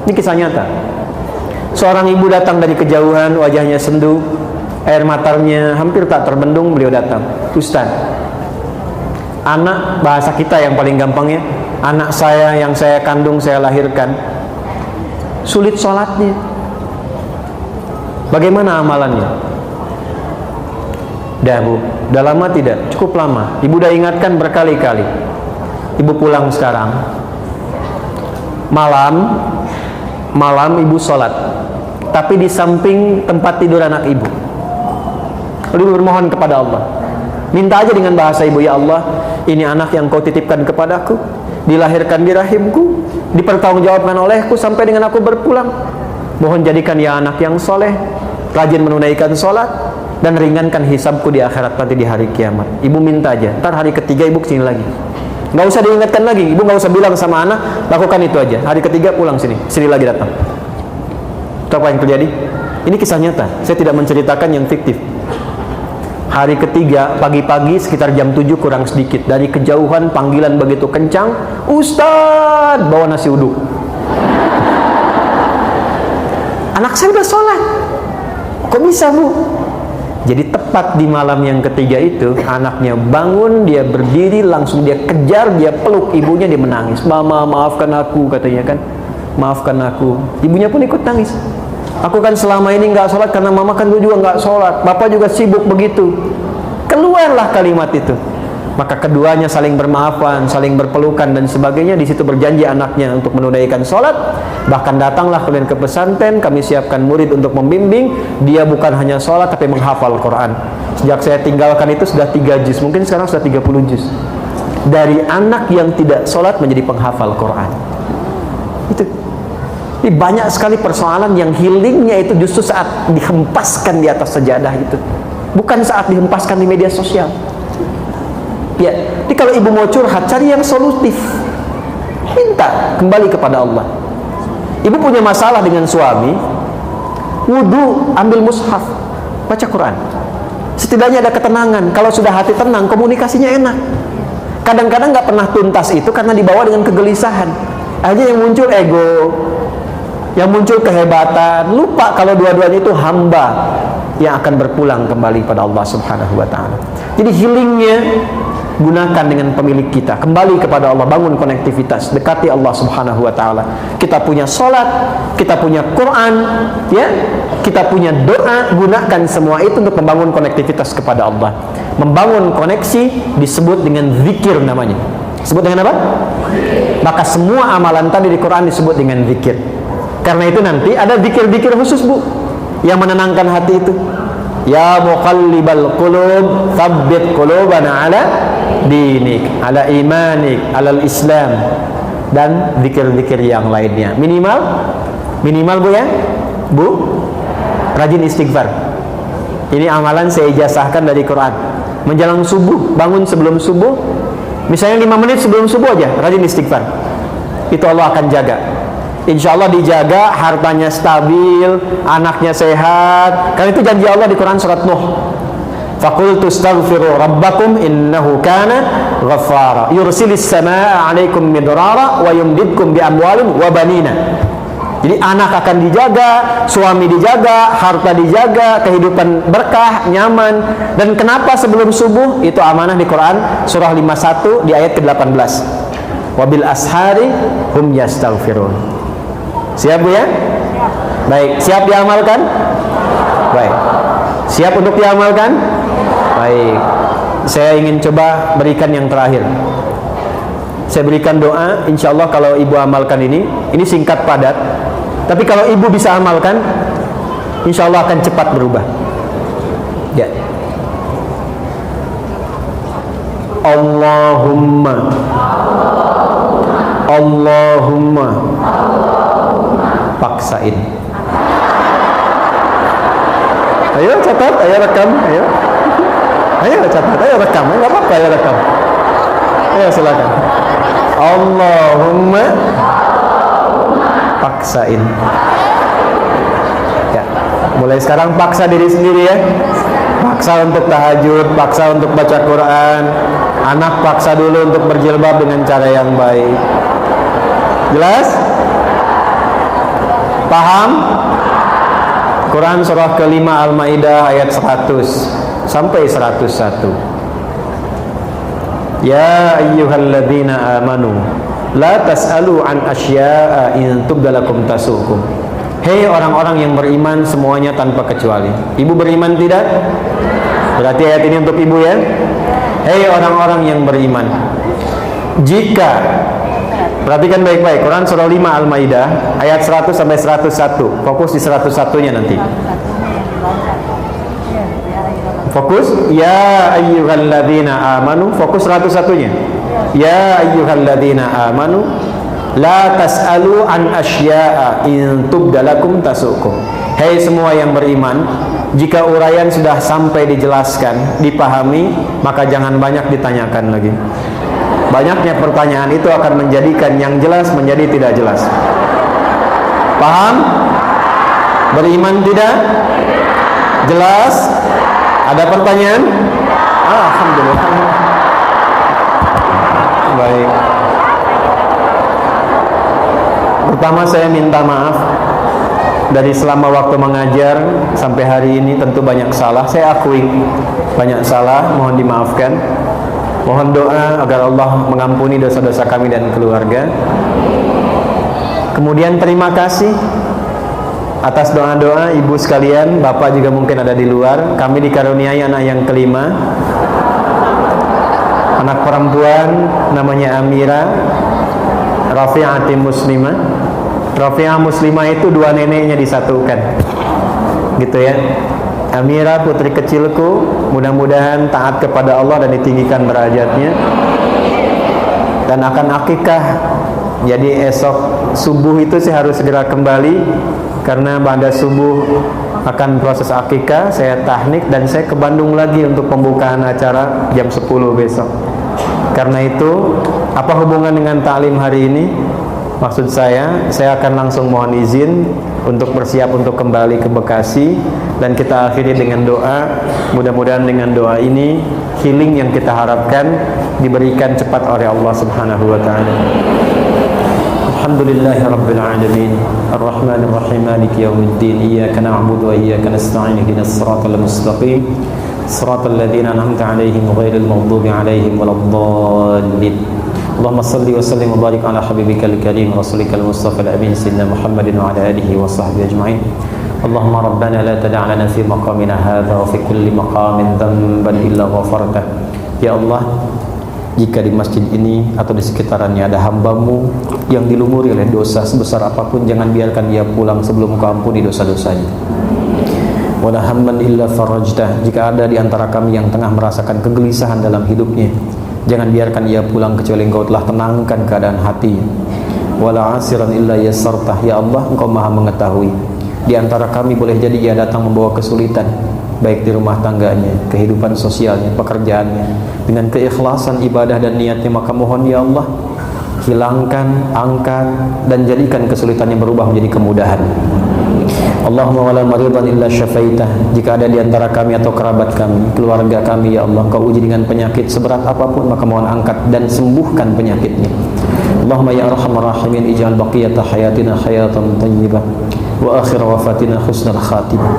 Ini kisah nyata. Seorang ibu datang dari kejauhan, wajahnya sendu, air matanya hampir tak terbendung. Beliau datang, Ustaz, anak, bahasa kita yang paling gampangnya, anak saya yang saya kandung, saya lahirkan, sulit sholatnya. Bagaimana amalannya? Dah Bu, udah lama tidak? Cukup lama. Ibu udah ingatkan berkali-kali. Ibu pulang sekarang. Malam ibu sholat, tapi di samping tempat tidur anak ibu. Lalu ibu bermohon kepada Allah, minta aja dengan bahasa ibu, ya Allah, ini anak yang kau titipkan kepadaku, dilahirkan di rahimku, dipertanggungjawabkan olehku sampai dengan aku berpulang. Mohon jadikan ia anak yang soleh, rajin menunaikan sholat, dan ringankan hisabku di akhirat nanti di hari kiamat. Ibu minta aja, ntar hari ketiga ibu kesini lagi, nggak usah diingatkan lagi. Ibu nggak usah bilang sama anak, lakukan itu aja. Hari ketiga pulang sini lagi datang. Itu apa yang terjadi? Ini kisah nyata, saya tidak menceritakan yang fiktif. Hari ketiga pagi-pagi sekitar jam 7 kurang sedikit, dari kejauhan panggilan begitu kencang, Ustadz bawa nasi uduk. Anak saya udah sholat, kok bisa bu? Jadi tepat di malam yang ketiga itu, anaknya bangun, dia berdiri, langsung dia kejar, dia peluk ibunya, dia menangis. Mama maafkan aku, katanya kan, maafkan aku. Ibunya pun ikut nangis. Aku kan selama ini nggak sholat karena mama kan dulu juga nggak sholat, bapak juga sibuk begitu. Keluarlah kalimat itu. Maka keduanya saling bermaafan, saling berpelukan dan sebagainya. Di situ berjanji anaknya untuk menunaikan sholat. Bahkan datanglah kalian ke pesantren, kami siapkan murid untuk membimbing. Dia bukan hanya sholat tapi menghafal Quran. Sejak saya tinggalkan itu sudah 3 juz, mungkin sekarang sudah 30 juz. Dari anak yang tidak sholat menjadi penghafal Quran. Itu. Ini banyak sekali persoalan yang healingnya itu justru saat dihempaskan di atas sajadah itu, bukan saat dihempaskan di media sosial. Ya, jadi kalau ibu mau curhat, cari yang solutif, minta kembali kepada Allah. Ibu punya masalah dengan suami, wudu, ambil mushaf, baca Quran. Setidaknya ada ketenangan. Kalau sudah hati tenang, komunikasinya enak. Kadang-kadang nggak pernah tuntas itu karena dibawa dengan kegelisahan. Akhirnya yang muncul ego, yang muncul kehebatan, lupa kalau dua-duanya itu hamba yang akan berpulang kembali pada Allah Subhanahu wa ta'ala. Jadi healingnya gunakan dengan pemilik kita, kembali kepada Allah, bangun konektivitas, dekati Allah Subhanahu wa ta'ala. Kita punya sholat, kita punya Quran, ya, kita punya doa, gunakan semua itu untuk membangun konektivitas kepada Allah. Membangun koneksi disebut dengan zikir namanya. Disebut dengan apa? Maka semua amalan tadi di Quran disebut dengan zikir. Karena itu nanti ada zikir-zikir khusus bu, yang menenangkan hati itu. Ya muqallibal qulub, tsabbit qulubana ala dinik, ala imanik, alal islam, dan zikir-zikir yang lainnya. Minimal bu ya, bu, rajin istighfar. Ini amalan saya ijazahkan dari Quran. Menjelang subuh, bangun sebelum subuh, misalnya 5 menit sebelum subuh aja, rajin istighfar. Itu Allah akan jaga. Insya Allah dijaga, hartanya stabil, anaknya sehat. Karena itu janji Allah di Quran surat Nuh. Faqultu astaghfiru rabbakum innahu kana ghaffara yursilis samaa 'alaikum midrara wa yumdidkum bi amwalin wa banina. Jadi anak akan dijaga, suami dijaga, harta dijaga, kehidupan berkah, nyaman. Dan kenapa sebelum subuh? Itu amanah di Quran surah 51 di ayat ke-18. Wabil ashari hum yastaghfirun. Siap bu ya? Baik, siap diamalkan? Baik. Siap untuk diamalkan? Baik. Saya ingin coba berikan yang terakhir. Saya berikan doa, insya Allah kalau ibu amalkan ini singkat padat. Tapi kalau ibu bisa amalkan, insya Allah akan cepat berubah. Ya. Allahumma paksain. Ayo catat, ayo rekam, ayo catat, ayo rekam, nggak apa-apa, ayo rekam. Ayo silakan. Allahumma paksain. Ya, mulai sekarang paksa diri sendiri ya. Paksa untuk tahajud, paksa untuk baca Quran. Anak paksa dulu untuk berjilbab dengan cara yang baik. Jelas? Paham? Quran surah ke-5 Al-Maidah ayat 100 sampai 101. Ya ayyuhalladzina amanu la tas'alu an asya'a in tubdalakum tasukum. Hei orang-orang yang beriman semuanya tanpa kecuali. Ibu beriman tidak? Berarti ayat ini untuk ibu ya. Hei orang-orang yang beriman, jika, perhatikan baik-baik, Quran surah 5 Al-Maidah ayat 100 sampai 101. Fokus di 101-nya nanti. Fokus ya ayyuhalladzina amanu, fokus 101-nya. Ya ayyuhalladzina amanu La tas'alu an asya'a in tubdalakum tasukum. Hei semua yang beriman, jika uraian sudah sampai dijelaskan, dipahami, maka jangan banyak ditanyakan lagi. Banyaknya pertanyaan itu akan menjadikan yang jelas menjadi tidak jelas. Paham? Beriman tidak? Jelas? Ada pertanyaan? Alhamdulillah. Baik. Pertama saya minta maaf dari selama waktu mengajar sampai hari ini tentu banyak salah. Saya akui banyak salah, mohon dimaafkan. Mohon doa agar Allah mengampuni dosa-dosa kami dan keluarga. Kemudian terima kasih atas doa-doa ibu sekalian, bapak juga mungkin ada di luar. Kami dikaruniai anak yang kelima, anak perempuan namanya Amira Rafi'ati Muslimah. Rafi'ah Muslimah itu dua neneknya disatukan, gitu ya. Amira putri kecilku, mudah-mudahan taat kepada Allah dan ditinggikan derajatnya, dan akan akikah. Jadi esok subuh itu saya harus segera kembali, karena pada subuh akan proses akikah. Saya tahnik dan saya ke Bandung lagi untuk pembukaan acara jam 10 besok. Karena itu, apa hubungan dengan taklim hari ini? Maksud saya akan langsung mohon izin untuk bersiap untuk kembali ke Bekasi, dan kita akhiri dengan doa. Mudah-mudahan dengan doa ini healing yang kita harapkan diberikan cepat oleh Allah Subhanahu wa taala. Alhamdulillahi rabbil alamin, arrahmanir rahim, maliki yaumiddin, iyyaka na'budu wa iyyaka nasta'in, ihdinas siratal mustaqim, siratal ladzina an'amta 'alaihim ghairil maghdubi 'alaihim waladdallin. Allahumma salli wa sallim wa barik ala habibikal karim rasulika al-mustafa al-amin sayyidina Muhammadin wa ala alihi wa sahbihi ajma'in. Allahumma rabbana la tada' lana fi maqamina hadha wa fi kulli maqamin dhanban illa ghafartah. Ya Allah, jika di masjid ini atau di sekitarannya ada hambamu yang dilumuri oleh dosa sebesar apapun, jangan biarkan dia pulang sebelum Kau ampuni dosa-dosanya. Wala hamman illa farajtah. Jika ada di antara kami yang tengah merasakan kegelisahan dalam hidupnya, jangan biarkan ia pulang kecuali Engkau telah tenangkan keadaan hati. Wala asiran illa yassartah. Ya Allah, Engkau maha mengetahui. Di antara kami boleh jadi ia datang membawa kesulitan, baik di rumah tangganya, kehidupan sosialnya, pekerjaannya. Dengan keikhlasan ibadah dan niatnya, maka mohon ya Allah, hilangkan, angkat, dan jadikan kesulitannya berubah menjadi kemudahan. Allahumma wala maridan illa syafaitah. Jika ada di antara kami atau kerabat kami, keluarga kami, ya Allah, Engkau uji dengan penyakit seberat apapun, maka mohon angkat dan sembuhkan penyakitnya. Allahumma ya arhamar rahimin, ij'al baqiyata hayatina hayatan thayyibah wa akhir wafatina husnul khatimah.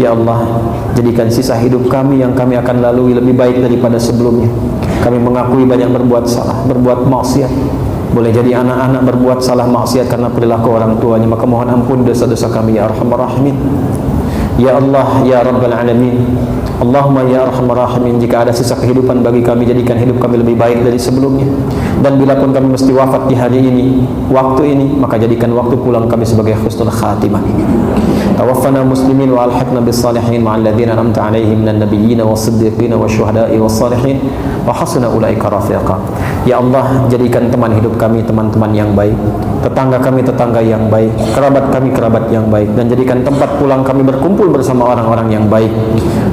Ya Allah, jadikan sisa hidup kami yang kami akan lalui lebih baik daripada sebelumnya. Kami mengakui banyak berbuat salah, berbuat maksiat. Boleh jadi anak-anak berbuat salah maksiat karena perilaku orang tuanya, maka mohon ampun dosa-dosa kami ya arhamar rahimin. Ya Allah, ya Rabbal Alamin, Allahumma ya arhamar rahimin, jika ada sisa kehidupan bagi kami, jadikan hidup kami lebih baik dari sebelumnya. Dan bila pun kami mesti wafat di hari ini, waktu ini, maka jadikan waktu pulang kami sebagai husnul khatimah. Tawaffana muslimin wa alhaqna bis salihin ma'al ladzina an'amta 'alaihim minan nabiyyin was-siddiqin wasyuhada'i was-salihin wa hasuna ulaika rafiqa. Ya Allah, jadikan teman hidup kami teman-teman yang baik, tetangga kami tetangga yang baik, kerabat kami kerabat yang baik, dan jadikan tempat pulang kami berkumpul bersama orang-orang yang baik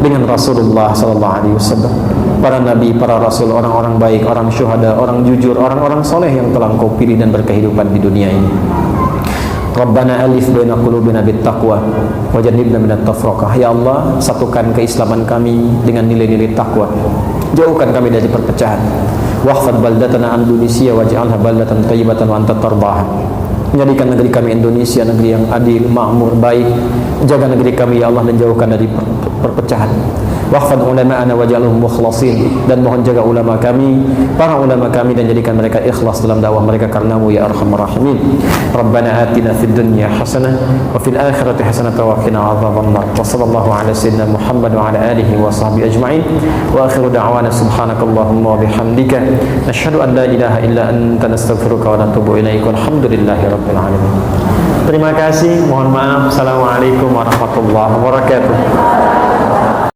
dengan Rasulullah sallallahu alaihi wasallam, para nabi, para rasul, orang-orang baik, orang syuhada, orang jujur, orang-orang soleh yang telah Engkau pilih dan berkehidupan di dunia ini. Rabbana alif baina qulubina bittaqwa wa jannibna minat tafraqah. Ya Allah, satukan keislaman kami dengan nilai-nilai takwa, jauhkan kami dari perpecahan. Wahfad baldatana Indonesia waj'alha baldatan thayyibatan wa anta tardaha. Menjadikan negeri kami Indonesia negeri yang adil, makmur, baik. Jaga negeri kami ya Allah, dan jauhkan dari perpecahan. Wahfad ulama'ana waj'alhum mukhlasin, dan mohon jaga ulama kami, para ulama kami, dan jadikan mereka ikhlas dalam dakwah mereka karenamu ya arhamar rahimin. Rabbana atina fid dunya hasanah wa fil akhirati hasanah wa qina adzabannar. Wa sallallahu ala sayyidina Muhammad wa ala alihi wa sahbihi ajma'in. Wa akhiru da'wana subhanakallahumma wa bihamdika nashhadu an la ilaha illa anta nastaghfiruka wa natubu ilaik. Walhamdulillahi rabbil alamin. Terima kasih, mohon maaf. Assalamualaikum warahmatullahi wabarakatuh.